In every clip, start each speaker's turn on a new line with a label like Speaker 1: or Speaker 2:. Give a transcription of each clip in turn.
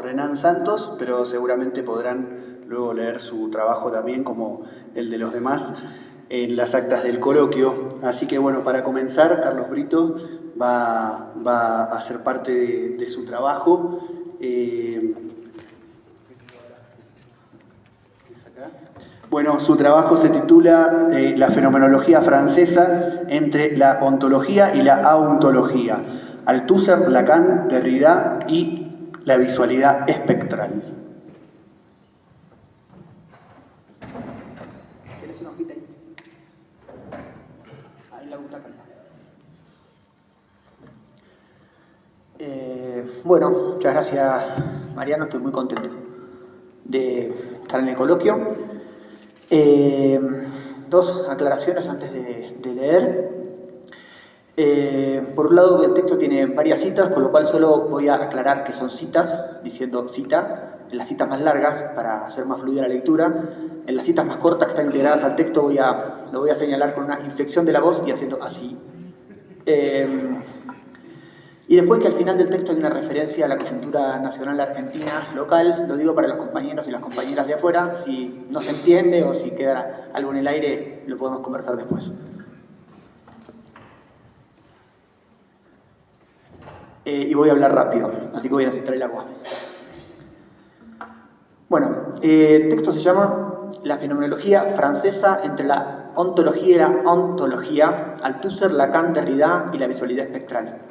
Speaker 1: Renan Santos, pero seguramente podrán luego leer su trabajo también, como el de los demás, en las actas del coloquio. Así que bueno, para comenzar, Carlos Brito va a ser parte de su trabajo. Bueno, su trabajo se titula La fenomenología francesa entre la ontología y la aontología, Althusser, Lacan, Derrida y la visualidad espectral. ¿Tienes una hojita ahí? Ahí la gusta acá. Bueno, muchas gracias, Mariano. Estoy muy contento de estar en el coloquio. Dos aclaraciones antes de leer. Por un lado, el texto tiene varias citas, con lo cual solo voy a aclarar que son citas, diciendo cita, en las citas más largas, para hacer más fluida la lectura. En las citas más cortas que están integradas al texto lo voy a señalar con una inflexión de la voz y haciendo así. Y después que al final del texto hay una referencia a la coyuntura nacional argentina local, lo digo para los compañeros y las compañeras de afuera, si no se entiende o si queda algo en el aire, lo podemos conversar después. Y voy a hablar rápido, así que voy a necesitar el agua. Bueno, el texto se llama La fenomenología francesa entre la ontología y la ontología, Althusser, Lacan, Derrida y la visualidad espectral.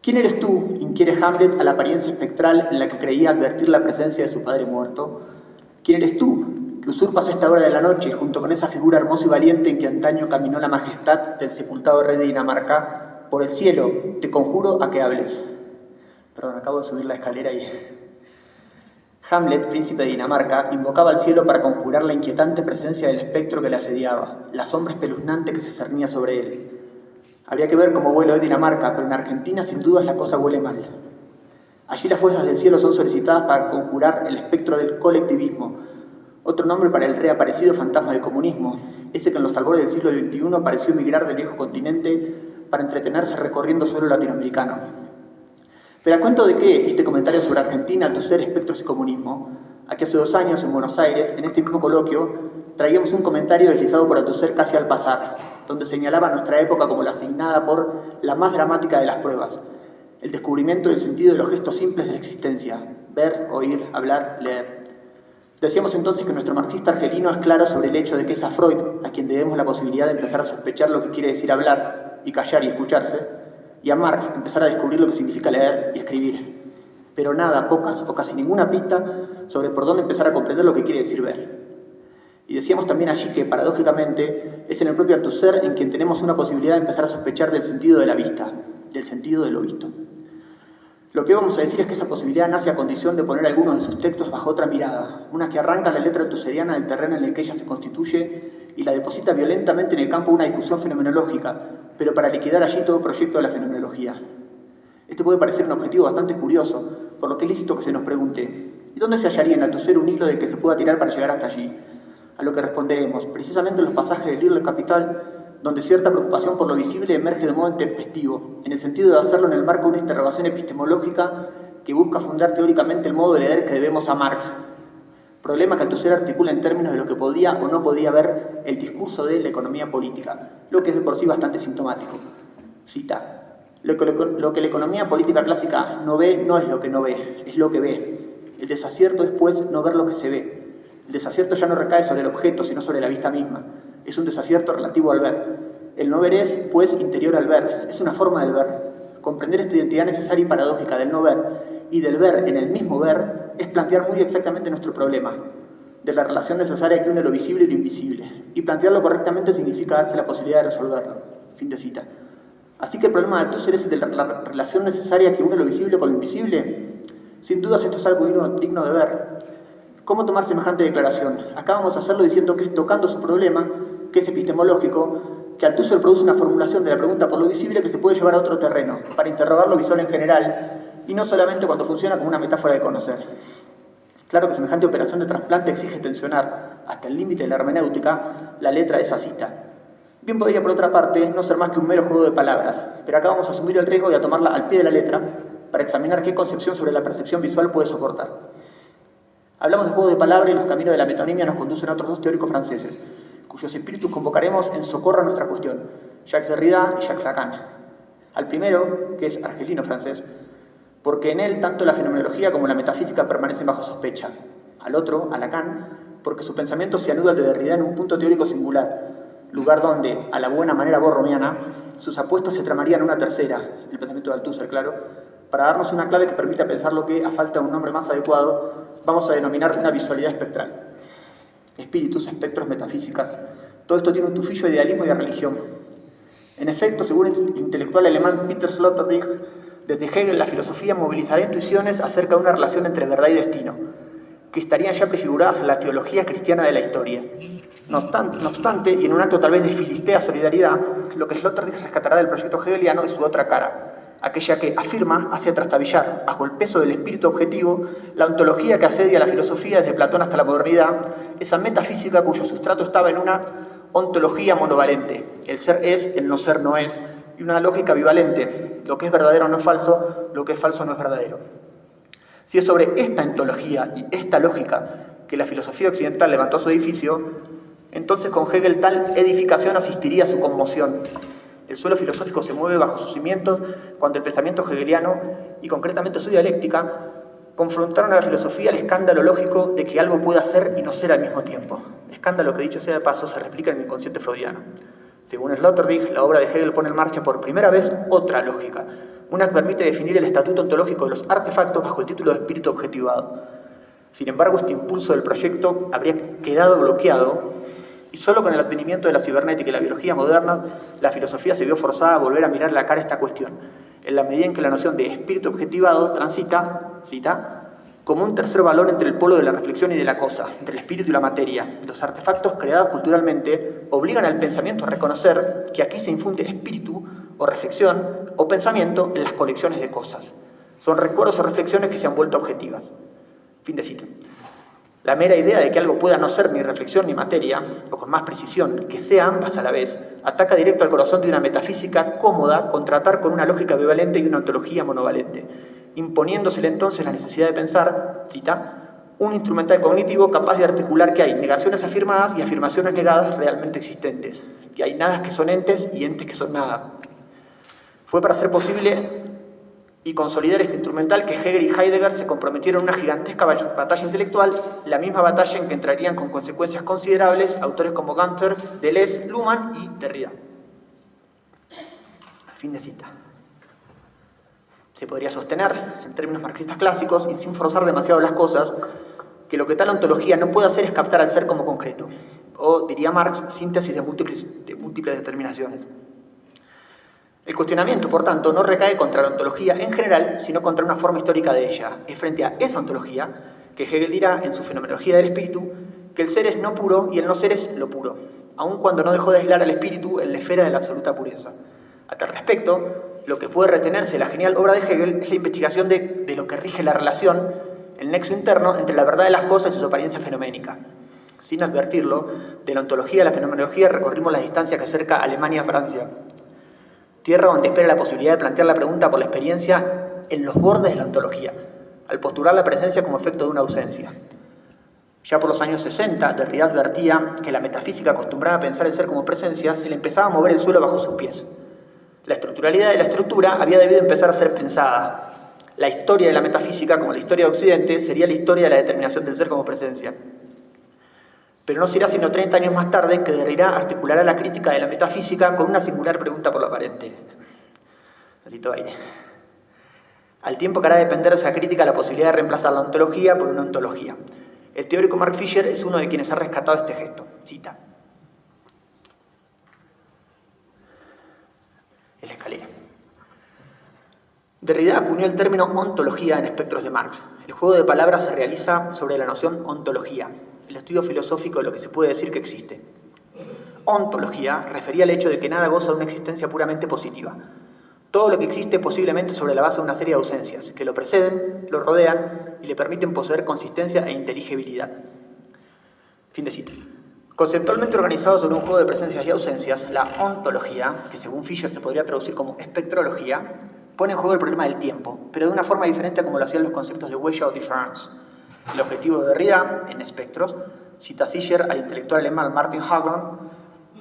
Speaker 1: ¿Quién eres tú?, inquiere Hamlet a la apariencia espectral en la que creía advertir la presencia de su padre muerto. ¿Quién eres tú, que usurpas esta hora de la noche junto con esa figura hermosa y valiente en que antaño caminó la majestad del sepultado rey de Dinamarca? Por el cielo, te conjuro a que hables. Perdón, acabo de subir la escalera y... Hamlet, príncipe de Dinamarca, invocaba al cielo para conjurar la inquietante presencia del espectro que le asediaba, la sombra espeluznante que se cernía sobre él. Habría que ver cómo huele hoy Dinamarca, pero en Argentina sin dudas la cosa huele mal. Allí las fuerzas del cielo son solicitadas para conjurar el espectro del colectivismo, otro nombre para el reaparecido fantasma del comunismo, ese que en los albores del siglo XXI pareció emigrar del viejo continente para entretenerse recorriendo suelo latinoamericano. Pero ¿a cuento de qué este comentario sobre Argentina, Althusser, espectros y comunismo? Aquí hace 2 años, en Buenos Aires, en este mismo coloquio, traíamos un comentario deslizado por Althusser casi al pasar, donde señalaba nuestra época como la asignada por la más dramática de las pruebas, el descubrimiento del sentido de los gestos simples de la existencia, ver, oír, hablar, leer. Decíamos entonces que nuestro marxista argelino es claro sobre el hecho de que es a Freud a quien debemos la posibilidad de empezar a sospechar lo que quiere decir hablar y callar y escucharse, y a Marx empezar a descubrir lo que significa leer y escribir. Pero nada, pocas o casi ninguna pista sobre por dónde empezar a comprender lo que quiere decir ver. Y decíamos también allí que, paradójicamente, es en el propio Althusser en quien tenemos una posibilidad de empezar a sospechar del sentido de la vista, del sentido de lo visto. Lo que vamos a decir es que esa posibilidad nace a condición de poner algunos de sus textos bajo otra mirada, una que arranca la letra althusseriana del terreno en el que ella se constituye y la deposita violentamente en el campo de una discusión fenomenológica, pero para liquidar allí todo proyecto de la fenomenología. Este puede parecer un objetivo bastante curioso, por lo que es lícito que se nos pregunte, ¿y dónde se hallaría en Althusser un hilo del que se pueda tirar para llegar hasta allí? A lo que responderemos, precisamente en los pasajes del libro del Capital, donde cierta preocupación por lo visible emerge de modo intempestivo, en el sentido de hacerlo en el marco de una interrogación epistemológica que busca fundar teóricamente el modo de leer que debemos a Marx. Problema que Althusser articula en términos de lo que podía o no podía ver el discurso de la economía política, lo que es de por sí bastante sintomático. Cita: lo que la economía política clásica no ve no es lo que no ve, es lo que ve. El desacierto es, pues, no ver lo que se ve. El desacierto ya no recae sobre el objeto, sino sobre la vista misma. Es un desacierto relativo al ver. El no ver es, pues, interior al ver. Es una forma del ver. Comprender esta identidad necesaria y paradójica del no ver y del ver en el mismo ver es plantear muy exactamente nuestro problema, de la relación necesaria que une lo visible y lo invisible. Y plantearlo correctamente significa darse la posibilidad de resolverlo. Fin de cita. Así que el problema de Althusser es el de la relación necesaria que une lo visible con lo invisible. Sin dudas esto es algo digno de ver. ¿Cómo tomar semejante declaración? Acá vamos a hacerlo diciendo que es tocando su problema, que es epistemológico, que Althusser produce una formulación de la pregunta por lo visible que se puede llevar a otro terreno, para interrogar lo visual en general, y no solamente cuando funciona como una metáfora de conocer. Claro que semejante operación de trasplante exige tensionar, hasta el límite de la hermenéutica, la letra de esa cita. Bien podría, por otra parte, no ser más que un mero juego de palabras, pero acá vamos a asumir el riesgo de tomarla al pie de la letra, para examinar qué concepción sobre la percepción visual puede soportar. Hablamos de juego de palabras y los caminos de la metonimia nos conducen a otros dos teóricos franceses, cuyos espíritus convocaremos en socorro a nuestra cuestión, Jacques Derrida y Jacques Lacan. Al primero, que es argelino-francés, porque en él tanto la fenomenología como la metafísica permanecen bajo sospecha. Al otro, a Lacan, porque su pensamiento se anuda de Derrida en un punto teórico singular, lugar donde, a la buena manera borromiana, sus apuestas se tramarían una tercera, el pensamiento de Althusser, claro, para darnos una clave que permita pensar lo que, a falta de un nombre más adecuado, vamos a denominar una visualidad espectral. Espíritus, espectros, metafísicas, todo esto tiene un tufillo de idealismo y de religión. En efecto, según el intelectual alemán Peter Sloterdijk, desde Hegel la filosofía movilizará intuiciones acerca de una relación entre verdad y destino, que estarían ya prefiguradas en la teología cristiana de la historia. No obstante, y en un acto tal vez de filistea solidaridad, lo que Sloterdijk rescatará del proyecto hegeliano es su otra cara, aquella que afirma hacia trastabillar, bajo el peso del espíritu objetivo, la ontología que asedia a la filosofía desde Platón hasta la modernidad, esa metafísica cuyo sustrato estaba en una ontología monovalente. El ser es, el no ser no es, y una lógica bivalente. Lo que es verdadero no es falso, lo que es falso no es verdadero. Si es sobre esta ontología y esta lógica que la filosofía occidental levantó su edificio, entonces con Hegel tal edificación asistiría a su conmoción. El suelo filosófico se mueve bajo sus cimientos cuando el pensamiento hegeliano, y concretamente su dialéctica, confrontaron a la filosofía el escándalo lógico de que algo pueda ser y no ser al mismo tiempo. Escándalo que, dicho sea de paso, se replica en el inconsciente freudiano. Según Sloterdijk, la obra de Hegel pone en marcha por primera vez otra lógica, una que permite definir el estatuto ontológico de los artefactos bajo el título de espíritu objetivado. Sin embargo, este impulso del proyecto habría quedado bloqueado y solo con el advenimiento de la cibernética y la biología moderna, la filosofía se vio forzada a volver a mirar la cara a esta cuestión, en la medida en que la noción de espíritu objetivado transita, cita, como un tercer valor entre el polo de la reflexión y de la cosa, entre el espíritu y la materia. Los artefactos creados culturalmente obligan al pensamiento a reconocer que aquí se infunde espíritu, o reflexión, o pensamiento en las colecciones de cosas. Son recuerdos o reflexiones que se han vuelto objetivas. Fin de cita. La mera idea de que algo pueda no ser ni reflexión ni materia, o con más precisión, que sea ambas a la vez, ataca directo al corazón de una metafísica cómoda con tratar con una lógica bivalente y una ontología monovalente, imponiéndosele entonces la necesidad de pensar, cita, un instrumental cognitivo capaz de articular que hay negaciones afirmadas y afirmaciones negadas realmente existentes, que hay nadas que son entes y entes que son nada. Fue para hacer posible y consolidar este instrumental que Hegel y Heidegger se comprometieron en una gigantesca batalla intelectual, la misma batalla en que entrarían con consecuencias considerables autores como Gunther, Deleuze, Luhmann y Derrida. Fin de cita. Se podría sostener, en términos marxistas clásicos, y sin forzar demasiado las cosas, que lo que tal ontología no puede hacer es captar al ser como concreto, o, diría Marx, síntesis de múltiples determinaciones. El cuestionamiento, por tanto, no recae contra la ontología en general, sino contra una forma histórica de ella. Es frente a esa ontología que Hegel dirá en su fenomenología del espíritu que el ser es no puro y el no ser es lo puro, aun cuando no dejó de aislar al espíritu en la esfera de la absoluta pureza. A tal respecto, lo que puede retenerse de la genial obra de Hegel es la investigación de lo que rige la relación, el nexo interno entre la verdad de las cosas y su apariencia fenoménica. Sin advertirlo, de la ontología a la fenomenología recorrimos la distancia que acerca Alemania a Francia, tierra donde espera la posibilidad de plantear la pregunta por la experiencia en los bordes de la ontología, al postular la presencia como efecto de una ausencia. Ya por los años 60, Derrida advertía que la metafísica acostumbrada a pensar el ser como presencia se le empezaba a mover el suelo bajo sus pies. La estructuralidad de la estructura había debido empezar a ser pensada. La historia de la metafísica, como la historia de Occidente, sería la historia de la determinación del ser como presencia. Pero no será sino 30 años más tarde que Derrida articulará la crítica de la metafísica con una singular pregunta por lo aparente. Necesito aire. Al tiempo que hará depender de esa crítica la posibilidad de reemplazar la ontología por una ontología. El teórico Mark Fisher es uno de quienes ha rescatado este gesto. Cita. El escalera. Derrida acuñó el término ontología en espectros de Marx. El juego de palabras se realiza sobre la noción ontología, el estudio filosófico de lo que se puede decir que existe. Ontología refería al hecho de que nada goza de una existencia puramente positiva. Todo lo que existe posiblemente sobre la base de una serie de ausencias, que lo preceden, lo rodean y le permiten poseer consistencia e inteligibilidad. Fin de cita. Conceptualmente organizado sobre un juego de presencias y ausencias, la ontología, que según Fisher se podría traducir como espectrología, pone en juego el problema del tiempo, pero de una forma diferente a como lo hacían los conceptos de huella o difference. El objetivo de Derrida, en espectros, cita Singer al intelectual alemán Martin Haglund,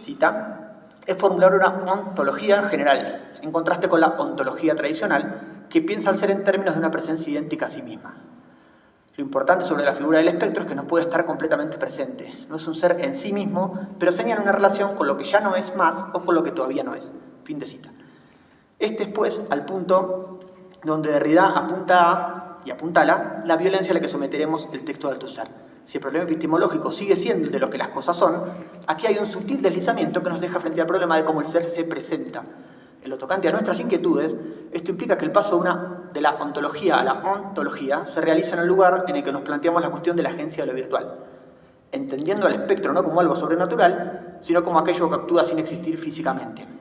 Speaker 1: cita, es formular una ontología general, en contraste con la ontología tradicional, que piensa al ser en términos de una presencia idéntica a sí misma. Lo importante sobre la figura del espectro es que no puede estar completamente presente. No es un ser en sí mismo, pero señala una relación con lo que ya no es más o con lo que todavía no es. Fin de cita. Este es, pues, al punto donde Derrida apuntala la violencia a la que someteremos el texto de Althusser. Si el problema epistemológico sigue siendo el de lo que las cosas son, aquí hay un sutil deslizamiento que nos deja frente al problema de cómo el ser se presenta. En lo tocante a nuestras inquietudes, esto implica que el paso de la ontología a la ontología se realiza en el lugar en el que nos planteamos la cuestión de la agencia de lo virtual, entendiendo al espectro no como algo sobrenatural, sino como aquello que actúa sin existir físicamente.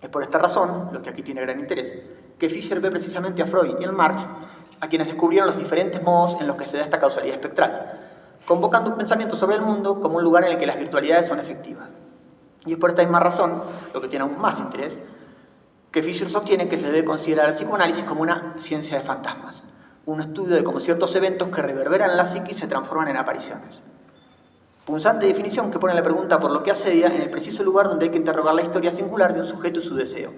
Speaker 1: Es por esta razón, lo que aquí tiene gran interés, que Fischer ve precisamente a Freud y a Marx, a quienes descubrieron los diferentes modos en los que se da esta causalidad espectral, convocando un pensamiento sobre el mundo como un lugar en el que las virtualidades son efectivas. Y es por esta misma razón, lo que tiene aún más interés, que Fischer sostiene que se debe considerar el psicoanálisis como una ciencia de fantasmas, un estudio de cómo ciertos eventos que reverberan en la psiquis se transforman en apariciones. Punzante definición que pone la pregunta por lo que asedia en el preciso lugar donde hay que interrogar la historia singular de un sujeto y su deseo.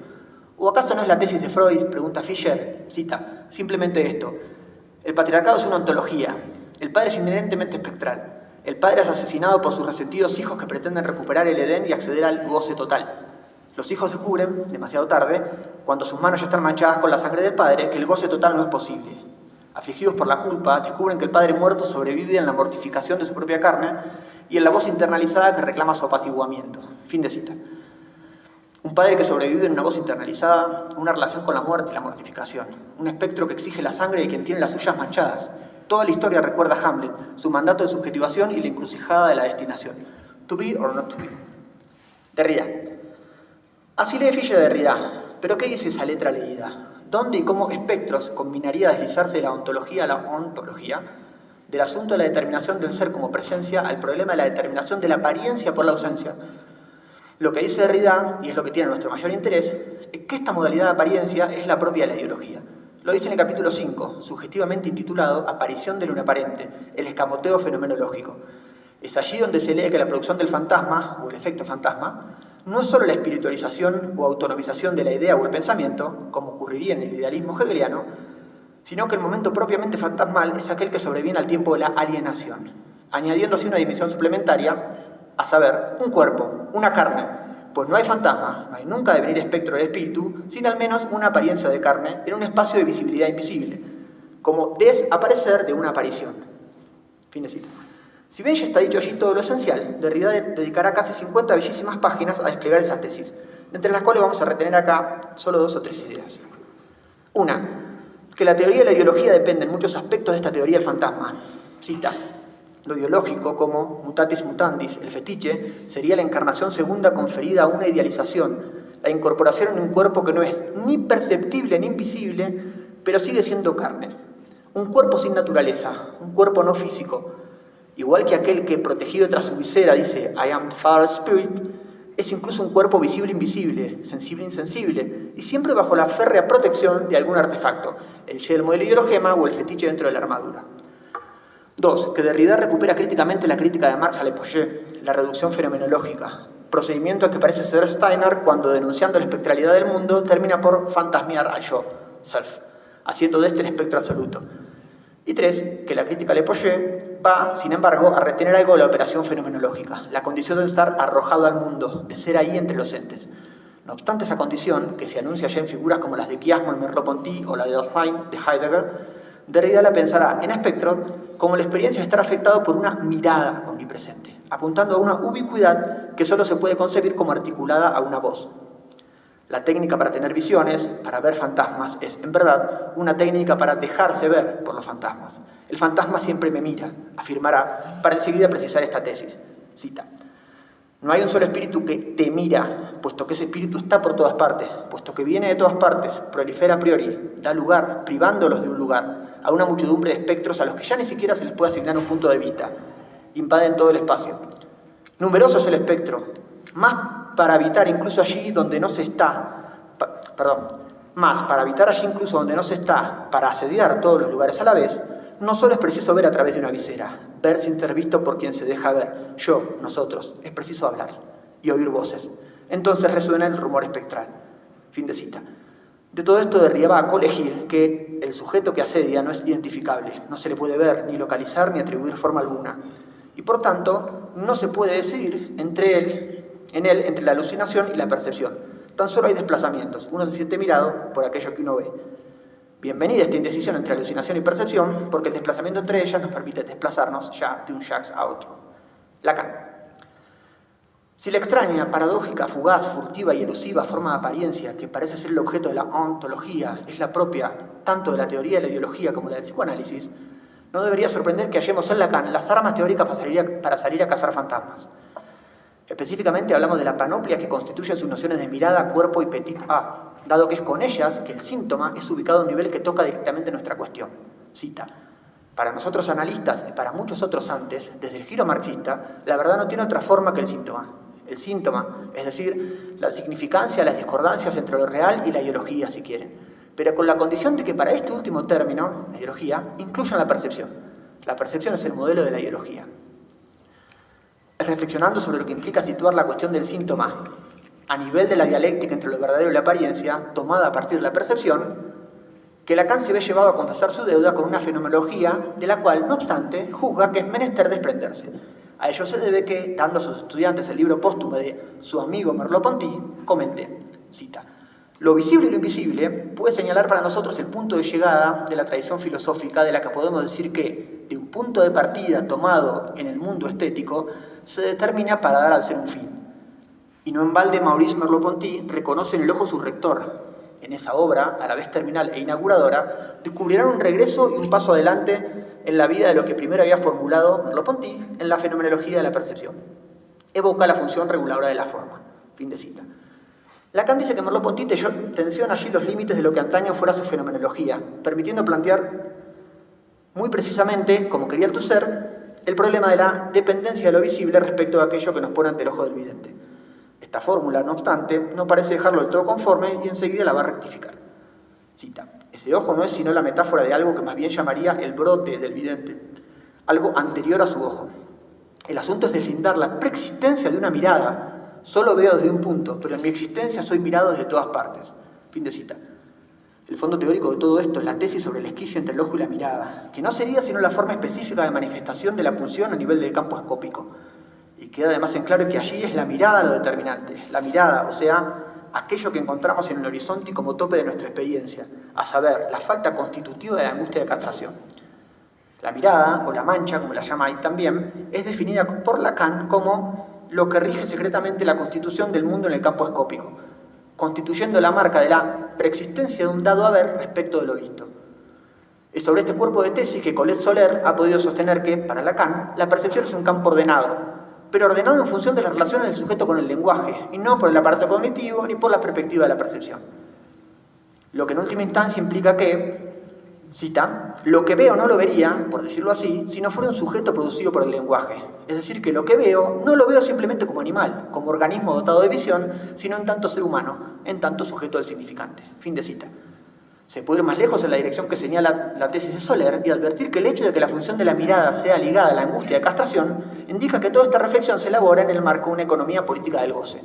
Speaker 1: ¿O acaso no es la tesis de Freud? Pregunta Fischer, cita, simplemente esto. El patriarcado es una ontología. El padre es inherentemente espectral. El padre es asesinado por sus resentidos hijos que pretenden recuperar el Edén y acceder al goce total. Los hijos descubren, demasiado tarde, cuando sus manos ya están manchadas con la sangre del padre, que el goce total no es posible. Afligidos por la culpa, descubren que el padre muerto sobrevive en la mortificación de su propia carne y en la voz internalizada que reclama su apaciguamiento. Fin de cita. Un padre que sobrevive en una voz internalizada, una relación con la muerte y la mortificación. Un espectro que exige la sangre de quien tiene las suyas manchadas. Toda la historia recuerda a Hamlet, su mandato de subjetivación y la encrucijada de la destinación. To be or not to be. Derrida. Así lee Fischer de Derrida, pero ¿qué dice esa letra leída? ¿Dónde y cómo espectros combinaría deslizarse de la ontología a la ontología, del asunto de la determinación del ser como presencia al problema de la determinación de la apariencia por la ausencia? Lo que dice Derrida, y es lo que tiene nuestro mayor interés, es que esta modalidad de apariencia es la propia de la ideología. Lo dice en el capítulo 5, sugestivamente intitulado Aparición de lo inaparente, el escamoteo fenomenológico. Es allí donde se lee que la producción del fantasma, o el efecto fantasma, no es solo la espiritualización o autonomización de la idea o el pensamiento, como ocurriría en el idealismo hegeliano, sino que el momento propiamente fantasmal es aquel que sobreviene al tiempo de la alienación, añadiéndose una dimensión suplementaria, a saber, un cuerpo, una carne, pues no hay fantasma, no hay nunca de venir espectro del espíritu, sin al menos una apariencia de carne en un espacio de visibilidad invisible, como desaparecer de una aparición. Fin de cita. Si bien ya está dicho allí todo lo esencial, Derrida dedicará casi 50 bellísimas páginas a desplegar esas tesis, entre las cuales vamos a retener acá solo 2 o 3 ideas. Una, que la teoría de la ideología depende en muchos aspectos de esta teoría del fantasma. Cita, lo ideológico como mutatis mutandis, el fetiche, sería la encarnación segunda conferida a una idealización, la incorporación en un cuerpo que no es ni perceptible ni invisible, pero sigue siendo carne. Un cuerpo sin naturaleza, un cuerpo no físico. Igual que aquel que, protegido tras su visera, dice I am the Father Spirit, es incluso un cuerpo visible-invisible, sensible-insensible, y siempre bajo la férrea protección de algún artefacto, el yelmo del hidrogema o el fetiche dentro de la armadura. 2. Que Derrida recupera críticamente la crítica de Marx a Lepage, la reducción fenomenológica, procedimiento al que parece ceder Steiner cuando, denunciando la espectralidad del mundo, termina por fantasmear al yo, self, haciendo de este el espectro absoluto. Y 3. Que la crítica a Lepage va, sin embargo, a retener algo de la operación fenomenológica, la condición de estar arrojado al mundo, de ser ahí entre los entes. No obstante esa condición, que se anuncia ya en figuras como las de Chiasmo en Merleau-Ponty o la de Durkheim de Heidegger, Derrida la pensará en espectro como la experiencia de estar afectado por una mirada omnipresente, apuntando a una ubicuidad que solo se puede concebir como articulada a una voz. La técnica para tener visiones, para ver fantasmas, es, en verdad, una técnica para dejarse ver por los fantasmas. El fantasma siempre me mira, afirmará, para enseguida precisar esta tesis. Cita. No hay un solo espíritu que te mira, puesto que ese espíritu está por todas partes, puesto que viene de todas partes, prolifera a priori, da lugar, privándolos de un lugar, a una muchedumbre de espectros a los que ya ni siquiera se les puede asignar un punto de vista. Invaden todo el espacio. Numeroso es el espectro, más para habitar incluso allí donde no se está, Más, para habitar allí incluso donde no se está, para asediar todos los lugares a la vez, no solo es preciso ver a través de una visera, ver sin ser visto por quien se deja ver, yo, nosotros, es preciso hablar y oír voces. Entonces resuena el rumor espectral. Fin de cita. De todo esto derribaba a colegir que el sujeto que asedia no es identificable, no se le puede ver, ni localizar, ni atribuir forma alguna. Y por tanto, no se puede decidir entre la alucinación y la percepción. Tan solo hay desplazamientos. Uno se siente mirado por aquello que uno ve. Bienvenida esta indecisión entre alucinación y percepción, porque el desplazamiento entre ellas nos permite desplazarnos ya de un Jacques a otro. Lacan. Si la extraña, paradójica, fugaz, furtiva y elusiva forma de apariencia que parece ser el objeto de la ontología es la propia tanto de la teoría de la ideología como de la psicoanálisis, no debería sorprender que hallemos en Lacan las armas teóricas para salir a cazar fantasmas. Específicamente hablamos de la panoplia que constituye sus nociones de mirada, cuerpo y petit a, dado que es con ellas que el síntoma es ubicado a un nivel que toca directamente nuestra cuestión. Cita. Para nosotros analistas y para muchos otros antes, desde el giro marxista, la verdad no tiene otra forma que el síntoma. El síntoma, es decir, la significancia, las discordancias entre lo real y la ideología, si quieren, pero con la condición de que para este último término, la ideología, incluyan la percepción. La percepción es el modelo de la ideología. Reflexionando sobre lo que implica situar la cuestión del síntoma a nivel de la dialéctica entre lo verdadero y la apariencia, tomada a partir de la percepción, que Lacan se ve llevado a confesar su deuda con una fenomenología de la cual, no obstante, juzga que es menester desprenderse. A ello se debe que, dando a sus estudiantes el libro póstumo de su amigo Merleau-Ponty, comenté, cita, lo visible y lo invisible puede señalar para nosotros el punto de llegada de la tradición filosófica de la que podemos decir que, de un punto de partida tomado en el mundo estético, se determina para dar al ser un fin. Y no en balde Maurice Merleau-Ponty reconoce en el ojo su rector. En esa obra, a la vez terminal e inauguradora, descubrirán un regreso y un paso adelante en la vida de lo que primero había formulado Merleau-Ponty en la fenomenología de la percepción. Evoca la función reguladora de la forma. Fin de cita. Lacan dice que Merleau-Ponty tensiona allí los límites de lo que antaño fuera su fenomenología, permitiendo plantear muy precisamente, como quería el Tusser, el problema de la dependencia de lo visible respecto de aquello que nos pone ante el ojo del vidente. Esta fórmula, no obstante, no parece dejarlo del todo conforme y enseguida la va a rectificar. Cita, ese ojo no es sino la metáfora de algo que más bien llamaría el brote del vidente, algo anterior a su ojo. El asunto es deslindar la preexistencia de una mirada. Solo veo desde un punto, pero en mi existencia soy mirado desde todas partes. Fin de cita. El fondo teórico de todo esto es la tesis sobre el esquicio entre el ojo y la mirada, que no sería sino la forma específica de manifestación de la pulsión a nivel del campo escópico. Y queda además en claro que allí es la mirada lo determinante. La mirada, o sea, aquello que encontramos en el horizonte como tope de nuestra experiencia, a saber, la falta constitutiva de la angustia de castración. La mirada, o la mancha, como la llama ahí también, es definida por Lacan como lo que rige secretamente la constitución del mundo en el campo escópico, constituyendo la marca de la preexistencia de un dado haber respecto de lo visto. Es sobre este cuerpo de tesis que Colette Soler ha podido sostener que, para Lacan, la percepción es un campo ordenado, pero ordenado en función de las relaciones del sujeto con el lenguaje, y no por el aparato cognitivo ni por la perspectiva de la percepción. Lo que en última instancia implica que, cita, lo que veo no lo vería, por decirlo así, si no fuera un sujeto producido por el lenguaje. Es decir, que lo que veo no lo veo simplemente como animal, como organismo dotado de visión, sino en tanto ser humano, en tanto sujeto del significante. Fin de cita. Se puede ir más lejos en la dirección que señala la tesis de Soler y advertir que el hecho de que la función de la mirada sea ligada a la angustia de castración indica que toda esta reflexión se elabora en el marco de una economía política del goce,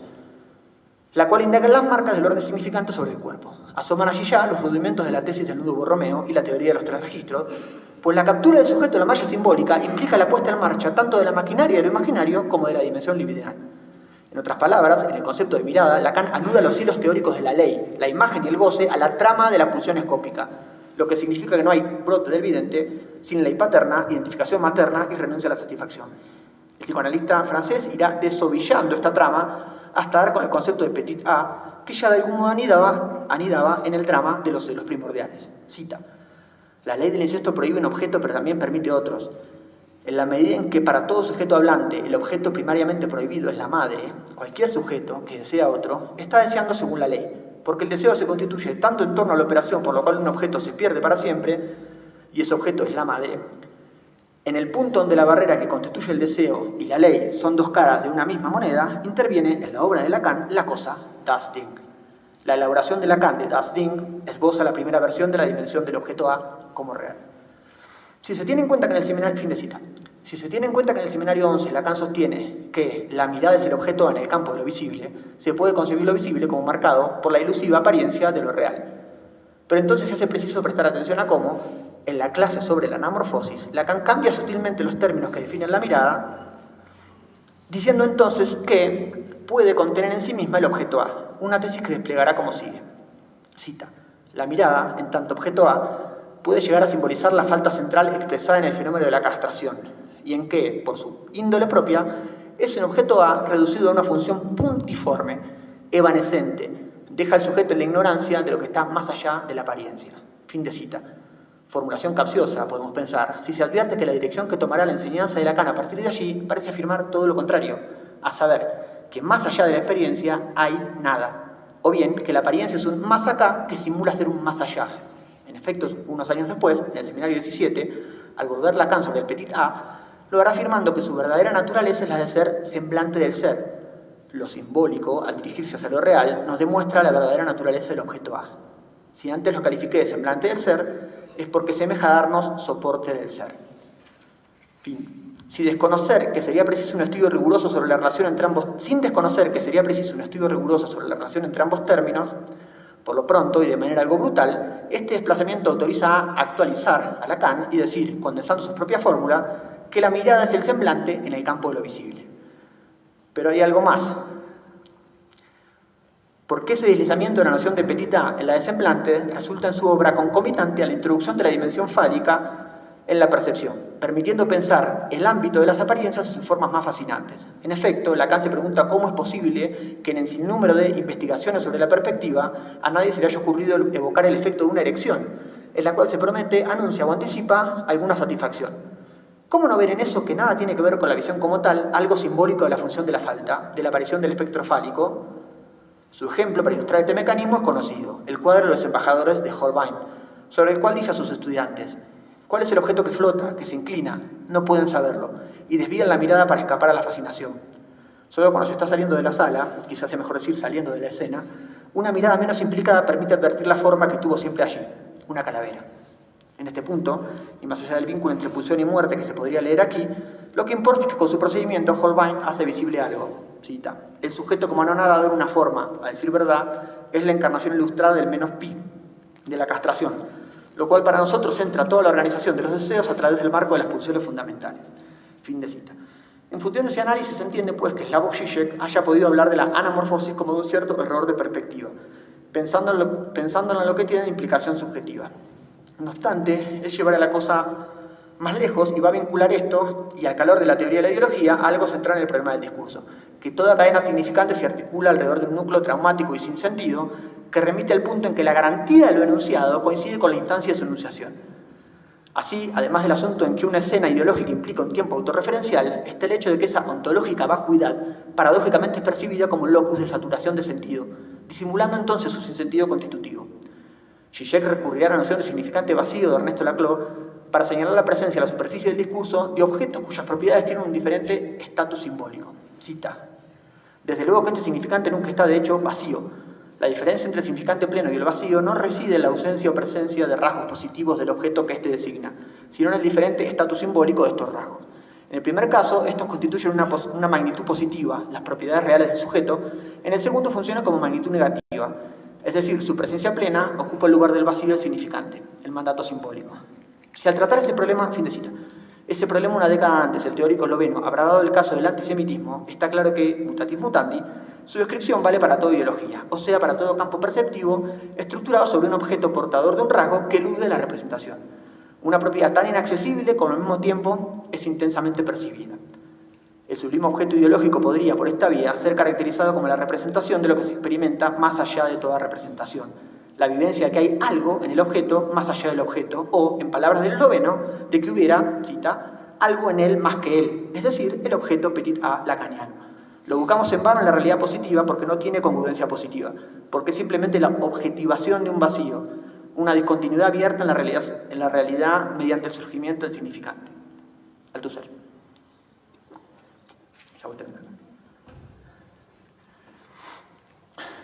Speaker 1: la cual indaga las marcas del orden significante sobre el cuerpo. Asoman allí ya los rudimentos de la tesis del nudo Borromeo y la teoría de los tres registros, pues la captura del sujeto de la malla simbólica implica la puesta en marcha tanto de la maquinaria de lo imaginario como de la dimensión libidinal. En otras palabras, en el concepto de mirada, Lacan anuda los hilos teóricos de la ley, la imagen y el goce a la trama de la pulsión escópica, lo que significa que no hay brote del vidente sin ley paterna, identificación materna y renuncia a la satisfacción. El psicoanalista francés irá desovillando esta trama hasta dar con el concepto de petit a, que ya de algún modo anidaba en el drama de los celos primordiales. Cita, la ley del incesto prohíbe un objeto pero también permite otros. En la medida en que para todo sujeto hablante el objeto primariamente prohibido es la madre, cualquier sujeto que desea otro está deseando según la ley, porque el deseo se constituye tanto en torno a la operación por lo cual un objeto se pierde para siempre, y ese objeto es la madre. En el punto donde la barrera que constituye el deseo y la ley son dos caras de una misma moneda, interviene en la obra de Lacan la cosa, das Ding. La elaboración de Lacan de Das Ding esboza la primera versión de la dimensión del objeto A como real. Si se tiene en cuenta que en el seminario, fin de cita. Si se tiene en cuenta que en el seminario 11 Lacan sostiene que la mirada es el objeto A en el campo de lo visible, se puede concebir lo visible como marcado por la ilusiva apariencia de lo real. Pero entonces se hace preciso prestar atención a cómo, en la clase sobre la anamorfosis, Lacan cambia sutilmente los términos que definen la mirada, diciendo entonces que puede contener en sí misma el objeto A, una tesis que desplegará como sigue. Cita: la mirada, en tanto objeto A, puede llegar a simbolizar la falta central expresada en el fenómeno de la castración, y en que, por su índole propia, es un objeto A reducido a una función puntiforme, evanescente, deja al sujeto en la ignorancia de lo que está más allá de la apariencia. Fin de cita. Formulación capciosa, podemos pensar, si se advierte que la dirección que tomará la enseñanza de Lacan a partir de allí parece afirmar todo lo contrario, a saber, que más allá de la experiencia hay nada, o bien que la apariencia es un más acá que simula ser un más allá. En efecto, unos años después, en el seminario 17, al volver Lacan sobre el petit a, lo hará afirmando que su verdadera naturaleza es la de ser semblante del ser. Lo simbólico, al dirigirse hacia lo real, nos demuestra la verdadera naturaleza del objeto A. Si antes lo califiqué de semblante del ser, es porque semeja darnos soporte del ser. Fin. Sin desconocer que sería preciso un estudio riguroso sobre la relación entre ambos términos, por lo pronto y de manera algo brutal, este desplazamiento autoriza a actualizar a Lacan y decir, condensando su propia fórmula, que la mirada es el semblante en el campo de lo visible. Pero hay algo más. Porque ese deslizamiento de la noción de petit a en la de semblante resulta en su obra concomitante a la introducción de la dimensión fálica en la percepción, permitiendo pensar el ámbito de las apariencias en sus formas más fascinantes. En efecto, Lacan se pregunta cómo es posible que en el sinnúmero de investigaciones sobre la perspectiva a nadie se le haya ocurrido evocar el efecto de una erección, en la cual se promete, anuncia o anticipa alguna satisfacción. ¿Cómo no ver en eso que nada tiene que ver con la visión como tal, algo simbólico de la función de la falta, de la aparición del espectro fálico? Su ejemplo para ilustrar este mecanismo es conocido, el cuadro de los embajadores de Holbein, sobre el cual dice a sus estudiantes: ¿cuál es el objeto que flota, que se inclina? No pueden saberlo, y desvían la mirada para escapar a la fascinación. Solo cuando se está saliendo de la sala, quizás sea mejor decir saliendo de la escena, una mirada menos implicada permite advertir la forma que estuvo siempre allí, una calavera. En este punto, y más allá del vínculo entre pulsión y muerte que se podría leer aquí, lo que importa es que con su procedimiento Holbein hace visible algo. Cita: el sujeto como anonadador, una forma, a decir verdad, es la encarnación ilustrada del menos pi, de la castración, lo cual para nosotros centra toda la organización de los deseos a través del marco de las pulsiones fundamentales. Fin de cita. En función de ese análisis se entiende pues que Slavoj Žižek haya podido hablar de la anamorfosis como de un cierto error de perspectiva, pensándolo en lo que tiene de implicación subjetiva. No obstante, él llevará la cosa más lejos y va a vincular esto, y al calor de la teoría de la ideología, a algo central en el problema del discurso, que toda cadena significante se articula alrededor de un núcleo traumático y sin sentido que remite al punto en que la garantía de lo enunciado coincide con la instancia de su enunciación. Así, además del asunto en que una escena ideológica implica un tiempo autorreferencial, está el hecho de que esa ontológica vacuidad paradójicamente es percibida como un locus de saturación de sentido, disimulando entonces su sinsentido constitutivo. Žižek recurrirá a la noción de significante vacío de Ernesto Laclau para señalar la presencia en la superficie del discurso de objetos cuyas propiedades tienen un diferente estatus simbólico. Cita: desde luego que este significante nunca está de hecho vacío. La diferencia entre el significante pleno y el vacío no reside en la ausencia o presencia de rasgos positivos del objeto que éste designa, sino en el diferente estatus simbólico de estos rasgos. En el primer caso, estos constituyen una magnitud positiva, las propiedades reales del sujeto. En el segundo funciona como magnitud negativa, es decir, su presencia plena ocupa el lugar del vacío del significante, el mandato simbólico. Si al tratar este problema, fin de cita, ese problema una década antes el teórico esloveno habrá dado el caso del antisemitismo, está claro que, mutatis mutandi, su descripción vale para toda ideología, o sea, para todo campo perceptivo estructurado sobre un objeto portador de un rasgo que elude la representación. Una propiedad tan inaccesible como al mismo tiempo es intensamente percibida. El sublime objeto ideológico podría, por esta vía, ser caracterizado como la representación de lo que se experimenta más allá de toda representación. La vivencia de que hay algo en el objeto más allá del objeto, o, en palabras del esloveno, de que hubiera, cita, algo en él más que él, es decir, el objeto petit a lacaniano. Lo buscamos en vano en la realidad positiva porque no tiene congruencia positiva, porque es simplemente la objetivación de un vacío, una discontinuidad abierta en la realidad mediante el surgimiento del significante. Althusser. Ya voy terminando.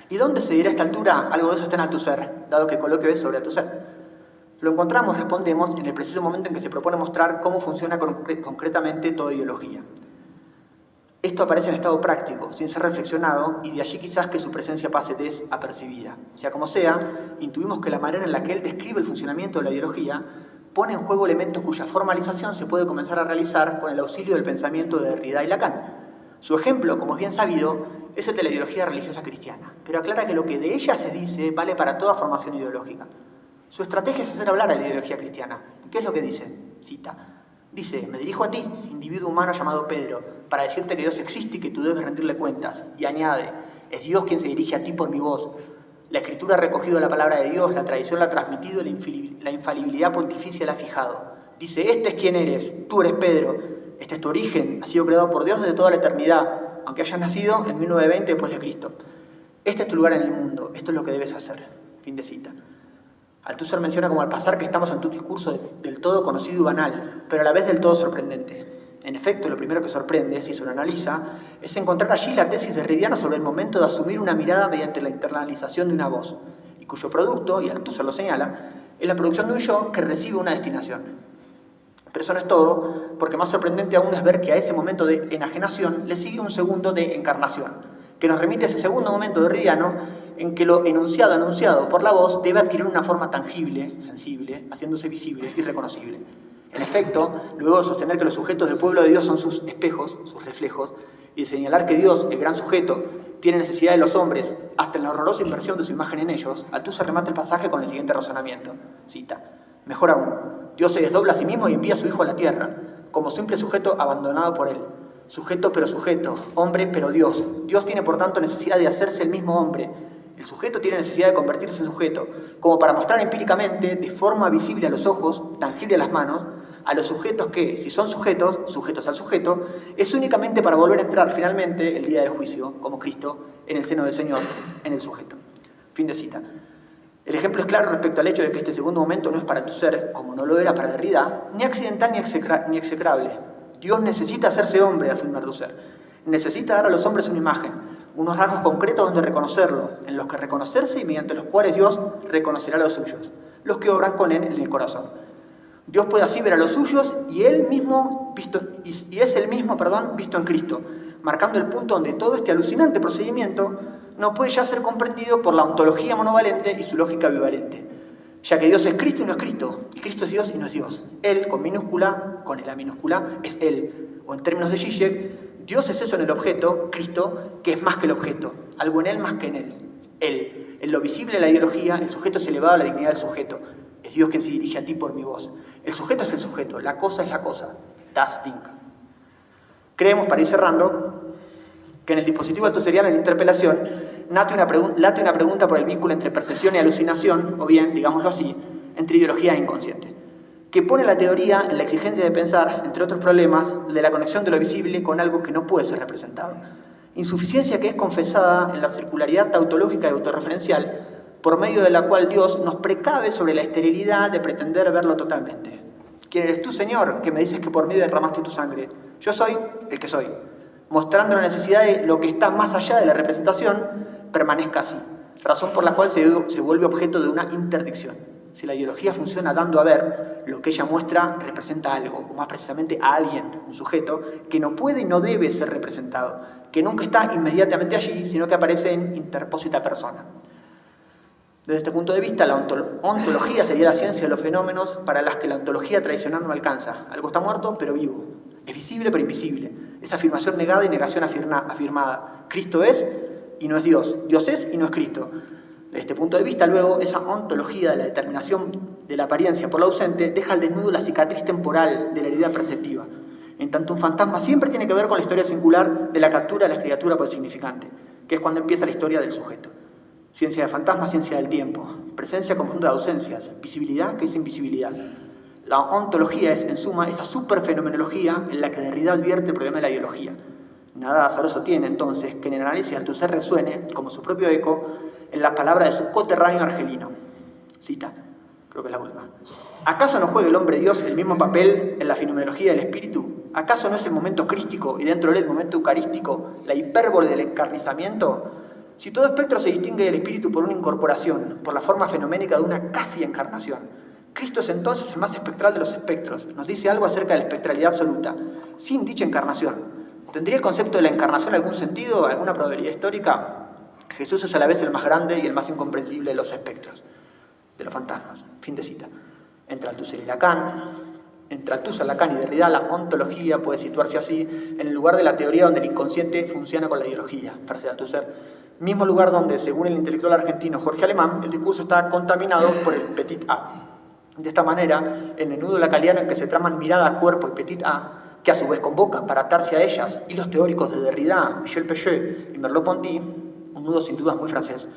Speaker 1: ¿Y dónde se dirá a esta altura? Algo de eso está en Althusser, dado que el coloquio es sobre Althusser. Lo encontramos, respondemos, en el preciso momento en que se propone mostrar cómo funciona concretamente toda ideología. Esto aparece en estado práctico, sin ser reflexionado, y de allí quizás que su presencia pase desapercibida. Sea como sea, intuimos que la manera en la que él describe el funcionamiento de la ideología pone en juego elementos cuya formalización se puede comenzar a realizar con el auxilio del pensamiento de Derrida y Lacan. Su ejemplo, como es bien sabido, es el de la ideología religiosa cristiana, pero aclara que lo que de ella se dice vale para toda formación ideológica. Su estrategia es hacer hablar a la ideología cristiana. ¿Qué es lo que dice? Cita. Dice, me dirijo a ti, individuo humano llamado Pedro, para decirte que Dios existe y que tú debes rendirle cuentas. Y añade, es Dios quien se dirige a ti por mi voz. La Escritura ha recogido la palabra de Dios, la tradición la ha transmitido, la infalibilidad pontificia la ha fijado. Dice, este es quien eres, tú eres Pedro, este es tu origen, has sido creado por Dios desde toda la eternidad, aunque hayas nacido en 1920 después de Cristo. Este es tu lugar en el mundo, esto es lo que debes hacer. Fin de cita. Althusser menciona como al pasar que estamos ante un discurso del todo conocido y banal, pero a la vez del todo sorprendente. En efecto, lo primero que sorprende, si se lo analiza, es encontrar allí la tesis derridiana sobre el momento de asumir una mirada mediante la internalización de una voz, y cuyo producto, y Althusser lo señala, es la producción de un yo que recibe una destinación. Pero eso no es todo, porque más sorprendente aún es ver que a ese momento de enajenación le sigue un segundo de encarnación, que nos remite a ese segundo momento derridiano en que lo anunciado por la voz debe adquirir una forma tangible, sensible, haciéndose visible y reconocible. En efecto, luego de sostener que los sujetos del pueblo de Dios son sus espejos, sus reflejos, y de señalar que Dios, el gran sujeto, tiene necesidad de los hombres hasta en la horrorosa inversión de su imagen en ellos, Althusser remata el pasaje con el siguiente razonamiento. Cita, mejor aún, Dios se desdobla a sí mismo y envía a su Hijo a la tierra, como simple sujeto abandonado por él. Sujeto pero sujeto, hombre pero Dios. Dios tiene por tanto necesidad de hacerse el mismo hombre. El sujeto tiene necesidad de convertirse en sujeto, como para mostrar empíricamente, de forma visible a los ojos, tangible a las manos, a los sujetos que, si son sujetos, sujetos al sujeto, es únicamente para volver a entrar finalmente el día del juicio, como Cristo, en el seno del Señor, en el sujeto. Fin de cita. El ejemplo es claro respecto al hecho de que este segundo momento no es para Althusser, como no lo era para Derrida, ni accidental ni execrable. Dios necesita hacerse hombre, afirma Althusser. Necesita dar a los hombres una imagen, unos rasgos concretos donde reconocerlo, en los que reconocerse y mediante los cuales Dios reconocerá a los suyos, los que obran con él en el corazón. Dios puede así ver a los suyos y es el mismo visto en Cristo, marcando el punto donde todo este alucinante procedimiento no puede ya ser comprendido por la ontología monovalente y su lógica bivalente, ya que Dios es Cristo y no es Cristo, y Cristo es Dios y no es Dios. Él, con minúscula, con la minúscula, es Él, o en términos de Zizek, Dios es eso en el objeto, Cristo, que es más que el objeto, algo en Él más que en Él. Él, en lo visible de la ideología, el sujeto es elevado a la dignidad del sujeto, es Dios quien se dirige a ti por mi voz. El sujeto es el sujeto, la cosa es la cosa, das Ding. Creemos, para ir cerrando, que en el dispositivo althuseriano, en la interpelación, late una pregunta por el vínculo entre percepción y alucinación, o bien, digámoslo así, entre ideología e inconsciente, que pone la teoría en la exigencia de pensar, entre otros problemas, de la conexión de lo visible con algo que no puede ser representado. Insuficiencia que es confesada en la circularidad tautológica y autorreferencial, por medio de la cual Dios nos precave sobre la esterilidad de pretender verlo totalmente. ¿Quién eres tú, Señor, que me dices que por mí derramaste tu sangre? Yo soy el que soy, mostrando la necesidad de lo que está más allá de la representación permanezca así, razón por la cual se vuelve objeto de una interdicción. Si la ideología funciona dando a ver, lo que ella muestra representa algo, o más precisamente a alguien, un sujeto, que no puede y no debe ser representado, que nunca está inmediatamente allí, sino que aparece en interpósita persona. Desde este punto de vista, la ontología sería la ciencia de los fenómenos para las que la ontología tradicional no alcanza. Algo está muerto, pero vivo. Es visible, pero invisible. Es afirmación negada y negación afirmada. Cristo es y no es Dios. Dios es y no es Cristo. Desde este punto de vista, luego, esa ontología de la determinación de la apariencia por la ausente deja al desnudo la cicatriz temporal de la herida perceptiva. En tanto, un fantasma siempre tiene que ver con la historia singular de la captura de la criatura por el significante, que es cuando empieza la historia del sujeto. Ciencia de fantasmas, ciencia del tiempo. Presencia conjunta de ausencias. Visibilidad que es invisibilidad. La ontología es, en suma, esa superfenomenología en la que Derrida advierte el problema de la ideología. Nada azaroso tiene, entonces, que en el análisis de Althusser resuene, como su propio eco, en las palabras de su coterráneo argelino. Cita, creo que es la última. ¿Acaso no juega el hombre Dios el mismo papel en la fenomenología del espíritu? ¿Acaso no es el momento crístico y dentro de él el momento eucarístico, la hipérbole del encarnizamiento? Si todo espectro se distingue del espíritu por una incorporación, por la forma fenoménica de una casi encarnación, Cristo es entonces el más espectral de los espectros. Nos dice algo acerca de la espectralidad absoluta. Sin dicha encarnación, ¿tendría el concepto de la encarnación algún sentido, alguna probabilidad histórica? Jesús es a la vez el más grande y el más incomprensible de los espectros, de los fantasmas. Fin de cita. Entre Althusser y Lacan, entre Althusser, Lacan y Derrida, la ontología puede situarse así, en el lugar de la teoría donde el inconsciente funciona con la ideología, frase de Althusser, mismo lugar donde, según el intelectual argentino Jorge Alemán, el discurso está contaminado por el petit a. De esta manera, en el nudo lacaniano en que se traman mirada, cuerpo y petit a, que a su vez convoca para atarse a ellas, y los teóricos de Derrida, Michel Pechet y Merleau-Ponty, un nudo sin dudas muy francés,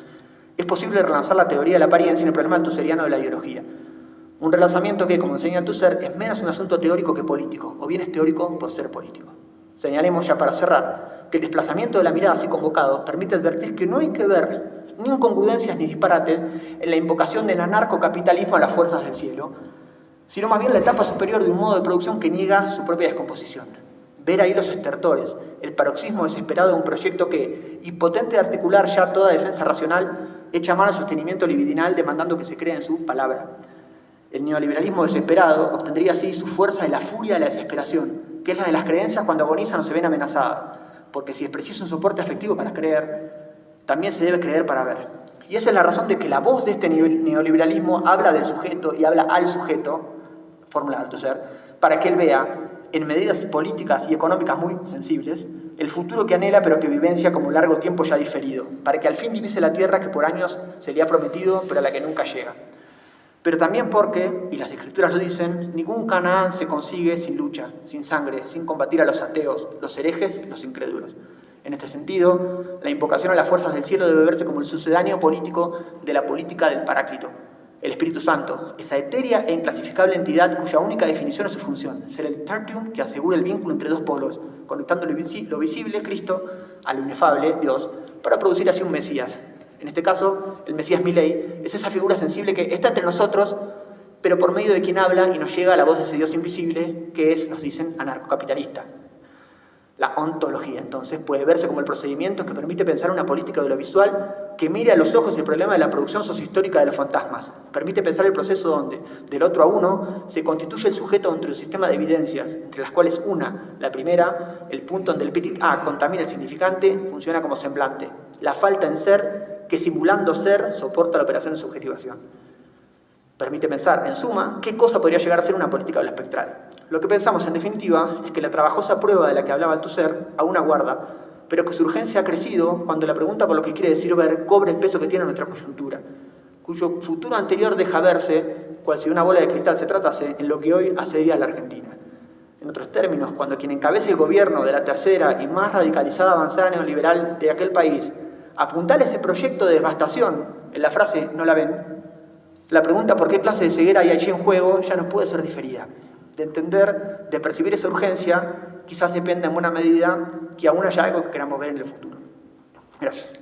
Speaker 1: es posible relanzar la teoría de la apariencia en el problema althuseriano de la ideología. Un relanzamiento que, como enseña Althusser, es menos un asunto teórico que político, o bien es teórico por ser político. Señalemos ya para cerrar que el desplazamiento de la mirada así convocado permite advertir que no hay que ver ni incongruencias ni disparates en la invocación del anarcocapitalismo a las fuerzas del cielo, sino más bien la etapa superior de un modo de producción que niega su propia descomposición. Ver ahí los estertores, el paroxismo desesperado de un proyecto que, impotente de articular ya toda defensa racional, echa mano al sostenimiento libidinal demandando que se crea en su palabra. El neoliberalismo desesperado obtendría así su fuerza de la furia de la desesperación, que es la de las creencias cuando agonizan o se ven amenazadas, porque si es preciso un soporte afectivo para creer, también se debe creer para ver. Y esa es la razón de que la voz de este neoliberalismo habla del sujeto y habla al sujeto, fórmula de Althusser, para que él vea, en medidas políticas y económicas muy sensibles, el futuro que anhela pero que vivencia como largo tiempo ya diferido, para que al fin divise la tierra que por años se le ha prometido pero a la que nunca llega. Pero también porque, y las escrituras lo dicen, ningún Canaán se consigue sin lucha, sin sangre, sin combatir a los ateos, los herejes, los incrédulos. En este sentido, la invocación a las fuerzas del cielo debe verse como el sucedáneo político de la política del Paráclito, el Espíritu Santo, esa etérea e inclasificable entidad cuya única definición es su función, ser el tertium que asegura el vínculo entre dos polos, conectando lo visible, Cristo, a lo inefable, Dios, para producir así un Mesías. En este caso, el Mesías Milei es esa figura sensible que está entre nosotros, pero por medio de quien habla y nos llega la voz de ese Dios invisible, que es, nos dicen, anarcocapitalista. La ontología, entonces, puede verse como el procedimiento que permite pensar una política audiovisual que mire a los ojos el problema de la producción sociohistórica de los fantasmas. Permite pensar el proceso donde, del otro a uno, se constituye el sujeto dentro de un sistema de evidencias, entre las cuales una, la primera, el punto donde el petit a contamina el significante, funciona como semblante. La falta en ser, que simulando ser, soporta la operación de subjetivación. Permite pensar, en suma, qué cosa podría llegar a ser una política espectral. Lo que pensamos, en definitiva, es que la trabajosa prueba de la que hablaba Althusser aún aguarda, pero que su urgencia ha crecido cuando la pregunta por lo que quiere decir ver cobra el peso que tiene nuestra coyuntura, cuyo futuro anterior deja verse, cual si una bola de cristal se tratase, en lo que hoy asedia a la Argentina. En otros términos, cuando quien encabece el gobierno de la tercera y más radicalizada avanzada neoliberal de aquel país apuntale ese proyecto de devastación en la frase «no la ven», la pregunta por qué clase de ceguera hay allí en juego ya nos puede ser diferida. De entender, de percibir esa urgencia, quizás dependa en buena medida que aún haya algo que queramos ver en el futuro. Gracias.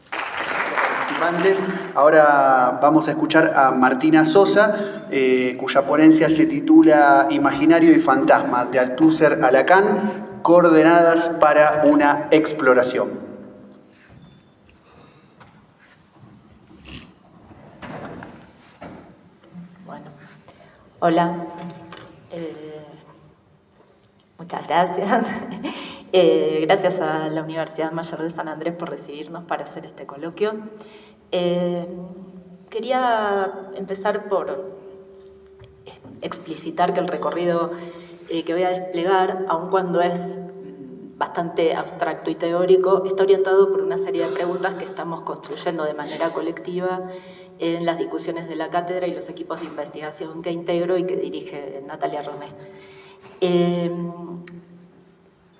Speaker 2: Participantes. Ahora vamos a escuchar a Martina Sosa, cuya ponencia se titula Imaginario y Fantasma, de Althusser a Lacan, coordenadas para una exploración.
Speaker 3: Hola, muchas gracias. Gracias a la Universidad Mayor de San Andrés por recibirnos para hacer este coloquio. Quería empezar por explicitar que el recorrido que voy a desplegar, aun cuando es bastante abstracto y teórico, está orientado por una serie de preguntas que estamos construyendo de manera colectiva en las discusiones de la cátedra y los equipos de investigación que integro y que dirige Natalia Romé.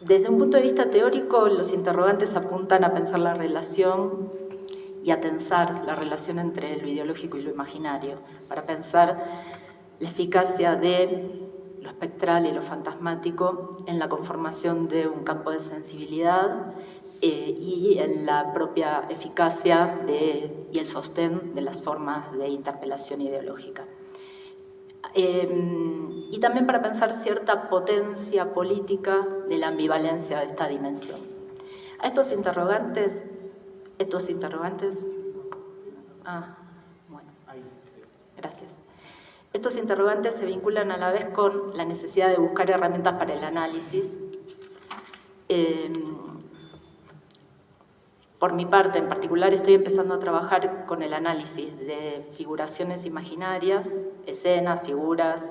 Speaker 3: Desde un punto de vista teórico, los interrogantes apuntan a pensar la relación y a tensar la relación entre lo ideológico y lo imaginario, para pensar la eficacia de lo espectral y lo fantasmático en la conformación de un campo de sensibilidad y en la propia eficacia y el sostén de las formas de interpelación ideológica. Y también para pensar cierta potencia política de la ambivalencia de esta dimensión. A estos interrogantes Estos interrogantes... bueno, gracias. Estos interrogantes se vinculan a la vez con la necesidad de buscar herramientas para el análisis. Por mi parte, en particular, estoy empezando a trabajar con el análisis de figuraciones imaginarias, escenas, figuras,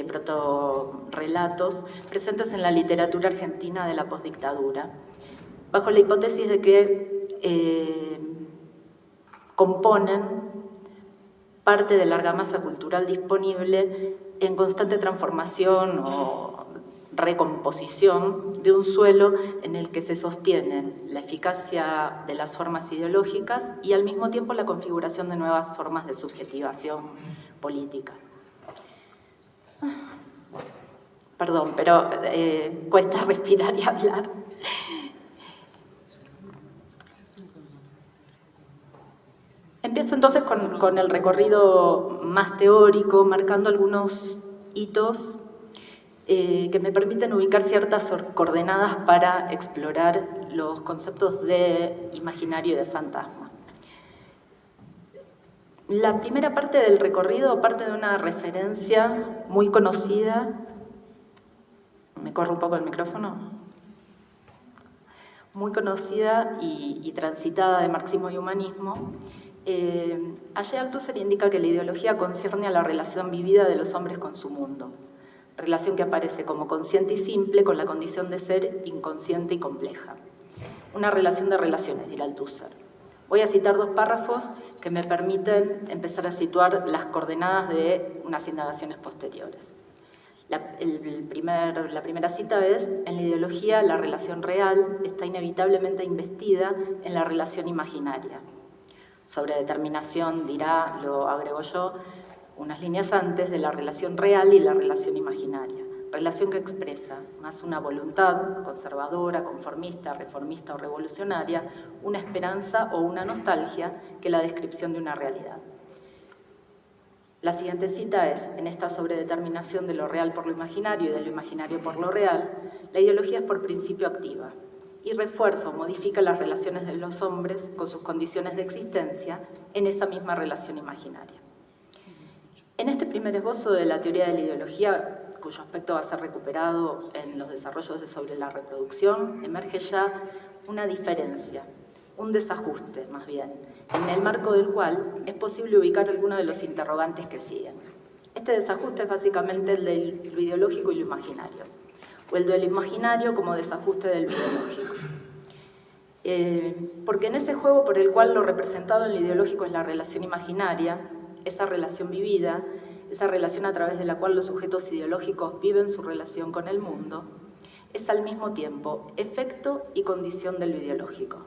Speaker 3: protorrelatos, presentes en la literatura argentina de la postdictadura, bajo la hipótesis de que componen parte de la argamasa cultural disponible en constante transformación o recomposición de un suelo en el que se sostienen la eficacia de las formas ideológicas y al mismo tiempo la configuración de nuevas formas de subjetivación política. Perdón, pero cuesta respirar y hablar. Empiezo entonces con el recorrido más teórico, marcando algunos hitos que me permiten ubicar ciertas coordenadas para explorar los conceptos de imaginario y de fantasma. La primera parte del recorrido parte de una referencia muy conocida. ¿Me corre un poco el micrófono? Muy conocida y transitada de marxismo y humanismo. Allí Althusser indica que la ideología concierne a la relación vivida de los hombres con su mundo, relación que aparece como consciente y simple con la condición de ser inconsciente y compleja. Una relación de relaciones, dirá Althusser. Voy a citar dos párrafos que me permiten empezar a situar las coordenadas de unas indagaciones posteriores. La primera cita es: en la ideología la relación real está inevitablemente investida en la relación imaginaria. Sobre determinación dirá, lo agrego yo, unas líneas antes, de la relación real y la relación imaginaria. Relación que expresa más una voluntad conservadora, conformista, reformista o revolucionaria, una esperanza o una nostalgia que la descripción de una realidad. La siguiente cita es: en esta sobredeterminación de lo real por lo imaginario y de lo imaginario por lo real, la ideología es por principio activa y refuerza o modifica las relaciones de los hombres con sus condiciones de existencia en esa misma relación imaginaria. En este primer esbozo de la teoría de la ideología, cuyo aspecto va a ser recuperado en los desarrollos sobre la reproducción, emerge ya una diferencia, un desajuste más bien, en el marco del cual es posible ubicar algunos de los interrogantes que siguen. Este desajuste es básicamente el de lo ideológico y lo imaginario, o el de lo imaginario como desajuste del ideológico. Porque en ese juego por el cual lo representado en lo ideológico es la relación imaginaria, esa relación vivida, esa relación a través de la cual los sujetos ideológicos viven su relación con el mundo, es al mismo tiempo efecto y condición de lo ideológico.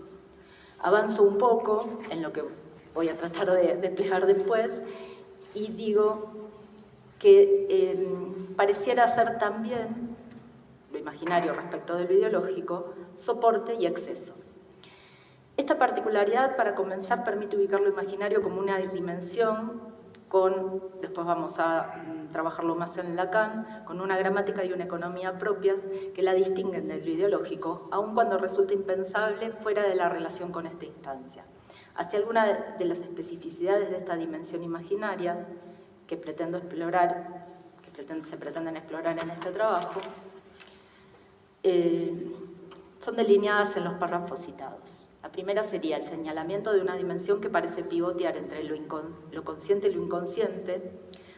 Speaker 3: Avanzo un poco en lo que voy a tratar de desplegar después y digo que pareciera ser también lo imaginario respecto de lo ideológico, soporte y exceso. Esta particularidad, para comenzar, permite ubicar lo imaginario como una dimensión después vamos a trabajarlo más en Lacan, con una gramática y una economía propias que la distinguen de lo ideológico, aun cuando resulta impensable fuera de la relación con esta instancia. Hacia alguna de las especificidades de esta dimensión imaginaria que pretendo explorar, se pretenden explorar en este trabajo, son delineadas en los párrafos citados. La primera sería el señalamiento de una dimensión que parece pivotear entre lo consciente y lo inconsciente,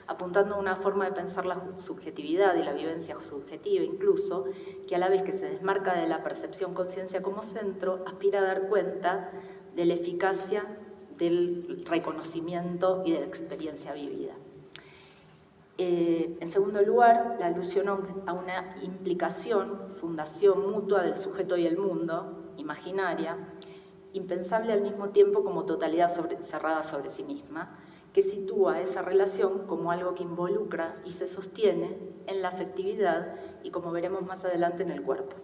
Speaker 3: apuntando a una forma de pensar la subjetividad y la vivencia subjetiva incluso, que a la vez que se desmarca de la percepción conciencia como centro, aspira a dar cuenta de la eficacia del reconocimiento y de la experiencia vivida. En segundo lugar, la alusión a una implicación, fundación mutua del sujeto y el mundo, imaginaria, impensable al mismo tiempo como totalidad cerrada sobre sí misma, que sitúa esa relación como algo que involucra y se sostiene en la afectividad y, como veremos más adelante, en el cuerpo.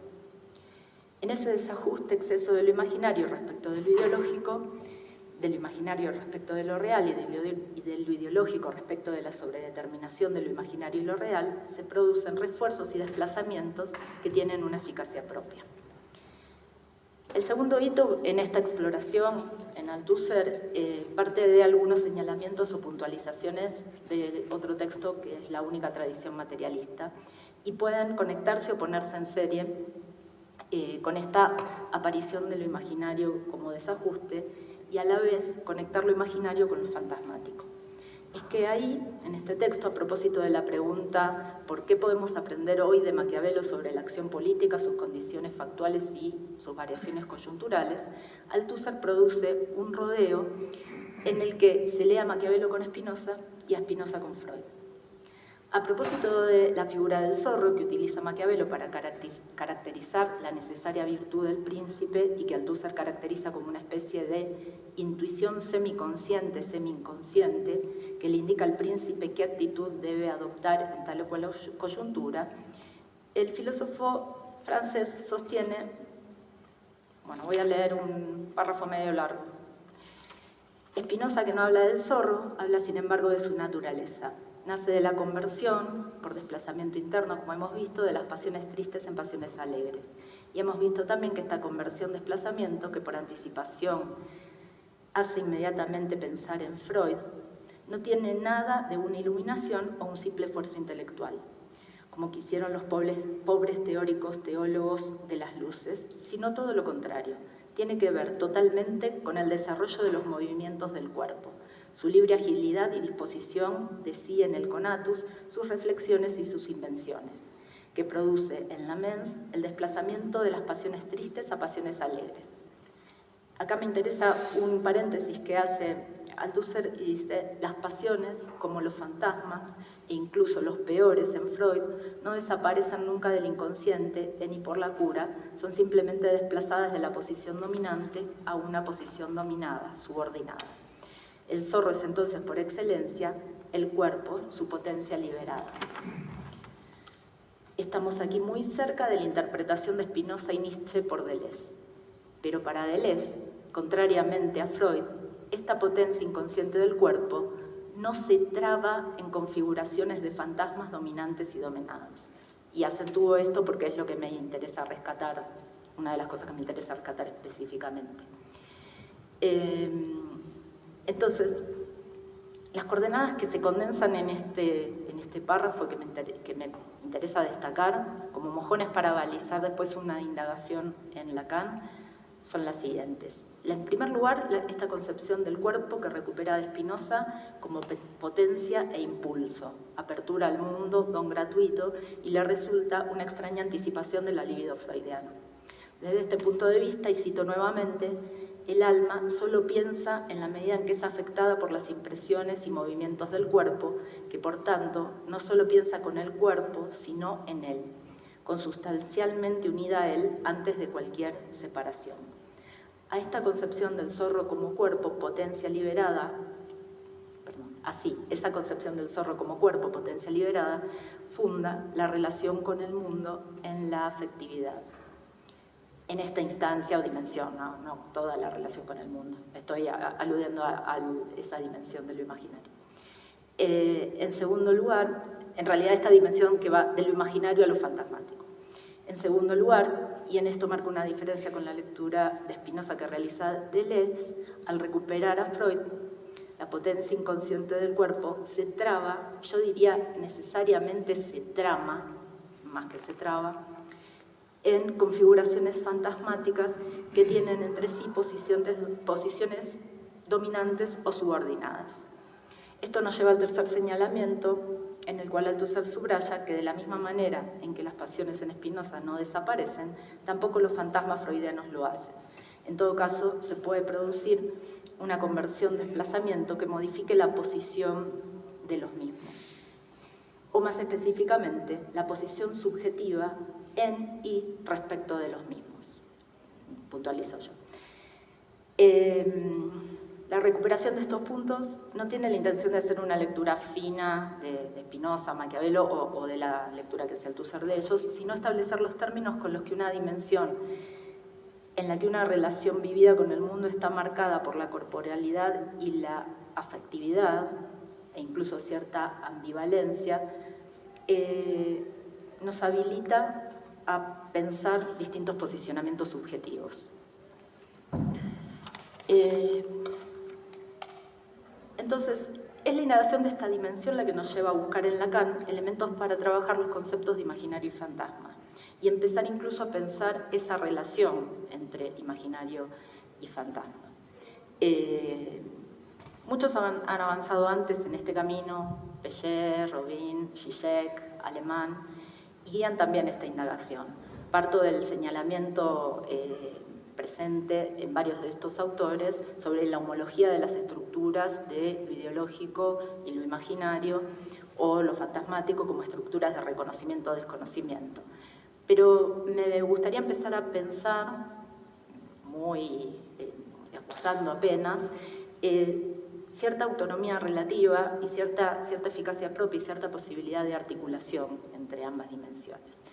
Speaker 3: En ese desajuste, exceso de lo imaginario respecto de lo ideológico, de lo imaginario respecto de lo real y de lo ideológico respecto de la sobredeterminación de lo imaginario y lo real, se producen refuerzos y desplazamientos que tienen una eficacia propia. El segundo hito en esta exploración en Althusser parte de algunos señalamientos o puntualizaciones de otro texto que es La única tradición materialista, y pueden conectarse o ponerse en serie con esta aparición de lo imaginario como desajuste y a la vez conectar lo imaginario con lo fantasmático. Es que ahí, en este texto, a propósito de la pregunta ¿por qué podemos aprender hoy de Maquiavelo sobre la acción política, sus condiciones factuales y sus variaciones coyunturales?, Althusser produce un rodeo en el que se lee a Maquiavelo con Spinoza y a Spinoza con Freud. A propósito de la figura del zorro que utiliza Maquiavelo para caracterizar la necesaria virtud del príncipe y que Althusser caracteriza como una especie de intuición semiconsciente, semi-inconsciente, que le indica al príncipe qué actitud debe adoptar en tal o cual coyuntura, el filósofo francés sostiene, bueno, voy a leer un párrafo medio largo. Spinoza, que no habla del zorro, habla sin embargo de su naturaleza. Nace de la conversión, por desplazamiento interno, como hemos visto, de las pasiones tristes en pasiones alegres. Y hemos visto también que esta conversión-desplazamiento, que por anticipación hace inmediatamente pensar en Freud, no tiene nada de una iluminación o un simple esfuerzo intelectual, como quisieron los pobres teóricos, teólogos de las luces, sino todo lo contrario. Tiene que ver totalmente con el desarrollo de los movimientos del cuerpo, su libre agilidad y disposición de sí en el conatus, sus reflexiones y sus invenciones, que produce en la mens el desplazamiento de las pasiones tristes a pasiones alegres. Acá me interesa un paréntesis que hace Althusser y dice: las pasiones, como los fantasmas, e incluso los peores en Freud, no desaparecen nunca del inconsciente ni por la cura, son simplemente desplazadas de la posición dominante a una posición dominada, subordinada. El zorro es entonces, por excelencia, el cuerpo, su potencia liberada. Estamos aquí muy cerca de la interpretación de Spinoza y Nietzsche por Deleuze. Pero para Deleuze, contrariamente a Freud, esta potencia inconsciente del cuerpo no se traba en configuraciones de fantasmas dominantes y dominados. Y acentúo esto porque es lo que me interesa rescatar, una de las cosas que me interesa rescatar específicamente. Entonces, las coordenadas que se condensan en este párrafo que me interesa destacar como mojones para balizar después una indagación en Lacan son las siguientes. En primer lugar, esta concepción del cuerpo que recupera de Spinoza como potencia e impulso, apertura al mundo, don gratuito, y le resulta una extraña anticipación de la libido freudiana. Desde este punto de vista, y cito nuevamente, el alma solo piensa en la medida en que es afectada por las impresiones y movimientos del cuerpo, que por tanto no solo piensa con el cuerpo, sino en él, consustancialmente unida a él antes de cualquier separación. A esta concepción del zorro como cuerpo, potencia liberada, esa concepción del zorro como cuerpo, potencia liberada, funda la relación con el mundo en la afectividad. En esta instancia o dimensión, no toda la relación con el mundo. Estoy aludiendo a esa dimensión de lo imaginario. En segundo lugar, en realidad esta dimensión que va de lo imaginario a lo fantasmático. En segundo lugar, y en esto marca una diferencia con la lectura de Spinoza que realiza Deleuze, al recuperar a Freud, la potencia inconsciente del cuerpo se traba, yo diría necesariamente se trama, más que se traba, en configuraciones fantasmáticas que tienen entre sí posiciones dominantes o subordinadas. Esto nos lleva al tercer señalamiento, en el cual Althusser subraya que de la misma manera en que las pasiones en Spinoza no desaparecen, tampoco los fantasmas freudianos lo hacen. En todo caso, se puede producir una conversión-desplazamiento que modifique la posición de los mismos. O más específicamente, la posición subjetiva en y respecto de los mismos. Puntualizo yo. La recuperación de estos puntos no tiene la intención de hacer una lectura fina de Spinoza, Maquiavelo o de la lectura que hace Althusser de ellos, sino establecer los términos con los que una dimensión en la que una relación vivida con el mundo está marcada por la corporealidad y la afectividad, e incluso cierta ambivalencia, nos habilita a pensar distintos posicionamientos subjetivos. Entonces, es la indagación de esta dimensión la que nos lleva a buscar en Lacan elementos para trabajar los conceptos de imaginario y fantasma, y empezar incluso a pensar esa relación entre imaginario y fantasma. Muchos han avanzado antes en este camino, Piaget, Robin, Zizek, Alemán, y guían también esta indagación. Parto del señalamiento presente en varios de estos autores sobre la homología de las estructuras de lo ideológico y lo imaginario o lo fantasmático como estructuras de reconocimiento o desconocimiento. Pero me gustaría empezar a pensar, muy esbozando apenas, cierta autonomía relativa y cierta eficacia propia y cierta posibilidad de articulación entre ambas dimensiones.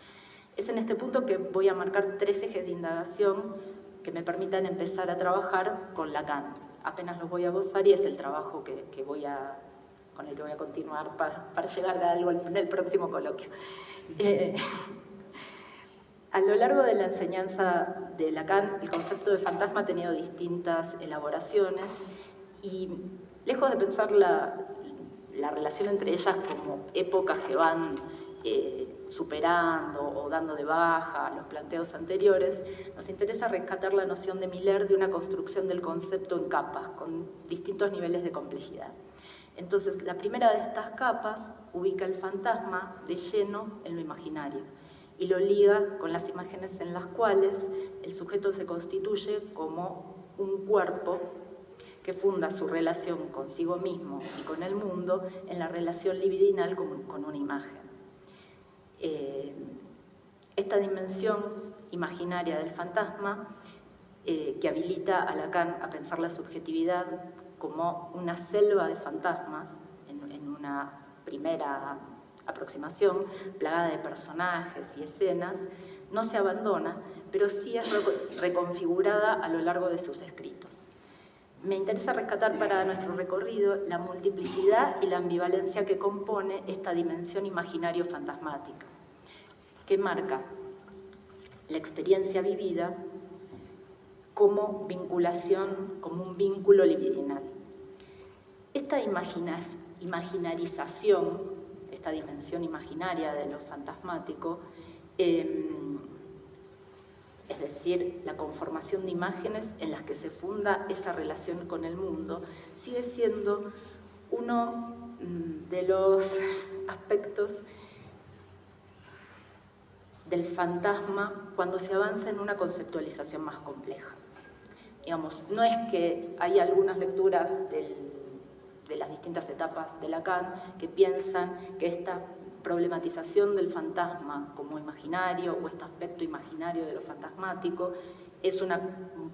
Speaker 3: Es en este punto que voy a marcar 3 ejes de indagación que me permitan empezar a trabajar con Lacan. Apenas los voy a gozar y es el trabajo con el que voy a continuar para llegar a algo en el próximo coloquio. A lo largo de la enseñanza de Lacan, el concepto de fantasma ha tenido distintas elaboraciones y lejos de pensar la relación entre ellas como épocas que van superando o dando de baja los planteos anteriores, nos interesa rescatar la noción de Miller de una construcción del concepto en capas, con distintos niveles de complejidad. Entonces, la primera de estas capas ubica el fantasma de lleno en lo imaginario y lo liga con las imágenes en las cuales el sujeto se constituye como un cuerpo que funda su relación consigo mismo y con el mundo en la relación libidinal con una imagen. Esta dimensión imaginaria del fantasma que habilita a Lacan a pensar la subjetividad como una selva de fantasmas en una primera aproximación plagada de personajes y escenas, no se abandona, pero sí es reconfigurada a lo largo de sus escritos. Me interesa rescatar para nuestro recorrido la multiplicidad y la ambivalencia que compone esta dimensión imaginario-fantasmática, que marca la experiencia vivida como vinculación, como un vínculo libidinal. Esta imaginarización, esta dimensión imaginaria de lo fantasmático, es decir, la conformación de imágenes en las que se funda esa relación con el mundo, sigue siendo uno de los aspectos del fantasma cuando se avanza en una conceptualización más compleja. Digamos, no es que hay algunas lecturas de las distintas etapas de Lacan que piensan que esta problematización del fantasma como imaginario o este aspecto imaginario de lo fantasmático es un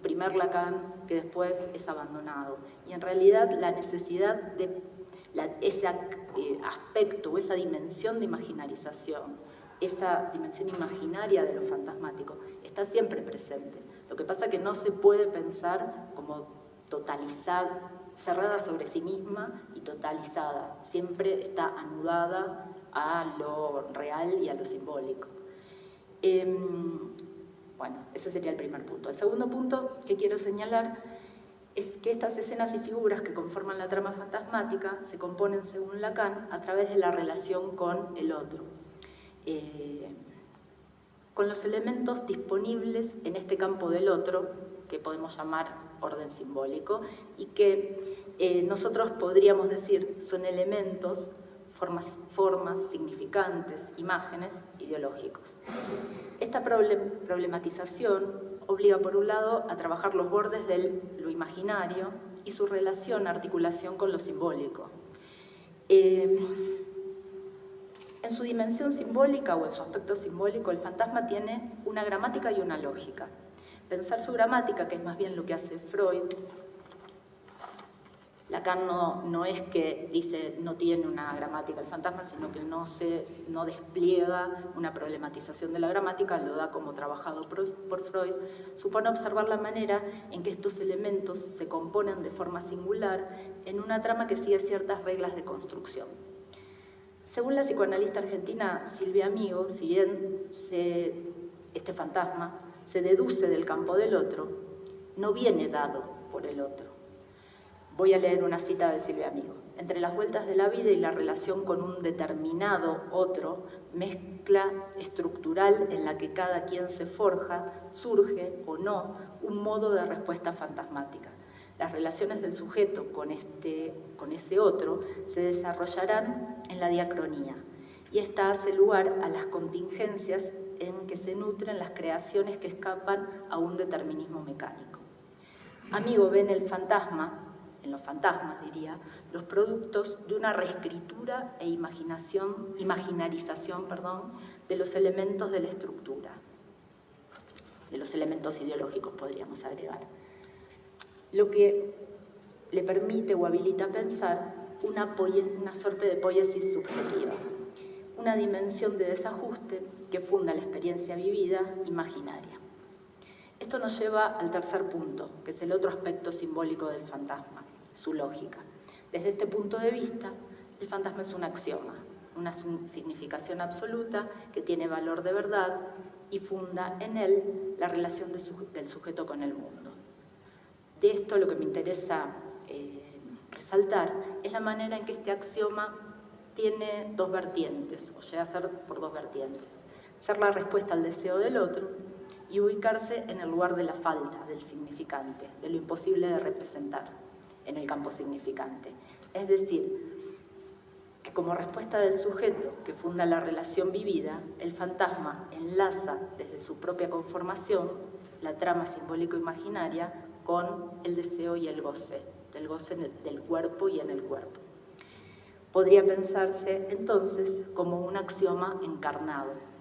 Speaker 3: primer Lacan que después es abandonado. Y en realidad la necesidad de ese aspecto o esa dimensión de imaginarización, esa dimensión imaginaria de lo fantasmático, está siempre presente. Lo que pasa es que no se puede pensar como totalizada, cerrada sobre sí misma y totalizada. Siempre está anudada a lo real y a lo simbólico. Bueno, ese sería el primer punto. El segundo punto que quiero señalar es que estas escenas y figuras que conforman la trama fantasmática se componen, según Lacan, a través de la relación con el otro, con los elementos disponibles en este campo del otro, que podemos llamar orden simbólico, y que nosotros podríamos decir son elementos, formas significantes, imágenes ideológicos. Esta problematización obliga, por un lado, a trabajar los bordes de lo imaginario y su relación, articulación con lo simbólico. En su dimensión simbólica o en su aspecto simbólico, el fantasma tiene una gramática y una lógica. Pensar su gramática, que es más bien lo que hace Freud, Lacan no es que dice no tiene una gramática el fantasma, sino que no despliega una problematización de la gramática, lo da como trabajado por Freud, supone observar la manera en que estos elementos se componen de forma singular en una trama que sigue ciertas reglas de construcción. Según la psicoanalista argentina Silvia Amigo, si bien este fantasma se deduce del campo del otro, no viene dado por el otro. Voy a leer una cita de Silvia Amigo. Entre las vueltas de la vida y la relación con un determinado otro, mezcla estructural en la que cada quien se forja, surge o no un modo de respuesta fantasmática. Las relaciones del sujeto con ese otro se desarrollarán en la diacronía, y esta hace lugar a las contingencias en que se nutren las creaciones que escapan a un determinismo mecánico. Amigo ve en el fantasma, en los fantasmas diría, los productos de una reescritura e imaginarización de los elementos de la estructura, de los elementos ideológicos podríamos agregar, lo que le permite o habilita pensar una suerte de poiesis subjetiva, una dimensión de desajuste que funda la experiencia vivida imaginaria. Esto nos lleva al tercer punto, que es el otro aspecto simbólico del fantasma, su lógica. Desde este punto de vista, el fantasma es un axioma, una significación absoluta que tiene valor de verdad y funda en él la relación del sujeto con el mundo. De esto lo que me interesa resaltar es la manera en que este axioma tiene dos vertientes, o llega a ser por dos vertientes. Ser la respuesta al deseo del otro y ubicarse en el lugar de la falta, del significante, de lo imposible de representar en el campo significante. Es decir, que como respuesta del sujeto que funda la relación vivida, el fantasma enlaza desde su propia conformación la trama simbólico-imaginaria con el deseo y el goce, del goce del cuerpo y en el cuerpo. Podría pensarse entonces como un axioma encarnado.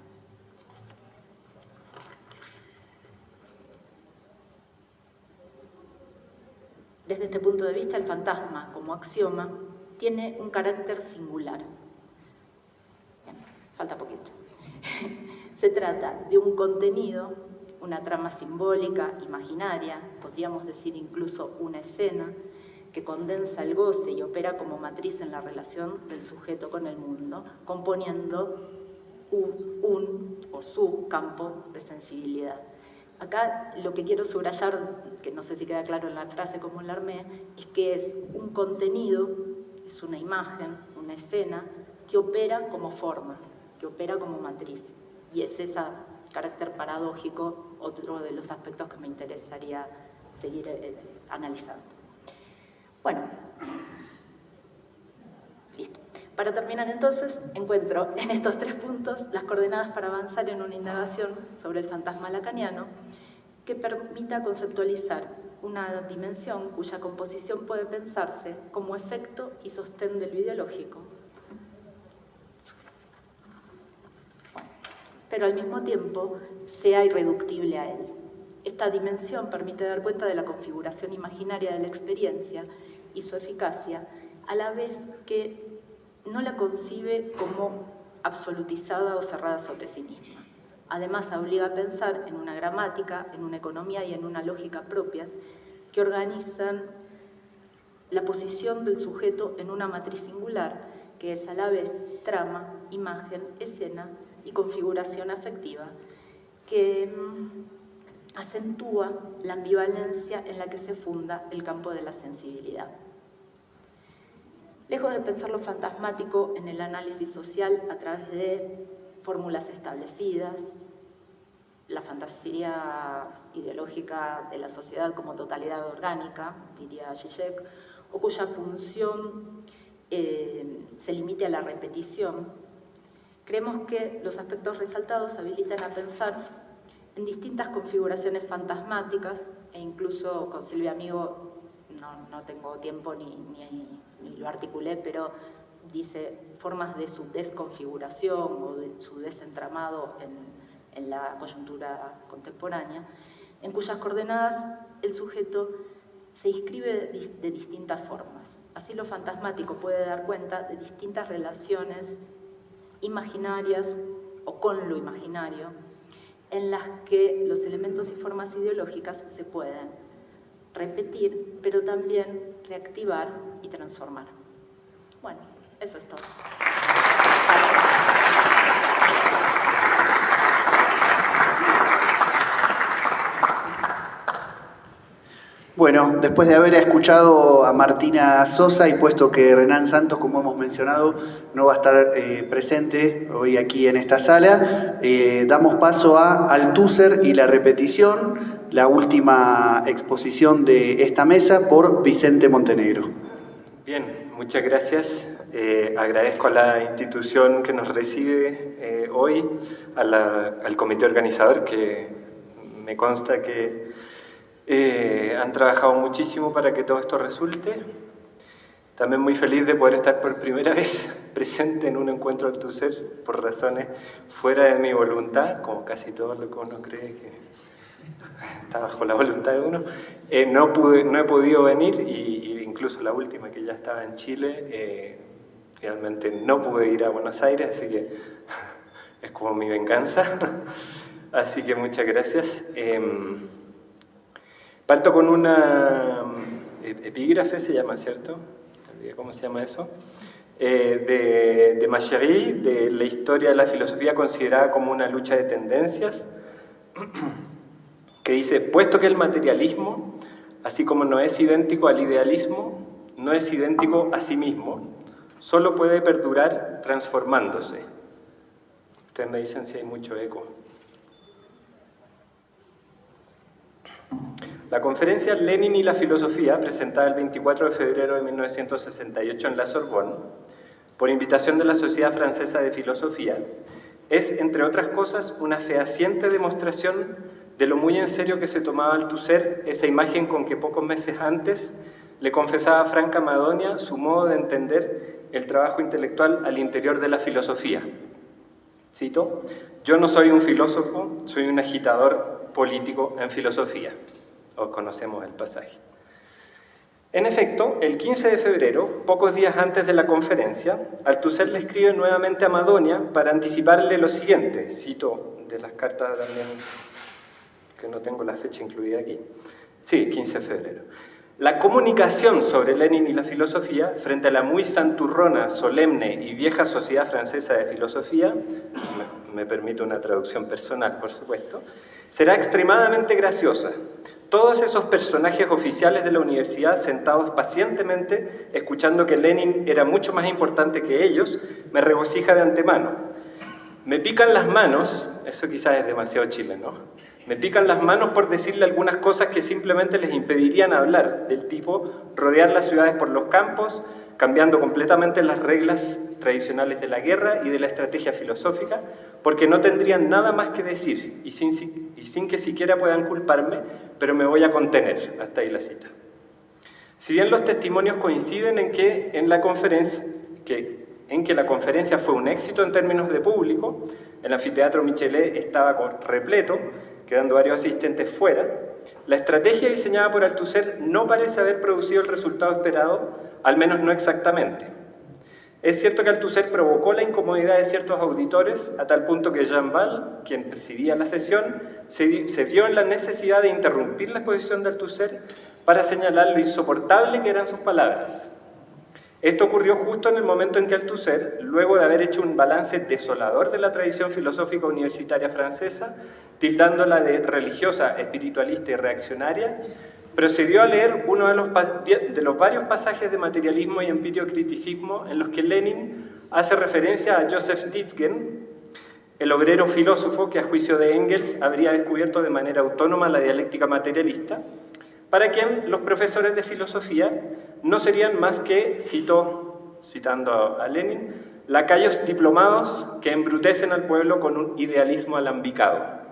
Speaker 3: Desde este punto de vista, el fantasma como axioma tiene un carácter singular. Bien, falta poquito. Se trata de un contenido, una trama simbólica, imaginaria, podríamos decir incluso una escena, que condensa el goce y opera como matriz en la relación del sujeto con el mundo, componiendo un o su campo de sensibilidad. Acá lo que quiero subrayar, que no sé si queda claro en la frase como la armé, es que es un contenido, es una imagen, una escena, que opera como forma, que opera como matriz. Y es ese carácter paradójico otro de los aspectos que me interesaría seguir analizando. Bueno, listo. Para terminar entonces, encuentro en estos tres puntos las coordenadas para avanzar en una indagación sobre el fantasma lacaniano que permita conceptualizar una dimensión cuya composición puede pensarse como efecto y sostén de lo ideológico, pero al mismo tiempo sea irreductible a él. Esta dimensión permite dar cuenta de la configuración imaginaria de la experiencia y su eficacia, a la vez que no la concibe como absolutizada o cerrada sobre sí misma. Además, obliga a pensar en una gramática, en una economía y en una lógica propias que organizan la posición del sujeto en una matriz singular, que es a la vez trama, imagen, escena y configuración afectiva, que acentúa la ambivalencia en la que se funda el campo de la sensibilidad. Lejos de pensar lo fantasmático en el análisis social a través de fórmulas establecidas, la fantasía ideológica de la sociedad como totalidad orgánica, diría Zizek, o cuya función se limite a la repetición, creemos que los aspectos resaltados habilitan a pensar en distintas configuraciones fantasmáticas, e incluso con Silvia Amigo no tengo tiempo ni lo articulé, pero dice formas de su desconfiguración o de su desentramado en la coyuntura contemporánea, en cuyas coordenadas el sujeto se inscribe de distintas formas. Así lo fantasmático puede dar cuenta de distintas relaciones imaginarias o con lo imaginario, en las que los elementos y formas ideológicas se pueden repetir, pero también reactivar y transformar. Bueno, eso es todo.
Speaker 2: Bueno. Bueno, después de haber escuchado a Martina Sosa y puesto que Renan Santos, como hemos mencionado, no va a estar presente hoy aquí en esta sala, damos paso a Althusser y la repetición, la última exposición de esta mesa por Vicente Montenegro.
Speaker 4: Bien, muchas gracias. Agradezco a la institución que nos recibe hoy, al comité organizador, que me consta que han trabajado muchísimo para que todo esto resulte. También muy feliz de poder estar por primera vez presente en un encuentro Althusser por razones fuera de mi voluntad, como casi todo lo que uno cree que está bajo la voluntad de uno. No he podido venir y incluso la última, que ya estaba en Chile, realmente no pude ir a Buenos Aires, así que es como mi venganza. Así que muchas gracias. Parto con una epígrafe, se llama, ¿cierto? ¿Cómo se llama eso? De Machery, de la historia de la filosofía considerada como una lucha de tendencias, que dice: puesto que el materialismo, así como no es idéntico al idealismo, no es idéntico a sí mismo, solo puede perdurar transformándose. Ustedes me dicen si hay mucho eco. La conferencia Lenin y la filosofía, presentada el 24 de febrero de 1968 en la Sorbonne, por invitación de la Sociedad Francesa de Filosofía, es, entre otras cosas, una fehaciente demostración de lo muy en serio que se tomaba Althusser esa imagen con que pocos meses antes le confesaba a Franca Madonia su modo de entender el trabajo intelectual al interior de la filosofía. Cito: yo no soy un filósofo, soy un agitador político en filosofía. O conocemos el pasaje. En efecto, el 15 de febrero, pocos días antes de la conferencia, Althusser le escribe nuevamente a Madonia para anticiparle lo siguiente. Cito de las cartas también, que no tengo la fecha incluida aquí. Sí, 15 de febrero. La comunicación sobre Lenin y la filosofía, frente a la muy santurrona, solemne y vieja Sociedad Francesa de Filosofía, me permito una traducción personal, por supuesto, será extremadamente graciosa. Todos esos personajes oficiales de la universidad, sentados pacientemente, escuchando que Lenin era mucho más importante que ellos, me regocija de antemano. Me pican las manos, eso quizás es demasiado chileno, me pican las manos por decirle algunas cosas que simplemente les impedirían hablar, del tipo rodear las ciudades por los campos, cambiando completamente las reglas tradicionales de la guerra y de la estrategia filosófica, porque no tendrían nada más que decir y sin que siquiera puedan culparme, pero me voy a contener. Hasta ahí la cita. Si bien los testimonios coinciden en que la conferencia fue un éxito en términos de público, el anfiteatro Michelet estaba repleto, quedando varios asistentes fuera, la estrategia diseñada por Althusser no parece haber producido el resultado esperado, al menos no exactamente. Es cierto que Althusser provocó la incomodidad de ciertos auditores, a tal punto que Jean Val, quien presidía la sesión, se vio en la necesidad de interrumpir la exposición de Althusser para señalar lo insoportable que eran sus palabras. Esto ocurrió justo en el momento en que Althusser, luego de haber hecho un balance desolador de la tradición filosófica universitaria francesa, tildándola de religiosa, espiritualista y reaccionaria, procedió a leer uno de los varios pasajes de materialismo y empiriocriticismo en los que Lenin hace referencia a Joseph Tietgen, el obrero filósofo que a juicio de Engels habría descubierto de manera autónoma la dialéctica materialista, para quien los profesores de filosofía no serían más que, citando a Lenin, lacayos diplomados que embrutecen al pueblo con un idealismo alambicado.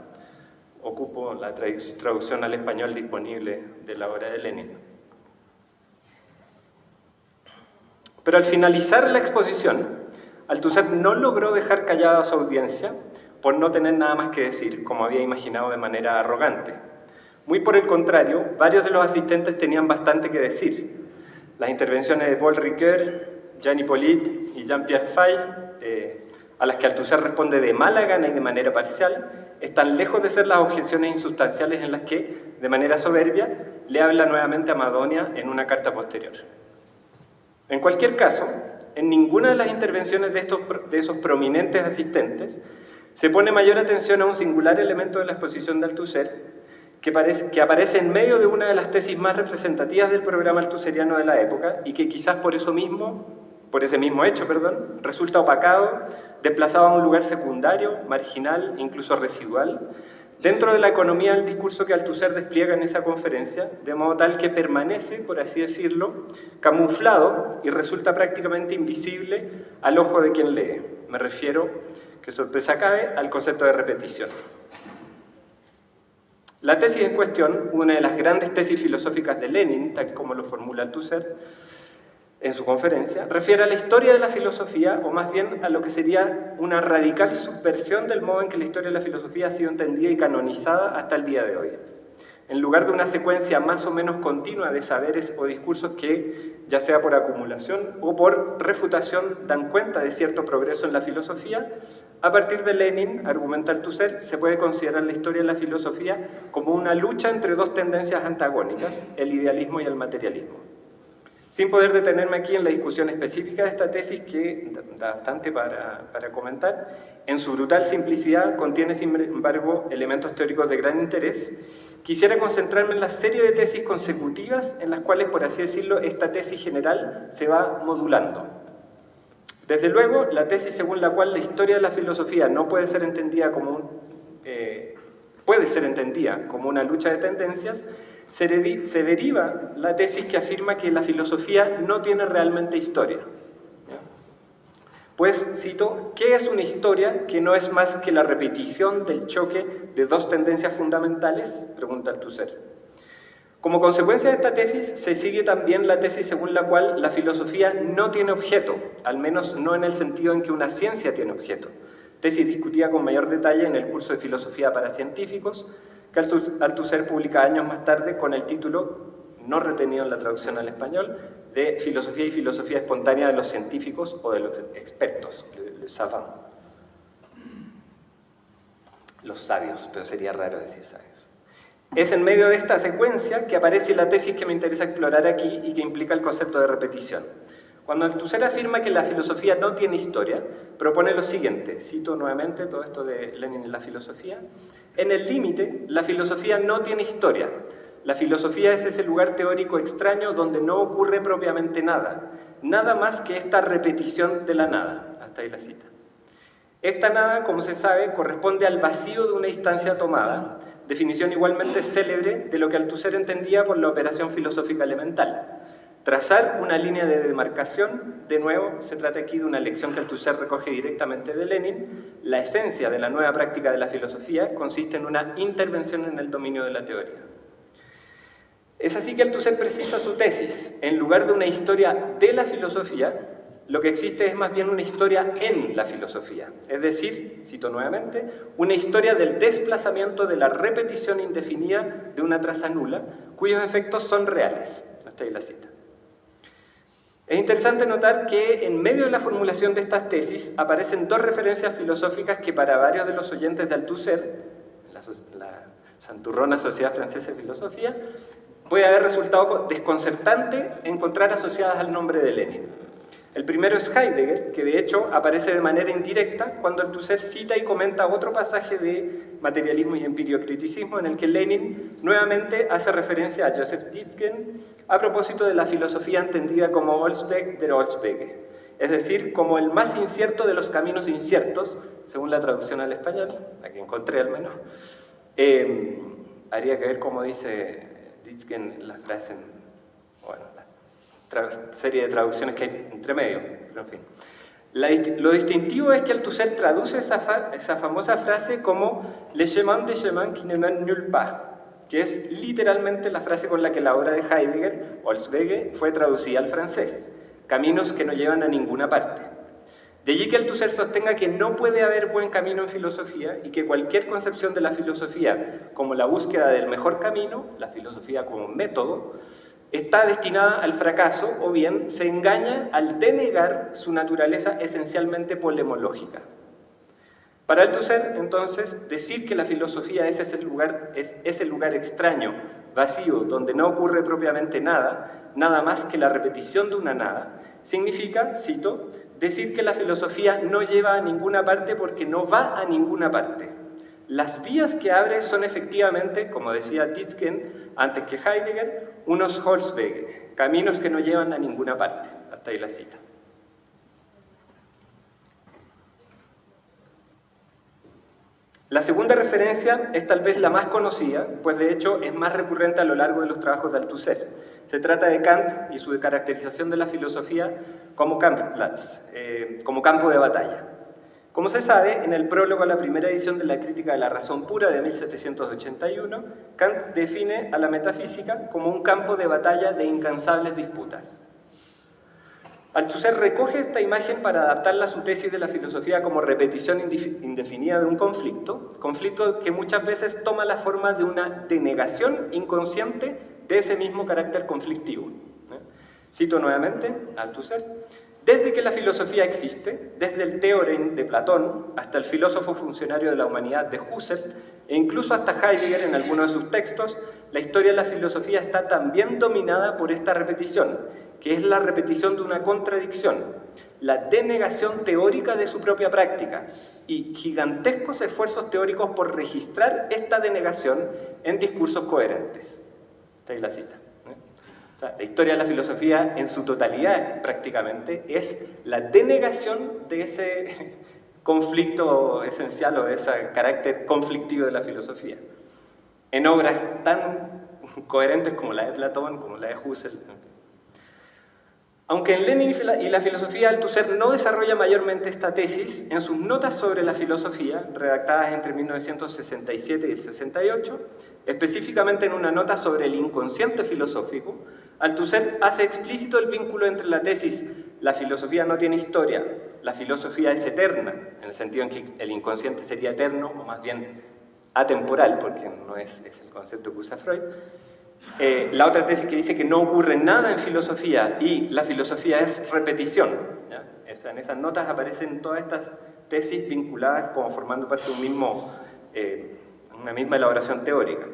Speaker 4: Ocupo la traducción al español disponible de la obra de Lenin. Pero al finalizar la exposición, Althusser no logró dejar callada a su audiencia por no tener nada más que decir, como había imaginado de manera arrogante. Muy por el contrario, varios de los asistentes tenían bastante que decir. Las intervenciones de Paul Ricoeur, Jean Hippolyte y Jean-Pierre Fay, a las que Althusser responde de mala gana y de manera parcial, están lejos de ser las objeciones insustanciales en las que, de manera soberbia, le habla nuevamente a Madonia en una carta posterior. En cualquier caso, en ninguna de las intervenciones de esos prominentes asistentes se pone mayor atención a un singular elemento de la exposición de Althusser, que aparece en medio de una de las tesis más representativas del programa althuseriano de la época y que quizás por ese mismo hecho, resulta opacado, desplazado a un lugar secundario, marginal, incluso residual, dentro de la economía del discurso que Althusser despliega en esa conferencia, de modo tal que permanece, por así decirlo, camuflado y resulta prácticamente invisible al ojo de quien lee. Me refiero, que sorpresa cabe, al concepto de repetición. La tesis en cuestión, una de las grandes tesis filosóficas de Lenin, tal como lo formula Althusser en su conferencia, refiere a la historia de la filosofía, o más bien a lo que sería una radical subversión del modo en que la historia de la filosofía ha sido entendida y canonizada hasta el día de hoy. En lugar de una secuencia más o menos continua de saberes o discursos que, ya sea por acumulación o por refutación, dan cuenta de cierto progreso en la filosofía, a partir de Lenin, argumenta Althusser, se puede considerar la historia de la filosofía como una lucha entre dos tendencias antagónicas, el idealismo y el materialismo. Sin poder detenerme aquí en la discusión específica de esta tesis, que da bastante para comentar, en su brutal simplicidad contiene, sin embargo, elementos teóricos de gran interés. Quisiera concentrarme en la serie de tesis consecutivas en las cuales, por así decirlo, esta tesis general se va modulando. Desde luego, la tesis según la cual la historia de la filosofía no puede ser entendida como una lucha de tendencias, se deriva la tesis que afirma que la filosofía no tiene realmente historia. Pues, cito, ¿qué es una historia que no es más que la repetición del choque de dos tendencias fundamentales?, pregunta Althusser. Como consecuencia de esta tesis, se sigue también la tesis según la cual la filosofía no tiene objeto, al menos no en el sentido en que una ciencia tiene objeto. Tesis discutida con mayor detalle en el curso de Filosofía para Científicos, que Althusser publica años más tarde con el título, no retenido en la traducción al español, de Filosofía y Filosofía Espontánea de los Científicos o de los Expertos, les savants. Los sabios, pero sería raro decir sabios. Es en medio de esta secuencia que aparece la tesis que me interesa explorar aquí y que implica el concepto de repetición. Cuando Althusser afirma que la filosofía no tiene historia, propone lo siguiente, cito nuevamente todo esto de Lenin en la filosofía: en el límite, la filosofía no tiene historia. La filosofía es ese lugar teórico extraño donde no ocurre propiamente nada, nada más que esta repetición de la nada. Hasta ahí la cita. Esta nada, como se sabe, corresponde al vacío de una instancia tomada, definición igualmente célebre de lo que Althusser entendía por la operación filosófica elemental. Trazar una línea de demarcación, de nuevo, se trata aquí de una lección que Althusser recoge directamente de Lenin. La esencia de la nueva práctica de la filosofía consiste en una intervención en el dominio de la teoría. Es así que Althusser precisa su tesis. En lugar de una historia de la filosofía, lo que existe es más bien una historia en la filosofía. Es decir, cito nuevamente, una historia del desplazamiento de la repetición indefinida de una traza nula, cuyos efectos son reales. Hasta ahí la cita. Es interesante notar que en medio de la formulación de estas tesis aparecen dos referencias filosóficas que para varios de los oyentes de Althusser, la santurrona Sociedad Francesa de Filosofía, puede haber resultado desconcertante encontrar asociadas al nombre de Lenin. El primero es Heidegger, que de hecho aparece de manera indirecta cuando Althusser cita y comenta otro pasaje de Materialismo y Empiriocriticismo en el que Lenin nuevamente hace referencia a Joseph Dizgen a propósito de la filosofía entendida como Ausweg der Auswege, es decir, como el más incierto de los caminos inciertos, según la traducción al español, la que encontré al menos. Habría que ver cómo dice Dizgen la frase, serie de traducciones que hay entre medio, pero en fin. Lo distintivo es que Althusser traduce esa famosa frase como «Le chemin des chemins qui ne mènent nulle part», que es literalmente la frase con la que la obra de Heidegger, Auswege, fue traducida al francés, «caminos que no llevan a ninguna parte». De allí que Althusser sostenga que no puede haber buen camino en filosofía y que cualquier concepción de la filosofía como la búsqueda del mejor camino, la filosofía como método, está destinada al fracaso o bien se engaña al denegar su naturaleza esencialmente polemológica. Para Althusser, entonces, decir que la filosofía es ese lugar extraño, vacío, donde no ocurre propiamente nada, nada más que la repetición de una nada, significa, cito, decir que la filosofía no lleva a ninguna parte porque no va a ninguna parte. Las vías que abre son efectivamente, como decía Titgen antes que Heidegger, unos Holzwege, caminos que no llevan a ninguna parte. Hasta ahí la cita. La segunda referencia es tal vez la más conocida, pues de hecho es más recurrente a lo largo de los trabajos de Althusser. Se trata de Kant y su caracterización de la filosofía como Kampfplatz, como campo de batalla. Como se sabe, en el prólogo a la primera edición de la Crítica de la Razón Pura de 1781, Kant define a la metafísica como un campo de batalla de incansables disputas. Althusser recoge esta imagen para adaptarla a su tesis de la filosofía como repetición indefinida de un conflicto que muchas veces toma la forma de una denegación inconsciente de ese mismo carácter conflictivo. Cito nuevamente a Althusser: desde que la filosofía existe, desde el Theorem de Platón hasta el filósofo funcionario de la humanidad de Husserl, e incluso hasta Heidegger en algunos de sus textos, la historia de la filosofía está también dominada por esta repetición, que es la repetición de una contradicción, la denegación teórica de su propia práctica y gigantescos esfuerzos teóricos por registrar esta denegación en discursos coherentes. Esta es la cita. O sea, la historia de la filosofía en su totalidad prácticamente es la denegación de ese conflicto esencial o de ese carácter conflictivo de la filosofía. En obras tan coherentes como la de Platón, como la de Husserl. Aunque en Lenin y la filosofía, Althusser no desarrolla mayormente esta tesis, en sus notas sobre la filosofía, redactadas entre 1967 y el 68, específicamente en una nota sobre el inconsciente filosófico, Althusser hace explícito el vínculo entre la tesis «la filosofía no tiene historia, la filosofía es eterna», en el sentido en que el inconsciente sería eterno, o más bien atemporal, porque no es el concepto que usa Freud. La otra tesis que dice que no ocurre nada en filosofía y la filosofía es repetición, ¿ya? En esas notas aparecen todas estas tesis vinculadas como formando parte de una misma elaboración teórica.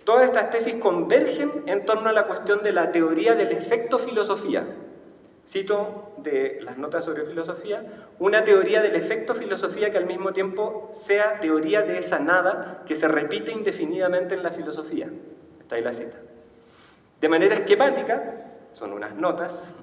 Speaker 4: Todas estas tesis convergen en torno a la cuestión de la teoría del efecto filosofía. Cito de las notas sobre filosofía: una teoría del efecto filosofía que al mismo tiempo sea teoría de esa nada que se repite indefinidamente en la filosofía. Está ahí la cita. De manera esquemática, son unas notas,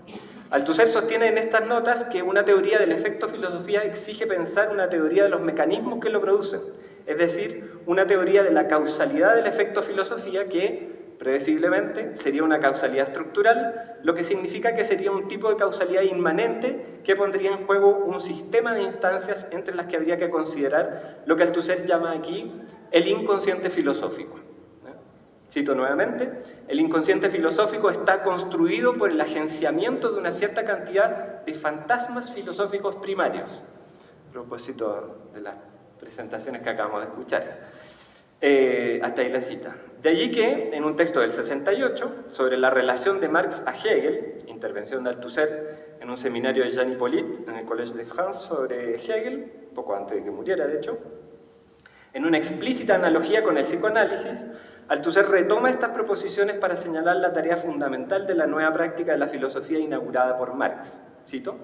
Speaker 4: Althusser sostiene en estas notas que una teoría del efecto filosofía exige pensar una teoría de los mecanismos que lo producen, es decir, una teoría de la causalidad del efecto filosofía que, previsiblemente, sería una causalidad estructural, lo que significa que sería un tipo de causalidad inmanente que pondría en juego un sistema de instancias entre las que habría que considerar lo que Althusser llama aquí el inconsciente filosófico. Cito nuevamente: el inconsciente filosófico está construido por el agenciamiento de una cierta cantidad de fantasmas filosóficos primarios. A propósito de las presentaciones que acabamos de escuchar. Hasta ahí la cita. De allí que, en un texto del 68, sobre la relación de Marx a Hegel, intervención de Althusser en un seminario de Jean Hippolyte en el Collège de France sobre Hegel, poco antes de que muriera de hecho, en una explícita analogía con el psicoanálisis, Althusser retoma estas proposiciones para señalar la tarea fundamental de la nueva práctica de la filosofía inaugurada por Marx. Cito: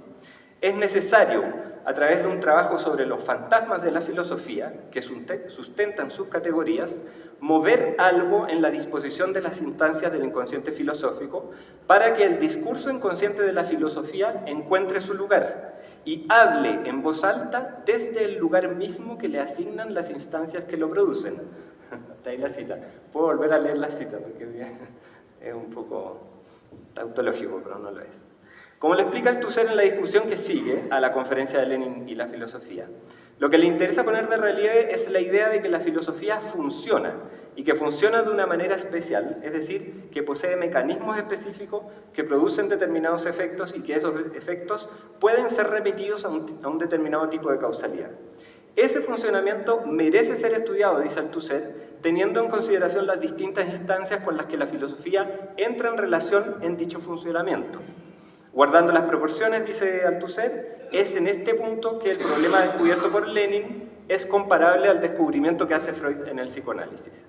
Speaker 4: es necesario, a través de un trabajo sobre los fantasmas de la filosofía, que sustentan sus categorías, mover algo en la disposición de las instancias del inconsciente filosófico para que el discurso inconsciente de la filosofía encuentre su lugar y hable en voz alta desde el lugar mismo que le asignan las instancias que lo producen. Hasta ahí la cita. Puedo volver a leer la cita porque es un poco tautológico, pero no lo es. Como le explica Althusser en la discusión que sigue a la conferencia de Lenin y la filosofía, lo que le interesa poner de relieve es la idea de que la filosofía funciona, y que funciona de una manera especial, es decir, que posee mecanismos específicos que producen determinados efectos y que esos efectos pueden ser repetidos a un determinado tipo de causalidad. Ese funcionamiento merece ser estudiado, dice Althusser, teniendo en consideración las distintas instancias con las que la filosofía entra en relación en dicho funcionamiento. Guardando las proporciones, dice Althusser, es en este punto que el problema descubierto por Lenin es comparable al descubrimiento que hace Freud en el psicoanálisis.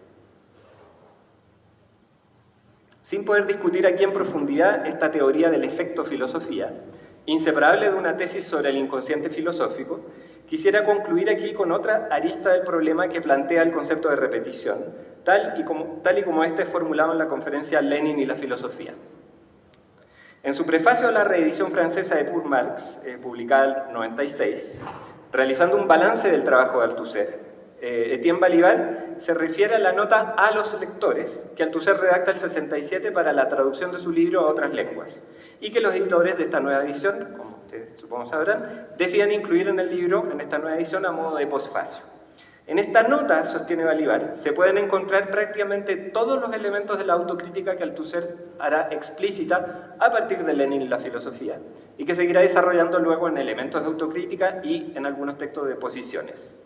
Speaker 4: Sin poder discutir aquí en profundidad esta teoría del efecto filosofía, inseparable de una tesis sobre el inconsciente filosófico, quisiera concluir aquí con otra arista del problema que plantea el concepto de repetición, tal y como este es formulado en la conferencia Lenin y la filosofía. En su prefacio a la reedición francesa de Pour Marx, publicada en 96, realizando un balance del trabajo de Althusser, Etienne Balibar se refiere a la nota a los lectores que Althusser redacta el 67 para la traducción de su libro a otras lenguas, y que los editores de esta nueva edición, como ustedes supongo sabrán, deciden incluir en el libro, en esta nueva edición, a modo de posfacio. En esta nota, sostiene Balibar, se pueden encontrar prácticamente todos los elementos de la autocrítica que Althusser hará explícita a partir de Lenin y la filosofía, y que seguirá desarrollando luego en elementos de autocrítica y en algunos textos de posiciones.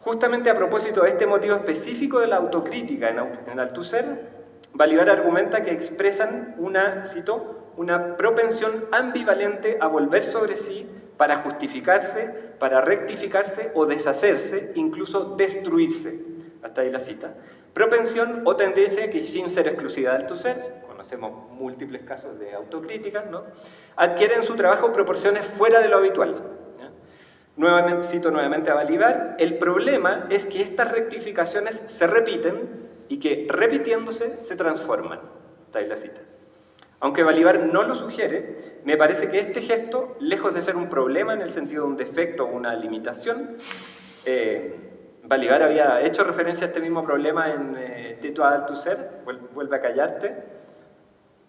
Speaker 4: Justamente a propósito de este motivo específico de la autocrítica en Althusser, Balibar argumenta que expresan cito, una propensión ambivalente a volver sobre sí para justificarse, para rectificarse o deshacerse, incluso destruirse. Hasta ahí la cita. Propensión o tendencia que, sin ser exclusiva de Althusser, conocemos múltiples casos de autocrítica, ¿no?, adquiere en su trabajo proporciones fuera de lo habitual. Cito nuevamente a Balibar: el problema es que estas rectificaciones se repiten y que, repitiéndose, se transforman. Está ahí la cita. Aunque Balibar no lo sugiere, me parece que este gesto, lejos de ser un problema en el sentido de un defecto o una limitación, Balibar había hecho referencia a este mismo problema en Tito a Althusser, Vuelve a callarte,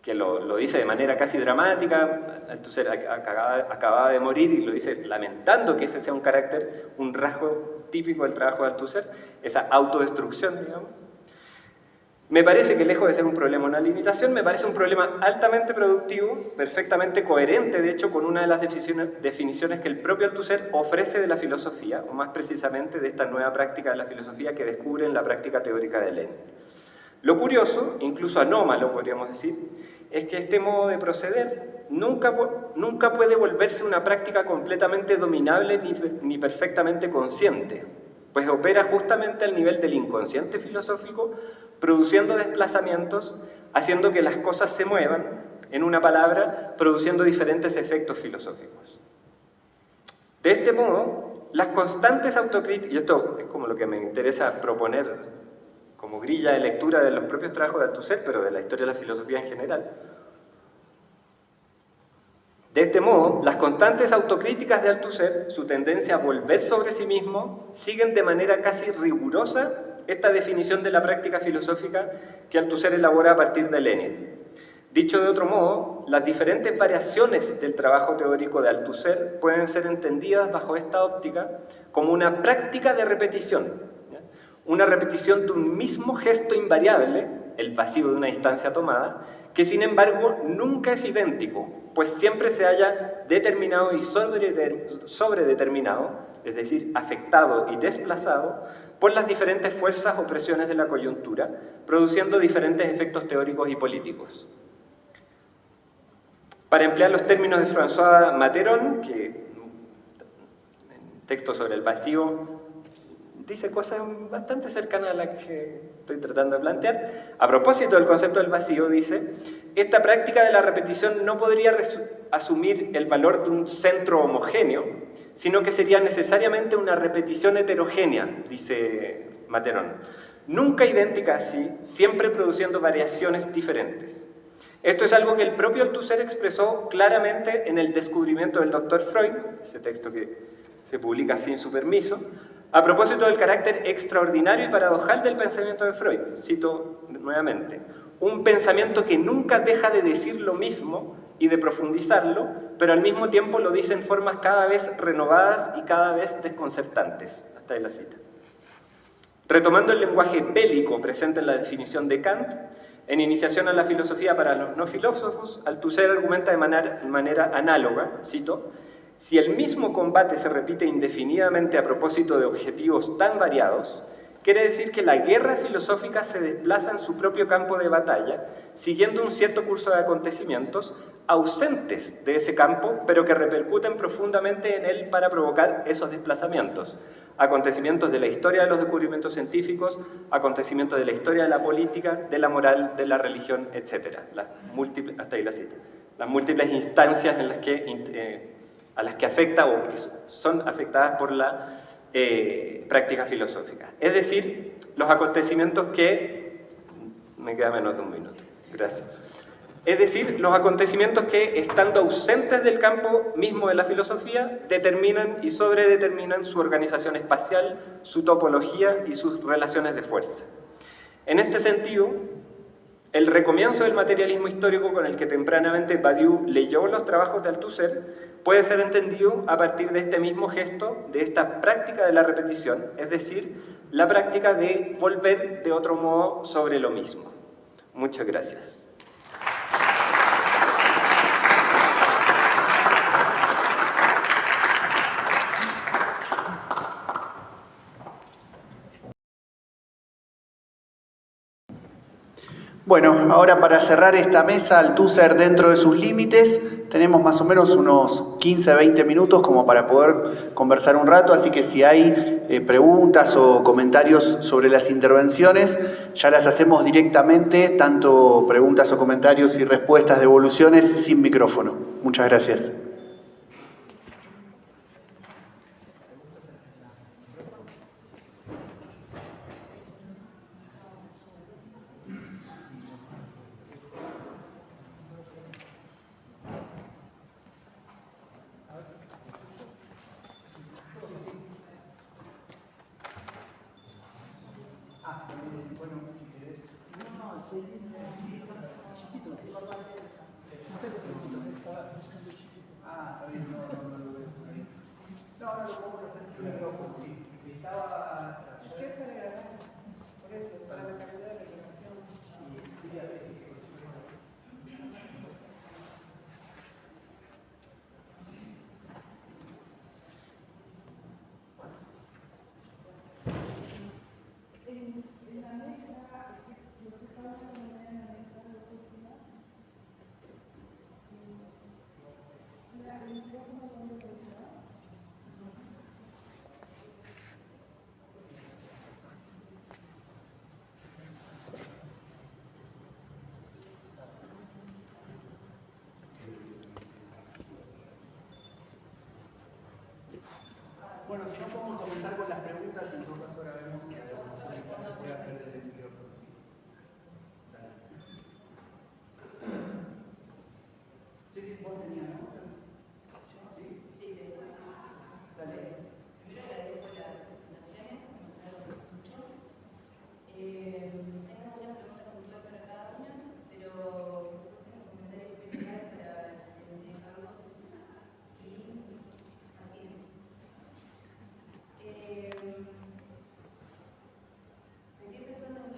Speaker 4: que lo dice de manera casi dramática. Althusser acababa de morir y lo dice lamentando que ese sea un rasgo típico del trabajo de Althusser, esa autodestrucción, digamos. Me parece que, lejos de ser un problema o una limitación, me parece un problema altamente productivo, perfectamente coherente, de hecho, con una de las definiciones que el propio Althusser ofrece de la filosofía, o más precisamente de esta nueva práctica de la filosofía que descubre en la práctica teórica de Lenin. Lo curioso, incluso anómalo podríamos decir, es que este modo de proceder nunca puede volverse una práctica completamente dominable ni perfectamente consciente, pues opera justamente al nivel del inconsciente filosófico, produciendo desplazamientos, haciendo que las cosas se muevan, en una palabra, produciendo diferentes efectos filosóficos. De este modo, las constantes autocríticas, y esto es como lo que me interesa proponer como grilla de lectura de los propios trabajos de Althusser, pero de la historia de la filosofía en general. De este modo, las constantes autocríticas de Althusser, su tendencia a volver sobre sí mismo, siguen de manera casi rigurosa esta definición de la práctica filosófica que Althusser elabora a partir de Lenin. Dicho de otro modo, las diferentes variaciones del trabajo teórico de Althusser pueden ser entendidas bajo esta óptica como una práctica de repetición, una repetición de un mismo gesto invariable, el pasivo de una instancia tomada, que sin embargo nunca es idéntico, pues siempre se halla determinado y sobredeterminado, es decir, afectado y desplazado por las diferentes fuerzas o presiones de la coyuntura, produciendo diferentes efectos teóricos y políticos. Para emplear los términos de François Materon, que en texto sobre el vacío dice cosas bastante cercanas a las que estoy tratando de plantear. A propósito del concepto del vacío, dice: esta práctica de la repetición no podría asumir el valor de un centro homogéneo, sino que sería necesariamente una repetición heterogénea, dice Materon, nunca idéntica así, siempre produciendo variaciones diferentes. Esto es algo que el propio Althusser expresó claramente en El descubrimiento del Dr. Freud, ese texto que se publica sin su permiso, a propósito del carácter extraordinario y paradojal del pensamiento de Freud. Cito nuevamente: un pensamiento que nunca deja de decir lo mismo y de profundizarlo, pero al mismo tiempo lo dice en formas cada vez renovadas y cada vez desconcertantes. Hasta ahí la cita. Retomando el lenguaje bélico presente en la definición de Kant, en Iniciación a la filosofía para los no filósofos, Althusser argumenta de manera análoga, cito: si el mismo combate se repite indefinidamente a propósito de objetivos tan variados, quiere decir que la guerra filosófica se desplaza en su propio campo de batalla, siguiendo un cierto curso de acontecimientos ausentes de ese campo, pero que repercuten profundamente en él para provocar esos desplazamientos. Acontecimientos de la historia de los descubrimientos científicos, acontecimientos de la historia de la política, de la moral, de la religión, etc. Hasta ahí la cita. Las múltiples instancias en las que a las que afecta o que son afectadas por la práctica filosófica. Es decir, los acontecimientos que... Me queda menos de un minuto. Gracias. Es decir, los acontecimientos que, estando ausentes del campo mismo de la filosofía, determinan y sobredeterminan su organización espacial, su topología y sus relaciones de fuerza. En este sentido, el recomienzo del materialismo histórico con el que tempranamente Badiou leyó los trabajos de Althusser puede ser entendido a partir de este mismo gesto, de esta práctica de la repetición, es decir, la práctica de volver de otro modo sobre lo mismo. Muchas gracias.
Speaker 2: Bueno, ahora para cerrar esta mesa, Althusser dentro de sus límites, tenemos más o menos unos 15-20 minutos como para poder conversar un rato, así que si hay preguntas o comentarios sobre las intervenciones, ya las hacemos directamente, tanto preguntas o comentarios y respuestas, devoluciones, sin micrófono. Muchas gracias. Bueno, si no podemos comenzar con las preguntas, en todo caso ahora vemos que la devolución se puede hacer desde el micrófono. Sí, sí, vos tenías, ¿no? ¿Sí? Sí, dale.
Speaker 5: Primero agradezco las presentaciones, me gustaron mucho. Tengo una pregunta puntual para cada una, pero tengo comentarios generales para el de Carlos y Martín. Me quedé pensando en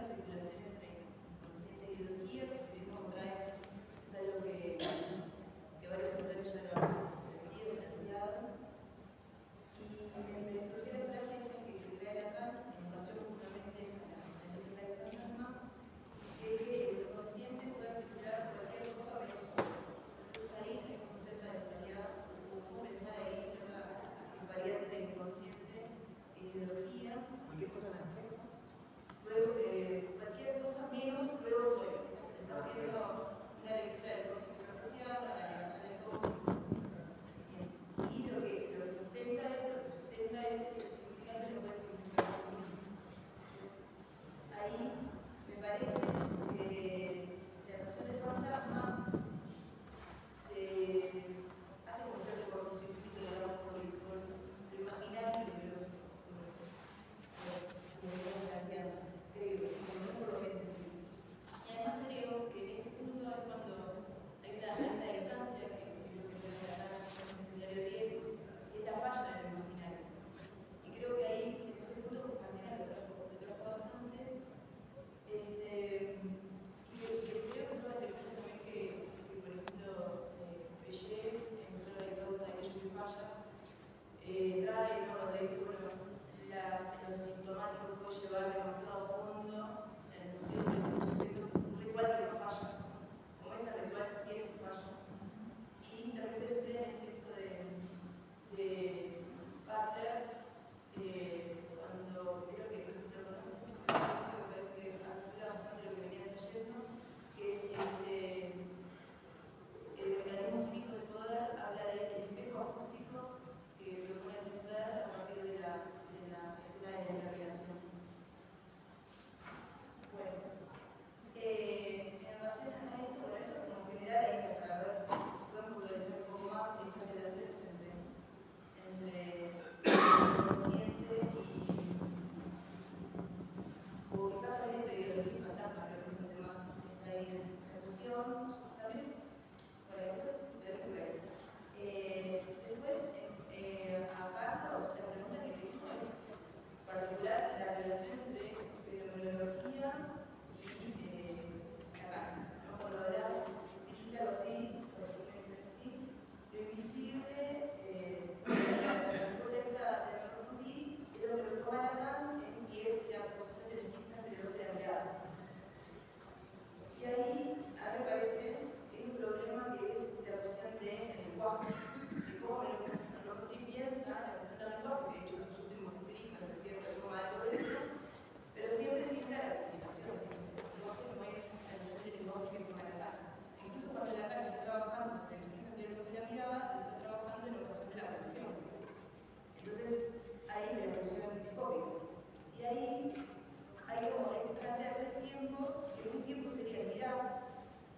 Speaker 5: plantea tres tiempos, que un tiempo sería mirar,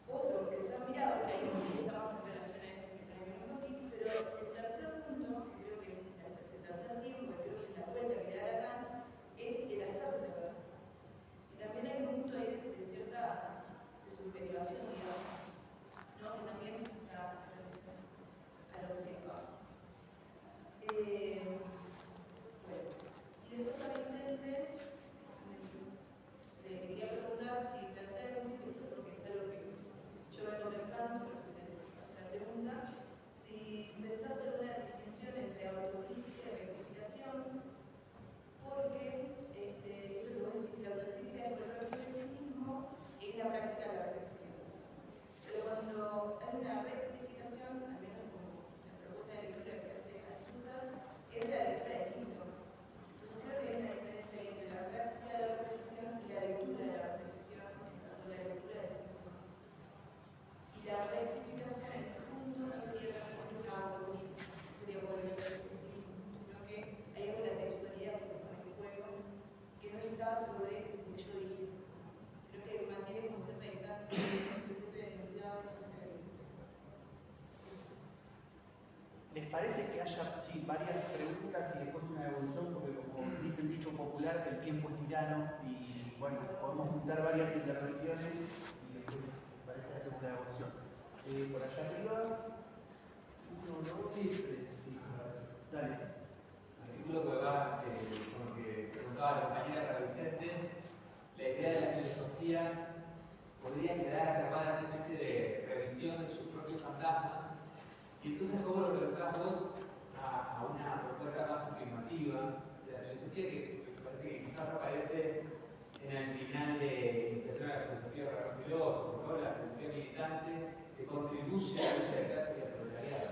Speaker 5: otro el ser mirado, que ahí sí está más en relación a este premio, pero el tercer punto, que creo que es el tercer tiempo, que creo que es la vuelta que le da Lacan, es el hacerse ver. Y también hay un punto ahí de cierta subjetivación, digamos, ¿no? Que también está en relación a lo intelectual. Bueno, y después a Vicente le quería preguntar si plantea algún tipo, porque es algo que yo vengo pensando, por eso te hace la pregunta, si pensaste alguna distinción entre autocrítica y rectificación, porque esto que vos decís, la autocrítica es volverse de sí mismo en la práctica de la reflexión. Pero cuando hay una rectificación, al menos como la propuesta de lectura que hace Althusser, es la lectura de síntomas. Entonces creo que hay una diferencia entre la práctica de la reflexión y la lectura de la reflexión, en tanto la lectura de síntomas. Y la rectificación en ese punto no sería tanto una autocrítica, no sería volver de sí mismo, sino que hay algo de la textualidad que se pone en juego, que no está sobre lo que yo dije, sino que mantiene como cierta distancia con ese punto de densidad, ese punto de realización.
Speaker 2: ¿Les parece que haya varias preguntas y después una evolución? Porque como dice el dicho popular, que el tiempo es tirano y bueno, podemos juntar varias intervenciones y después parece hacer una evolución. Por allá arriba, 1, 2, 3, sí, dale.
Speaker 6: Artículo que va con lo que preguntaba la compañera Vicente, la idea de la filosofía podría quedar atrapada en una especie de revisión de sus propios fantasmas. Y entonces, ¿cómo lo pensás vos a una propuesta más afirmativa de la filosofía que me parece que quizás aparece en el final de Iniciación a la filosofía para los filósofos, ¿no? La filosofía militante que contribuye a la lucha de clase y al proletariado?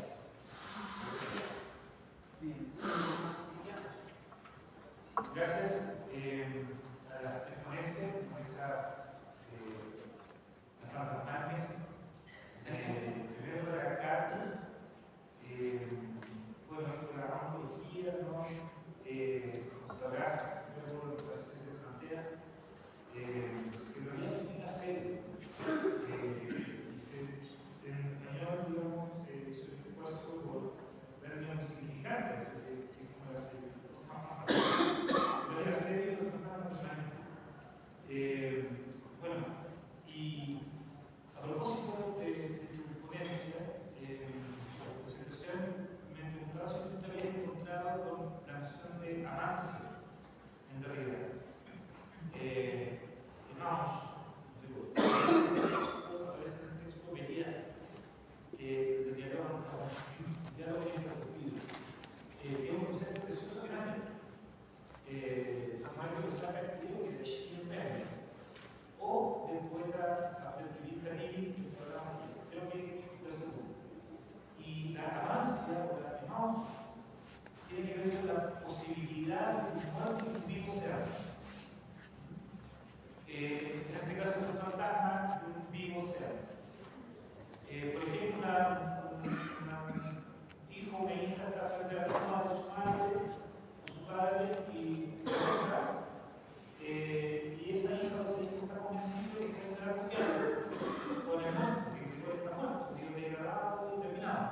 Speaker 2: Bien.
Speaker 7: Gracias a las tres ponencias, la fantasmas. Primero por acá, bueno, esto de la ontología, ¿no? Como sabrá, yo lo que se plantea, que en realidad significa ser. En español, digamos, es un esfuerzo por ver, digamos, significantes, que es como las cosas más fantásticas. Pero era serio, no estaba personalizado. Bueno, y a propósito de tu ponencia, la presentación me preguntaba si tú te habías encontrado con la noción de amancia en realidad. Vamos, aparece en el texto mediano del diálogo interrumpido. Es un concepto precioso que nadie. Samuel lo saca, creo que de Schiller o del poeta abdelkrim Khalili, que hablamos, creo que es lo segundo. Y la avancia o la tenemos tiene que ver con la posibilidad de que un muerto y un vivo se hagan. En este caso, un fantasma y un vivo se hagan. Por ejemplo, un hijo o una hija está frente a la tumba de su madre o su padre y reza. Y esa hija o ese hijo está convencido de que está intercambiando con el mundo, que no está muerto, que es degradado y terminado.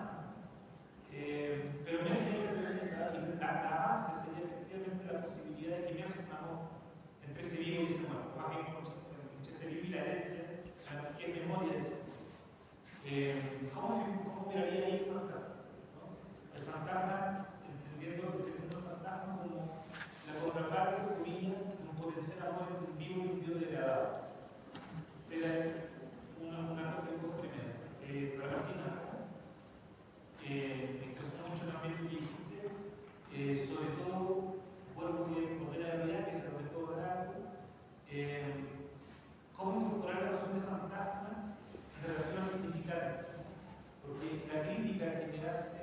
Speaker 7: Pero emerge la base sería efectivamente la posibilidad de que emerja un amor entre ese vivo y ese muerto, más bien entre ese vivo y la herencia, que es memoria de eso. ¿Cómo miraría ahí el fantasma? ¿No? El fantasma, entendiendo el fantasma como la contraparte, comillas, de un potencial amor entre un vivo y un vivo degradado. Sería una cosa primera. Para Martina, me interesó mucho también lo que dijiste, sobre todo, vuelvo a volver a la realidad, que es lo que todo hablar, cómo incorporar la noción de fantasma en relación al significado. Porque la crítica que le hace,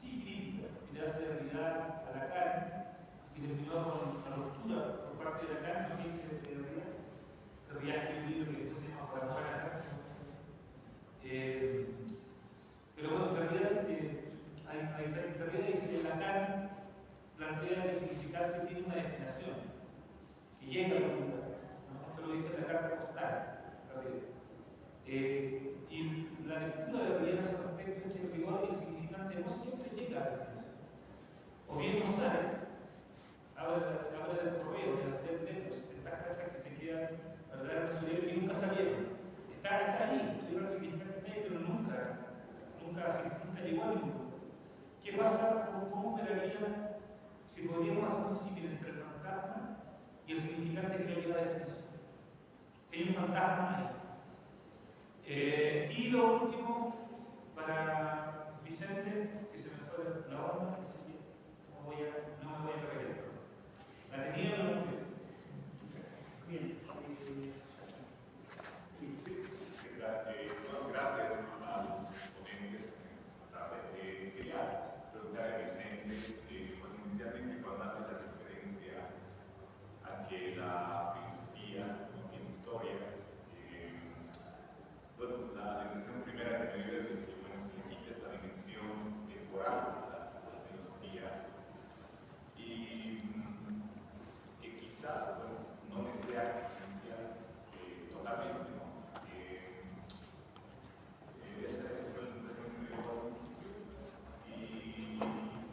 Speaker 7: que le hace realidad a Lacan, y terminó con la ruptura por parte de Lacan, también de realidad que un libro que después se llama Para Lacan. Pero bueno, en realidad, dice Lacan, plantea el significado que tiene una destinación, que llega a los lugares, Esto lo dice la carta postal. Y la lectura de Rivera en ese aspecto es que el rigor y el significante no siempre llega a la definición. O bien no sale. Habla del correo, de las dead letters, de estas cartas que se quedan verdaderamente en y nunca salieron. Está ahí, estuvieron significantes ahí, pero nunca llegó a ningún. ¿Qué pasa? ¿Cómo operaría si podríamos hacer un símil entre el fantasma y el significante que no llega a la definición? Si hay un fantasma ahí. Y lo último, para Vicente, que se me fue la onda, así que no me voy a reír. ¿La tenía o no la tenía?
Speaker 8: Bien.
Speaker 9: Bueno, gracias a los ponentes esta tarde. Quería preguntar a Vicente, inicialmente cuando hace la referencia a que la filosofía no tiene historia, bueno, la dimensión primera que me dio es que se le quita esta dimensión temporal a la filosofía y que quizás no le sea esencial totalmente, ¿no? Esa es la impresión que me dio al principio. Y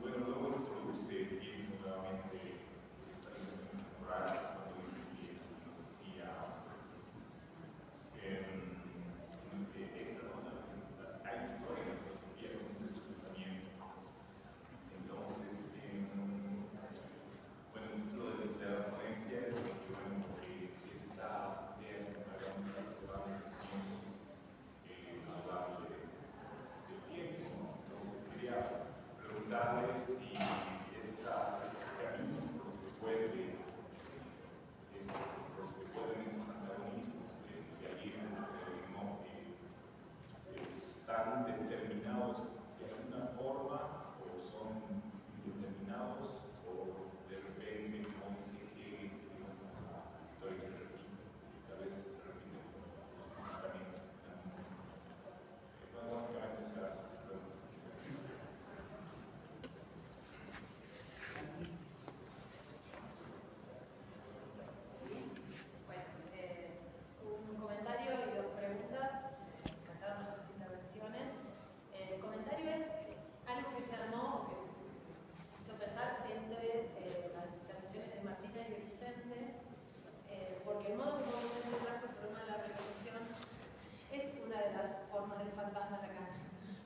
Speaker 9: bueno, luego introduce tiempo nuevamente esta dimensión temporal cuando dice que la filosofía hay historia en la filosofía con este pensamiento. Entonces, bueno, dentro de la ponencia es que, bueno, estas ideas se van a lo largo del tiempo, ¿no? Entonces, quería preguntarle si estos caminos por los que pueden estos antagonismos de allí en el materialismo están determinados de alguna forma o son indeterminados o de repente como dice que la historia se repite, tal vez se repite con caminos. Bueno, básicamente esa es la pregunta.
Speaker 5: Un comentario y dos preguntas. Me encantaron nuestras intervenciones. El comentario es algo que se armó, que hizo pensar entre las intervenciones de Martina y de Vicente, porque el modo como Vicente trajo el problema de la repetición es una de las formas del fantasma Lacan,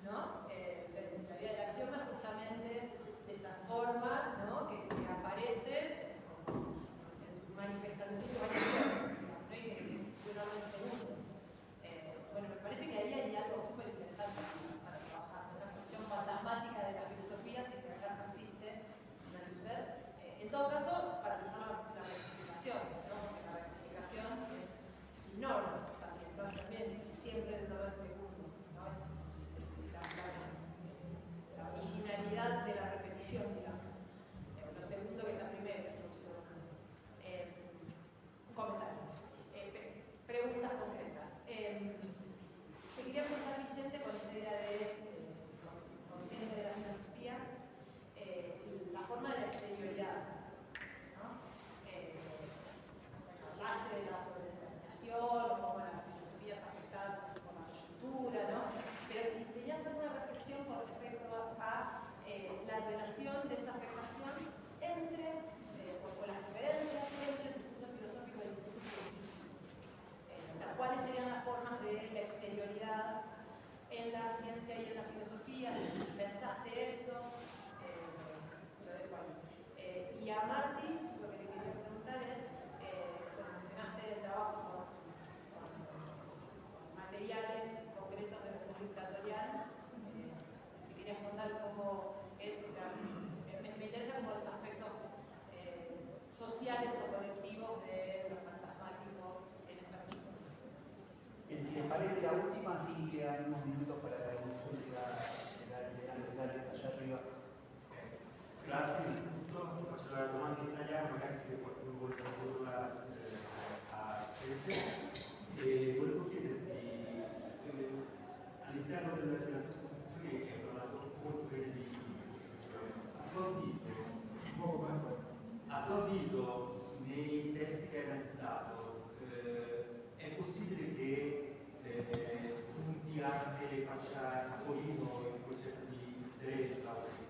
Speaker 5: ¿no? La teoría del axioma es justamente esa forma, ¿no? que aparece en su manifestación, ¿no? Y que es un orden segundo. Bueno, me parece que ahí hay algo súper interesante para trabajar, esa función fantasmática de la filosofía, si que acaso existe en Althusser. En todo caso, para pensar la rectificación, ¿no? Porque la rectificación es sin orden también, ¿no? También siempre en orden segundo, ¿no? Es la originalidad de la repetición, digamos. Lo segundo que está primero. Un comentario. Preguntas concretas. Te quería preguntar, Vicente, con esta idea de consciente de la filosofía, la forma de la exterioridad, ¿no? Hablaste de la sobredeterminación, cómo la filosofía es afectada por la coyuntura, ¿no? Pero si tenías alguna reflexión con respecto a la relación de esta afectación entre, o las diferencias entre el discurso filosófico y el discurso científico. O sea, ¿cuáles serían las formas de la exterioridad en la ciencia y en la filosofía? Si pensaste eso, lo dejo ahí. Y a Marty, lo que le quería preguntar es, cuando mencionaste el trabajo con materiales concretos de la mundo dictatorial, si querías contar cómo es, o sea, me interesa como los aspectos sociales o colectivos de lo fantasmático en esta región.
Speaker 8: Bien, si les parece la última, sí quedan unos minutos para la discusión de la allá arriba.
Speaker 10: Grazie innanzitutto, faccio la domanda in italiano, magari se qualcuno vuole tradurla a Fede. E volevo chiederti, all'interno della tua esposizione hai parlato molto bene di a tuo avviso nei testi che hai analizzato anche faccia capolino in concetto di interesse o di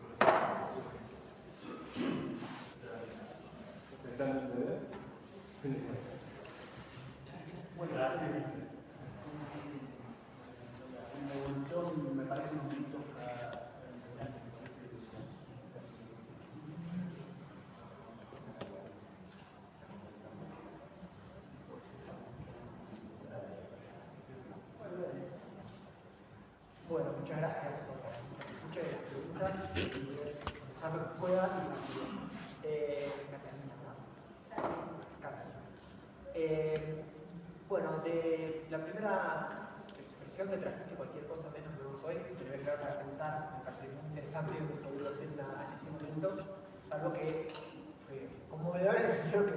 Speaker 4: Pensando en ustedes.
Speaker 10: Grazie mille.
Speaker 8: Una evolución me parece un poquito bueno, muchas gracias por escuchar las preguntas y contestar lo que pueda bueno, de la primera expresión que trajiste cualquier cosa menos de vos hoy, te voy a quedar para pensar, me parece muy interesante lo que podría hacer en este momento, algo que conmovedor en el sentido que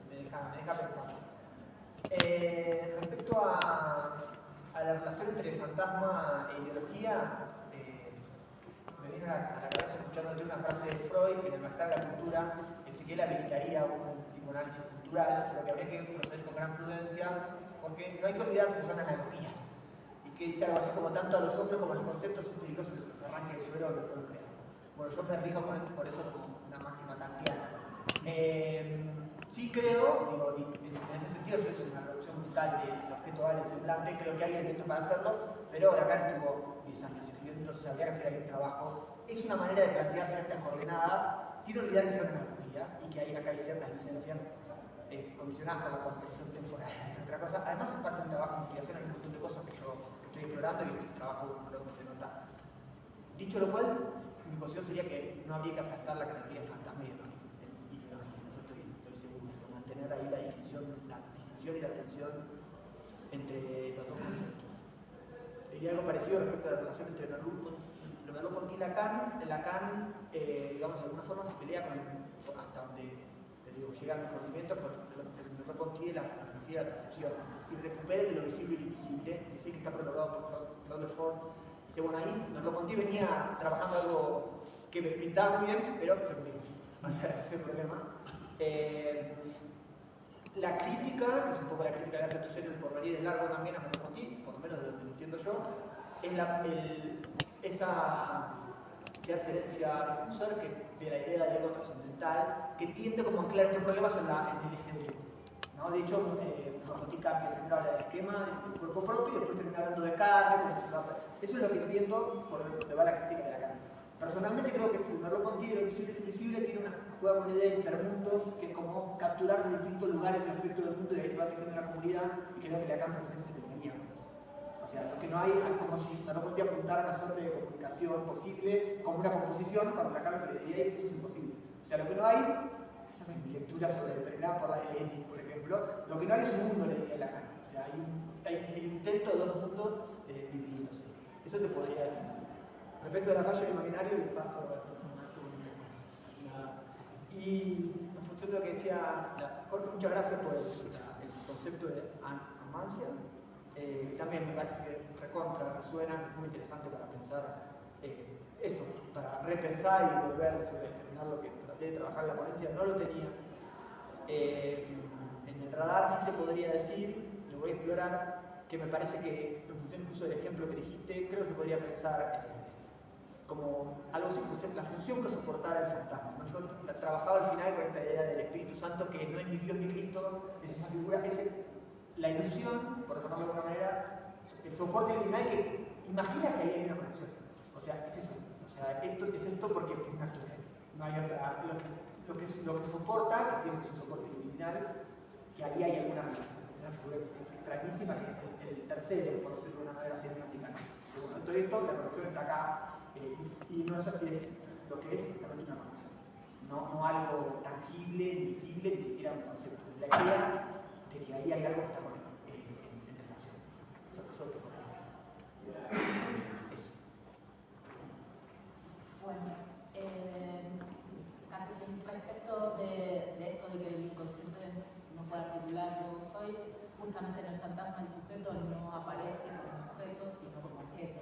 Speaker 8: me deja pensando. Respecto a la relación entre fantasma e ideología, me viene a la cabeza escuchándote una frase de Freud que en el Malestar de la Cultura, que él habilitaría un tipo de análisis cultural, pero que habría que proceder con gran prudencia, porque no hay que olvidarse que son analogías, y que dice algo así como tanto a los hombres como a los conceptos son peligrosos que se arranque del suelo donde fueron creados. Bueno, yo me rijo por eso como una máxima kantiana. Sí creo, digo, en ese sentido si es una reducción brutal del objeto vale el semblante, creo que hay elementos para hacerlo, pero acá estuvo 10 años escribiendo, entonces habría que hacer ahí un trabajo. Es una manera de plantear ciertas coordenadas sin olvidar que son analogías y que acá hay ciertas licencias condicionadas por la comprensión temporal, entre otras cosas. Además es parte de un trabajo de investigación, hay un montón de cosas que yo estoy explorando y el trabajo creo que se nota. Dicho lo cual, mi posición sería que no habría que aplastar la categoría de fantasma y ideología, eso estoy seguro, de mantener ahí la distinción y la tensión entre los dos conceptos. Y algo parecido respecto a la relación entre Merleau-Ponty y Lacan. Lacan, digamos, de alguna forma se pelea hasta donde llega mi conocimiento con Merleau-Ponty de la filosofía de la percepción y recupera de lo visible y lo invisible, dice que está prologado por Claude Lefort. Dice, bueno, ahí Merleau-Ponty venía trabajando algo que me pintaba muy bien, pero se murió. O sea, ese es el problema. La crítica, que es un poco la crítica que hace Althusser en el porvenir, es largo también a Merleau-Ponty, por lo menos de lo que entiendo yo, es esa cierta herencia de Husserl, de la idea de ego trascendental, que tiende como a anclar estos problemas en el eje del ego, ¿no? De hecho, Merleau-Ponty cambia, primero habla del esquema, del cuerpo propio, y después termina hablando de carne, eso es lo que entiendo por donde va la crítica de la carne. Personalmente creo que Merleau-Ponty de lo visible y invisible juega con una idea de intermundos, que es como capturar de distintos lugares el aspecto del mundo y de ahí se va tejiendo la comunidad, y creo que Lacan se debería. O sea, lo que no hay es como si Merleau-Ponty apuntara a una suerte de comunicación posible como una composición, cuando Lacan lo que diría es que eso es imposible. O sea, lo que no hay, esa es mi lectura determinada por la de Lenin, por ejemplo, lo que no hay es un mundo, le diría Lacan. O sea, hay el intento de dos mundos dividiéndose. Eso te podría decir. Respecto a la falla del imaginario, le paso a la persona. Y en función de lo que decía Jorge, muchas gracias por el concepto de amancia. También me parece que resuena, es muy interesante para pensar eso, para repensar y volver a terminar lo que traté de trabajar en la ponencia, no lo tenía. En el radar sí te podría decir, lo voy a explorar, que me parece que en función incluso del ejemplo que dijiste, creo que se podría pensar como algo sin la función que soportara el fantasma, ¿no? Yo trabajaba al final con esta idea del Espíritu Santo, que no es ni Dios ni Cristo, es esa figura, es la ilusión, por llamarlo de alguna manera, el soporte original que imagina que ahí hay una conexión. O sea, es eso. O sea, esto es esto porque es un acto de fe. No hay otra. Lo que soporta, que siempre es un soporte original, que ahí hay alguna relación. Es una figura extrañísima que es el tercero, por decirlo de una manera semi-aplicada. Pero bueno, todo esto, la conexión está acá. Y no es lo que es exactamente una conexión. No algo tangible, invisible, ni siquiera un concepto. La idea de que ahí hay algo que está en relación. Eso te puedo decir. Eso.
Speaker 3: Bueno, respecto de esto de que el inconsciente no puede articular yo soy, justamente en el fantasma el sujeto no aparece como sujeto, sino como objeto.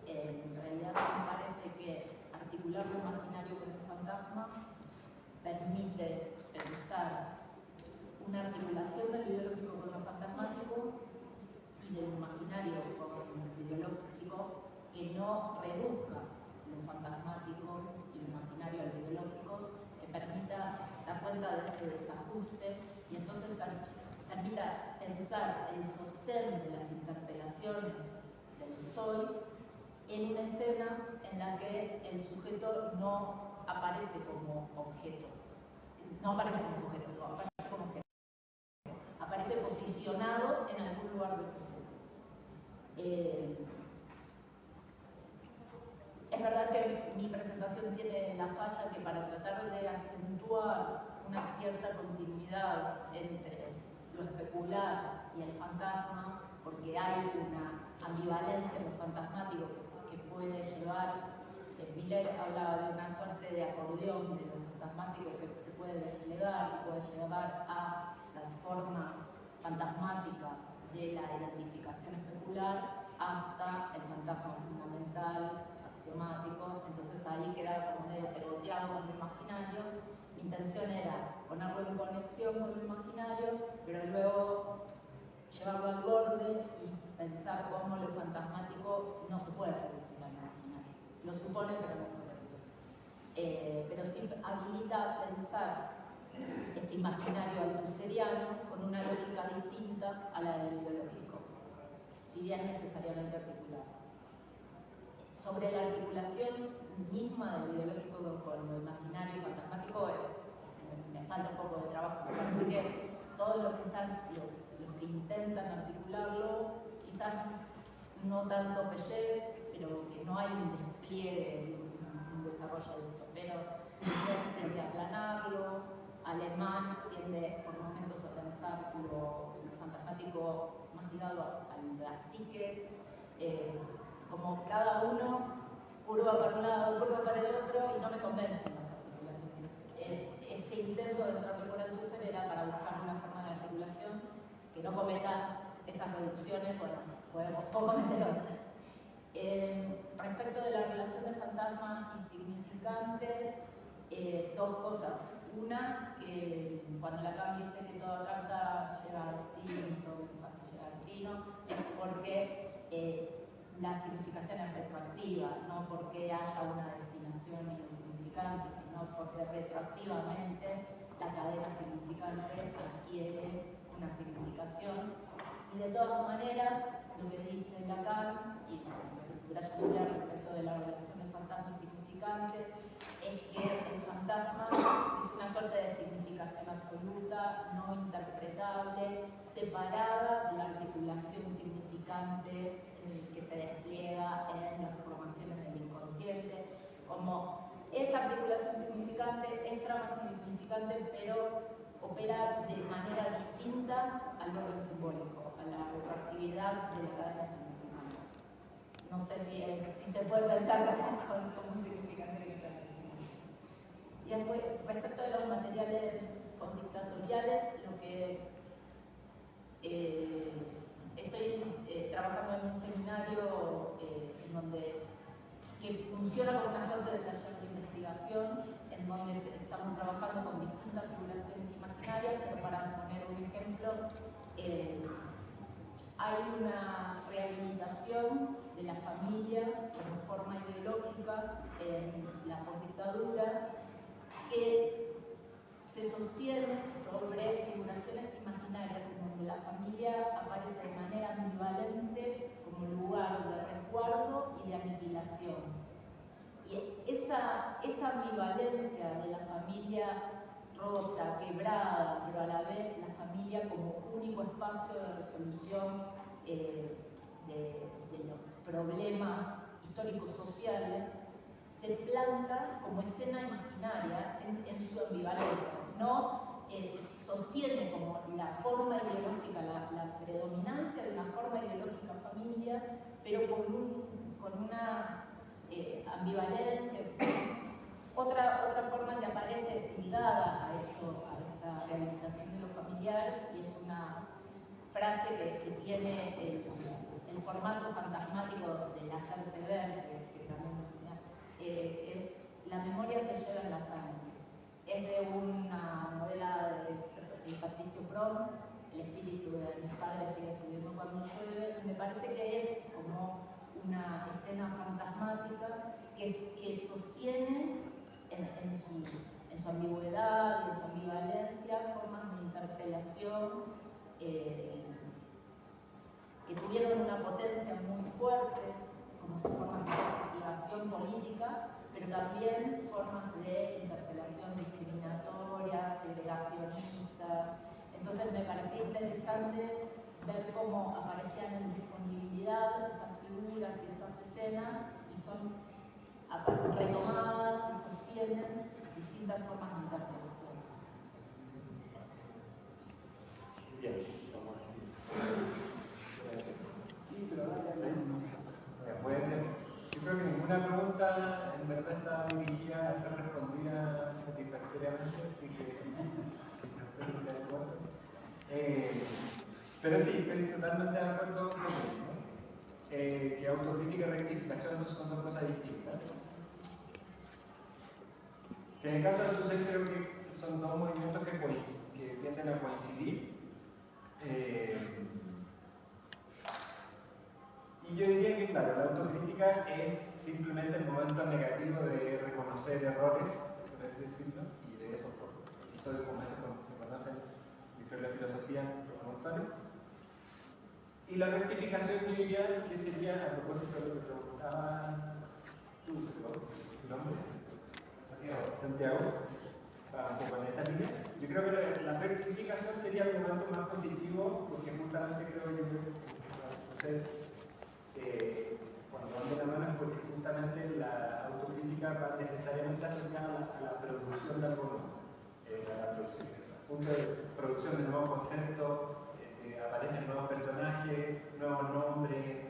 Speaker 3: En realidad me parece que articular lo imaginario con el fantasma permite pensar una articulación del ideológico con lo fantasmático y del imaginario con lo ideológico que no reduzca lo fantasmático y lo imaginario al biológico, que permita dar cuenta de ese desajuste y entonces permita pensar el sostén de las interpelaciones del soy en una escena en la que el sujeto no aparece como objeto, no aparece como sujeto, no aparece como objeto, aparece posicionado en algún lugar de esa escena. Es verdad que mi presentación tiene la falla que para tratar de acentuar una cierta continuidad entre lo especular y el fantasma, porque hay una ambivalencia en lo fantasmático que puede llevar, Miller hablaba de una suerte de acordeón de lo fantasmático que se puede desplegar y puede llevar a las formas fantasmáticas de la identificación especular hasta el fantasma fundamental, axiomático. Entonces ahí queda como medio pegoteado con lo imaginario. Mi intención era ponerlo en conexión con lo imaginario, pero luego llevarlo al borde y pensar cómo lo fantasmático no se puede reducir al imaginario. Lo supone, pero no se reduce. Pero sí habilita pensar este imaginario altuseriano con una lógica distinta a la del biológico, si bien necesariamente articulada. Sobre la articulación misma del biológico con lo imaginario y fantasmático me falta un poco de trabajo. Me parece que todos los que intentan articularlo, quizás no tanto Piaget, pero que no hay un despliegue, un desarrollo de esto. Pero Piaget tiende a aplanarlo, Alemán tiende por momentos a pensar lo fantasmático más ligado a la psique, como cada uno curva para un lado, curva para el otro, y no me convencen las articulaciones. Este intento de entrar por Althusser era para buscar una forma de articulación que no cometa esas reducciones, bueno, puedo cometer otras. Respecto de la relación de fantasma y significante, dos cosas. Una, que cuando Lacan dice que toda carta llega a destino y todo mensaje llega a destino, es porque la significación es retroactiva, no porque haya una destinación y un significante, sino porque retroactivamente la cadena significante adquiere una significación. Y de todas maneras, lo que dice Lacan, y lo que subraya Miller respecto de la relación del fantasma y significante, es que el fantasma es una suerte de significación absoluta, no interpretable, separada de la articulación significante que se despliega en las formaciones del inconsciente, como esa articulación significante es trama significante, pero opera de manera distinta al orden simbólico, a la retroactividad de la cadena significante. No sé si se puede pensar como un significante que ya y después, respecto de los materiales postdictatoriales, lo que estoy trabajando en un seminario que funciona como una suerte de taller de investigación, en donde estamos trabajando con distintas figuraciones imaginarias, pero para poner un ejemplo, hay una rehabilitación de la familia como forma ideológica en la postdictadura que se sostiene sobre figuraciones imaginarias en donde la familia aparece de manera ambivalente como lugar de resguardo y de aniquilación. Y esa ambivalencia de la familia rota, quebrada, pero a la vez la familia como único espacio de resolución de los problemas históricos sociales, se planta como escena imaginaria en su ambivalencia, no sostiene como la forma ideológica, la predominancia de una forma ideológica familia, pero con una ambivalencia. Otra forma que aparece ligada a esta rehabilitación de lo familiar, y es una frase que tiene el formato fantasmático del hacerse ver, que también es la memoria se lleva en la sangre. Es de una novela de Patricio Prom, El espíritu de mis padres sigue subiendo cuando llueve, y me parece que es como una escena fantasmática que sostiene en su ambigüedad y en su ambivalencia formas de interpelación que tuvieron una potencia muy fuerte como formas de activación política, pero también formas de interpelación discriminatoria, segregacionistas. Entonces me parecía interesante ver cómo aparecían en disponibilidad estas figuras y estas escenas y son retomadas y sostienen distintas formas de interpretación.
Speaker 4: Bien, vamos a seguir. Sí, pero yo creo que ninguna pregunta en verdad está dirigida a ser respondida satisfactoriamente, así que pero sí, estoy totalmente de acuerdo con él, ¿no? Que autocrítica y rectificación son dos cosas distintas. Que en el caso de Althusser creo que son dos movimientos que tienden a coincidir. Y yo diría que, claro, la autocrítica es simplemente el momento negativo de reconocer errores, por así decirlo, y de eso, por episodios como esos cuando se conocen la historia de la filosofía como autores. Y la rectificación, yo diría que sería, a propósito de lo que preguntaba tú, ¿tu nombre? Santiago, un poco en esa línea. Yo creo que la rectificación sería el momento más positivo, porque justamente creo que cuando van de la mano es porque justamente la autocrítica va necesariamente asociada a la producción de algo nuevo, a la punto de producción de nuevos conceptos, aparecen nuevos personajes, nuevos nombres,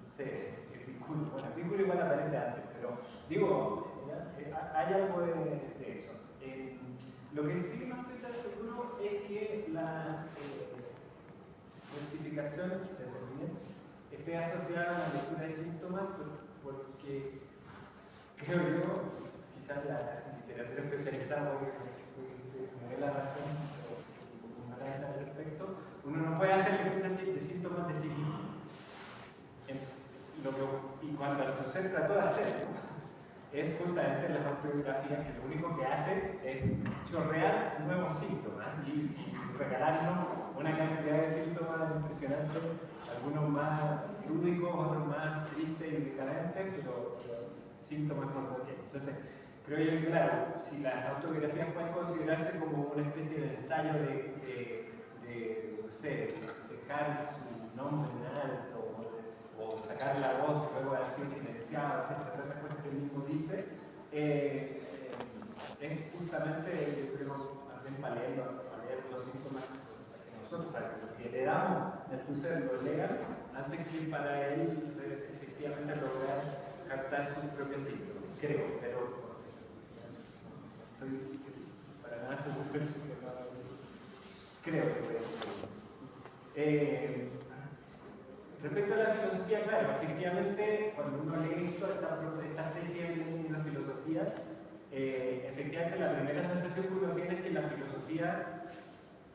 Speaker 4: no sé, Epicuro igual aparece antes, pero digo, hay algo de eso. Lo que sí no estoy tan seguro es que la rectificación, esté asociada a la lectura de síntomas, porque creo yo, quizás la literatura especializada me dé la razón al respecto, uno no puede hacer lecturas de síntomas de sí mismo. Y cuando Althusser trató de hacerlo, es justamente en las autobiografías que lo único que hace es chorrear nuevos síntomas y regalarnos una cantidad de síntomas impresionantes, algunos más lúdicos, otros más tristes y decadentes, pero síntomas por doquier. Entonces, creo yo que, claro, si las autobiografías pueden considerarse como una especie de ensayo no sé, dejar su nombre en alto, o sacar la voz luego de haber sido silenciado, etc., todas esas cosas que él mismo dice, es justamente, yo creo, también para leer los síntomas que nosotros, para que le damos a Althusser, lo lean, antes que para él efectivamente lograr captar sus propios síntomas, creo, pero no estoy para nada seguro de lo que va a decir. Creo que respecto a la filosofía, claro, efectivamente, cuando uno lee esta especie de la filosofía, efectivamente la primera sensación que uno tiene es que la filosofía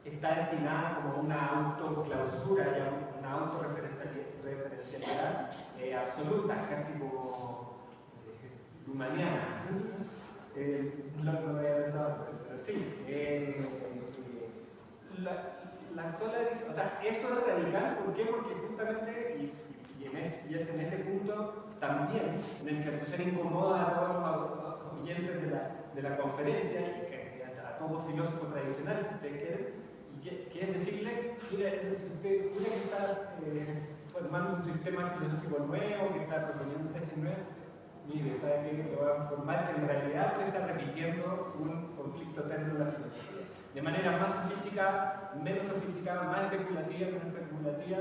Speaker 4: está destinada como una autoclausura y una autorreferencialidad absoluta, casi como humaniana. No lo había pensado, pero sí. O sea, eso es radical, ¿por qué? Porque justamente, y es en ese punto también en el que Althusser incomoda a todos los oyentes de la conferencia y que a todo filósofo tradicional, si ustedes quieren, y que es decirle, mire, si usted que está formando un sistema filosófico nuevo, que está proponiendo tesis nuevas, mire, ¿sabe qué? Le voy a informar que en realidad usted está repitiendo un conflicto eterno en la filosofía. De manera más sofisticada, menos sofisticada, más especulativa, menos especulativa,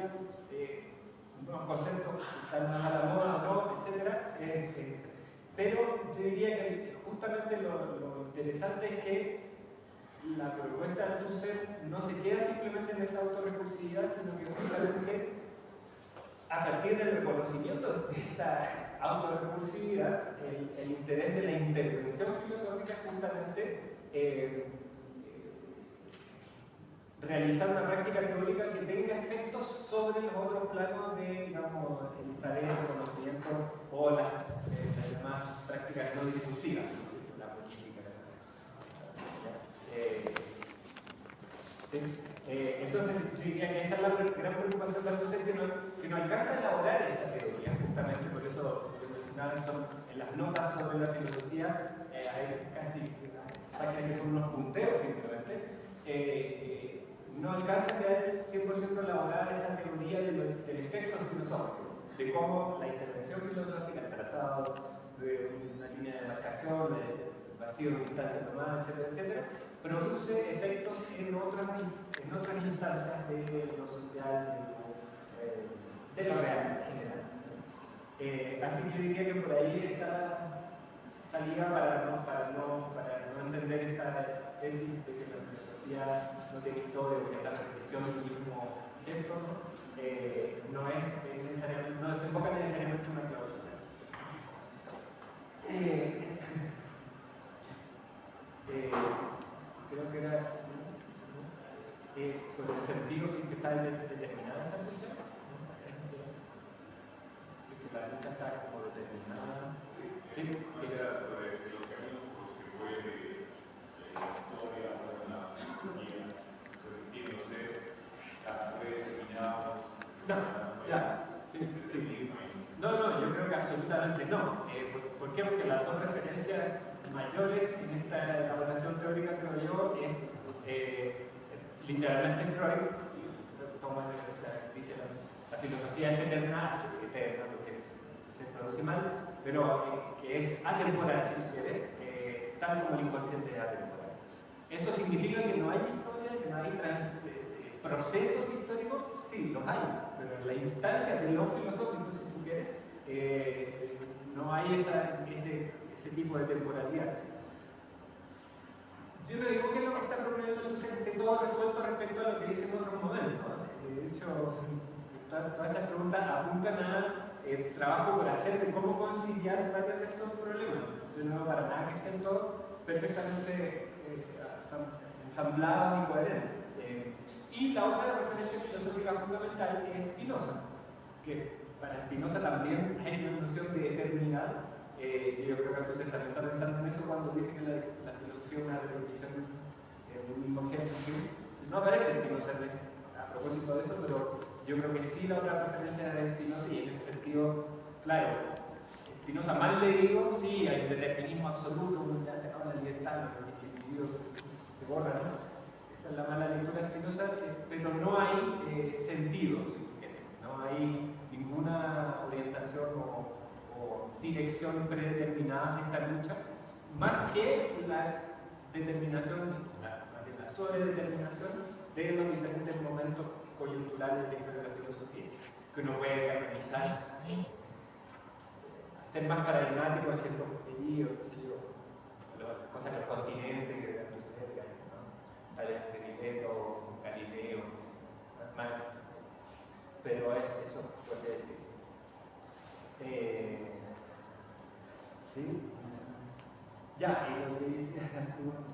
Speaker 4: unos conceptos que están más a la moda o no, etc. Pero yo diría que justamente lo interesante es que la propuesta de Althusser no se queda simplemente en esa autorrecursividad, sino que justamente a partir del reconocimiento de esa autorrecursividad, el interés de la intervención filosófica justamente realizar una práctica teórica que tenga efectos sobre los otros planos de, digamos, el saber, el conocimiento o las demás prácticas no discursivas, la política. ¿Sí? Entonces, yo diría que esa es la gran preocupación de la docente, que no alcanza a elaborar esa teoría, justamente por eso lo que mencionaban son en las notas sobre la filosofía, hay casi páginas que son unos punteos simplemente. No alcanza a quedar 100% elaborada esa teoría del efecto filosófico, de cómo la intervención filosófica, el trazado de una línea de demarcación, de vacío de instancia tomada, etcétera, etcétera, produce efectos en otras instancias de lo social, de lo real en general. Así que yo diría que por ahí está salida para no entender esta tesis de que la filosofía no tiene historia, que es la repetición del mismo gesto, no es necesariamente, no desemboca necesariamente en una cláusula. Creo que era sobre el sentido sin que está determinada esa función. Sí, que la lucha está como determinada.
Speaker 9: Sí, era sobre los caminos por los que puede la historia o la filosofía, permitiéndose estar predeterminados.
Speaker 4: No, ya, sí. No, yo creo que absolutamente no. ¿Por qué? Porque las dos referencias mayores en esta elaboración teórica, creo yo, es literalmente Freud, dice la filosofía es eterna, porque se traduce mal, pero que es atemporal, si se quiere, tal como el inconsciente es atemporal. ¿Eso significa que no hay historia, que no hay procesos históricos? Sí, los hay, pero en la instancia de lo filosófico, si tú quieres, no hay ese tipo de temporalidad. Yo no digo que lo que está proponiendo entonces esté todo resuelto respecto a lo que dice en otros momentos. De hecho, todas estas preguntas apuntan a trabajo por hacer de cómo conciliar varios de estos problemas. Yo no veo para nada que estén todos perfectamente ensamblados y coherentes. Y la otra referencia filosófica fundamental es Spinoza, que para Spinoza también hay una noción de eternidad. Y yo creo que entonces también está pensando en eso cuando dice que la filosofía es una repetición de un mismo género. No aparece Spinoza a propósito de eso, pero yo creo que sí la otra referencia de Spinoza, y en ese sentido, claro, Spinoza mal leído, sí, hay un determinismo absoluto, donde ya se acaba la libertad, los individuos se borran, ¿no? Esa es la mala lectura de Spinoza, pero no hay sentidos, no hay ninguna orientación o dirección predeterminada en esta lucha, más que la determinación, la sobredeterminación de los diferentes momentos coyunturales de la historia de la filosofía, que uno puede canonizar, hacer más paradigmático en ciertos periodos, qué sé yo, las cosas de los continentes que vean cerca, ¿no? Tales de Mileto, Galileo, Marx, pero eso puede decir. ¿Sí? Ya, y lo que dice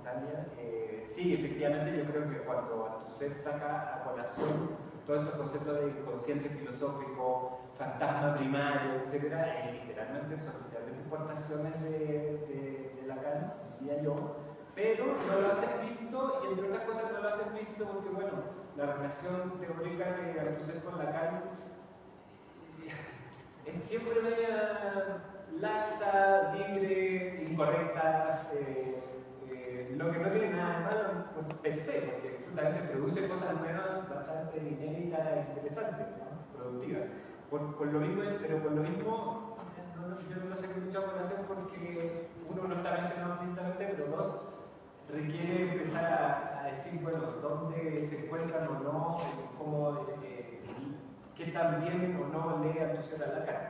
Speaker 4: Tania, sí, efectivamente yo creo que cuando Althusser saca a colación todos estos conceptos de inconsciente filosófico, fantasma primario, etc., literalmente son literalmente importaciones de Lacan, diría yo, pero no lo hace explícito, y entre otras cosas no lo hace explícito porque, bueno, la relación teórica de Althusser con Lacan es siempre media laxa, libre, incorrecta, lo que no tiene nada de malo per se, porque justamente produce cosas nuevas bastante inéditas e interesantes, ¿no? Productivas. Por lo mismo, pero por lo mismo, yo no lo saqué mucho a colación porque uno lo está mencionando explícitamente, pero dos, requiere empezar a decir, bueno, dónde se encuentran o no, cómo, qué tan bien o no lee Althusser a Lacan.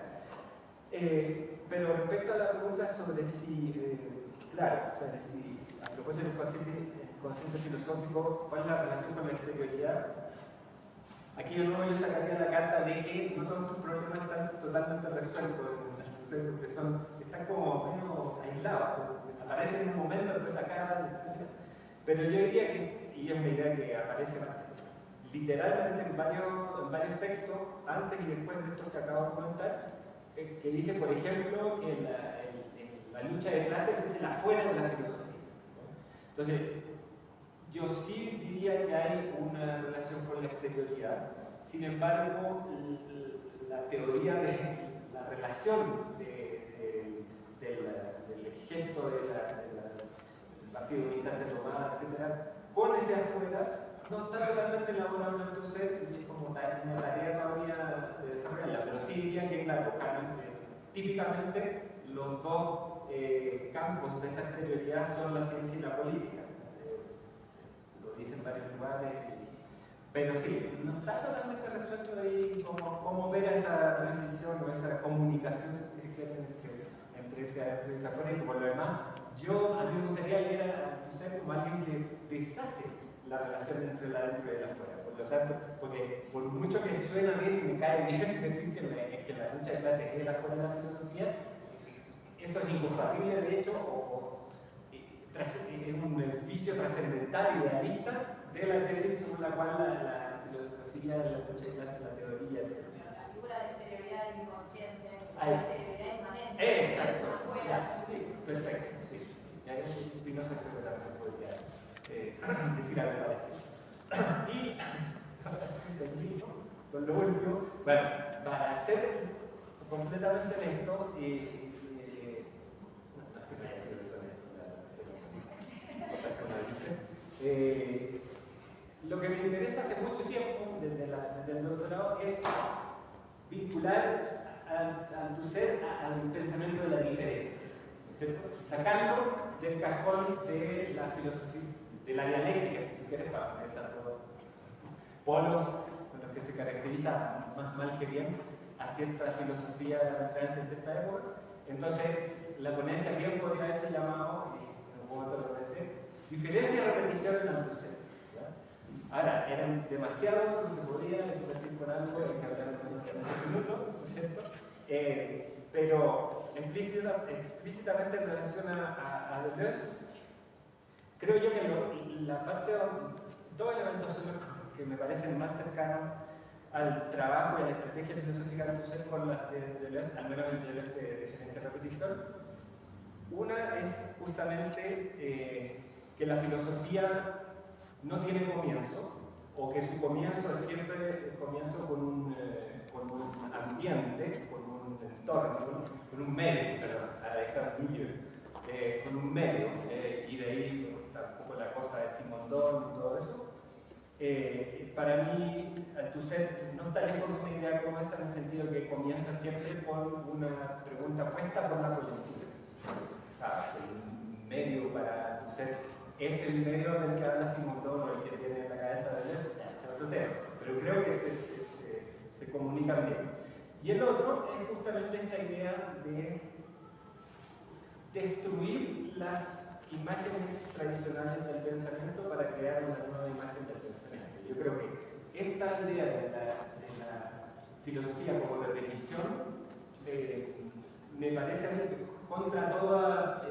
Speaker 4: Pero respecto a la pregunta sobre si, claro, o sea, si a propósito del consciente filosófico, ¿cuál es la relación con la exterioridad? Aquí de nuevo yo sacaría la carta de que no todos tus problemas están totalmente resueltos en Althusser, porque están como medio aislados, aparecen en un momento, después se acaban, etc. Pero yo diría que, y es una idea que aparece literalmente en varios textos, antes y después de esto que acabo de comentar, que dice, por ejemplo, que la lucha de clases es el afuera de la filosofía, ¿no? Entonces, yo sí diría que hay una relación con la exterioridad. Sin embargo, la teoría de la relación del gesto del vacío de instancia tomada, etc., con ese afuera, no está totalmente elaborado en Althusser y es como una tarea todavía de desarrollarla. Pero sí diría que, claro, típicamente los dos campos de esa exterioridad son la ciencia y la política. Lo dicen varios lugares. Pero sí, no está totalmente resuelto ahí cómo ver esa transición o esa comunicación entre ese afuera y por lo demás. A mí me gustaría leer a Althusser como alguien que deshace la relación entre el adentro y el afuera. Por lo tanto, porque por mucho que suena bien y me cae bien decir que la lucha de clases es el afuera de la filosofía, eso es incompatible de hecho es un vicio trascendental idealista de la tesis según la cual la filosofía de la lucha de clases, la teoría, etc.
Speaker 5: La figura de exterioridad inconsciente,
Speaker 4: Ahí.
Speaker 5: la exterioridad inmanente.
Speaker 4: Exacto.
Speaker 5: Afuera.
Speaker 4: Sí, perfecto. Sí. Ya Spinoza creo que también podría decir algo parecido. Y ahora sí termino con lo último. Bueno, para ser completamente honesto, no es que no haya sido eso, lo que me interesa hace mucho tiempo, desde el doctorado, es vincular a Althusser al pensamiento de la diferencia, ¿no es cierto? Sacarlo del cajón de la filosofía, de la dialéctica, si tú quieres, para pensar los polos con los que se caracteriza más mal que bien a cierta filosofía de la Francia en cierta época. Entonces, la ponencia bien podría haberse llamado, y en algún momento lo voy a decir, diferencia y repetición en Althusser. Ahora, eran demasiados, no se podía invertir por algo, hay que hablar en 20 minutos, ¿no es cierto? Pero explícitamente en relación a Deleuze, creo yo que la parte, dos elementos son los que me parecen más cercanos al trabajo y a la estrategia filosófica de Althusser con las de Deleuze, al menos el Deleuze de diferencia y repetición. Una es justamente que la filosofía no tiene comienzo, o que su comienzo es siempre el comienzo con un ambiente, con un entorno, con un medio, perdón, a dejar con un medio, y de ahí tampoco la cosa de Simondon y todo eso. Para mí, Althusser no está lejos de una idea como esa en el sentido que comienza siempre con una pregunta puesta por la coyuntura. El medio para Althusser es el medio del que habla Simondon o el que tiene en la cabeza de Deleuze, es otro tema, pero creo que se comunican bien. Y el otro es justamente esta idea de destruir las imágenes tradicionales del pensamiento para crear una nueva imagen del pensamiento. Yo creo que esta idea de la filosofía como de revisión me parece a mí que contra toda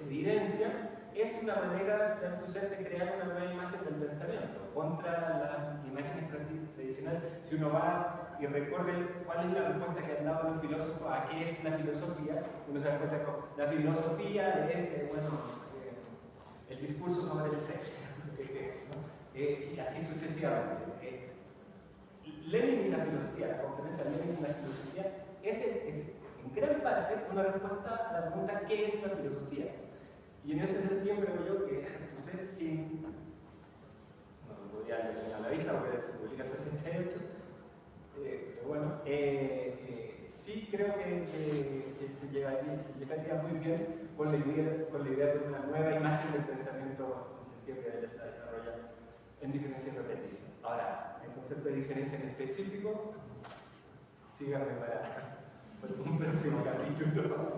Speaker 4: evidencia es una manera de Althusser de crear una nueva imagen del pensamiento, contra las imágenes tradicionales. Si uno va y recorre cuál es la respuesta que han dado los filósofos a qué es la filosofía, uno se da cuenta que la filosofía es, el discurso sobre el sexo, y así sucesivamente. Lenin y la filosofía, la conferencia de Lenin y la filosofía, es en gran parte una respuesta a la pregunta ¿qué es la filosofía? Y en ese sentido creo yo que Althusser no lo podría leer a la vista porque se publica el 68, pero bueno, sí creo que se llegaría muy bien con la idea de una nueva imagen del pensamiento en el sentido que se desarrolla en diferencia y repetición. Ahora, el concepto de diferencia en específico, síganme para un próximo capítulo.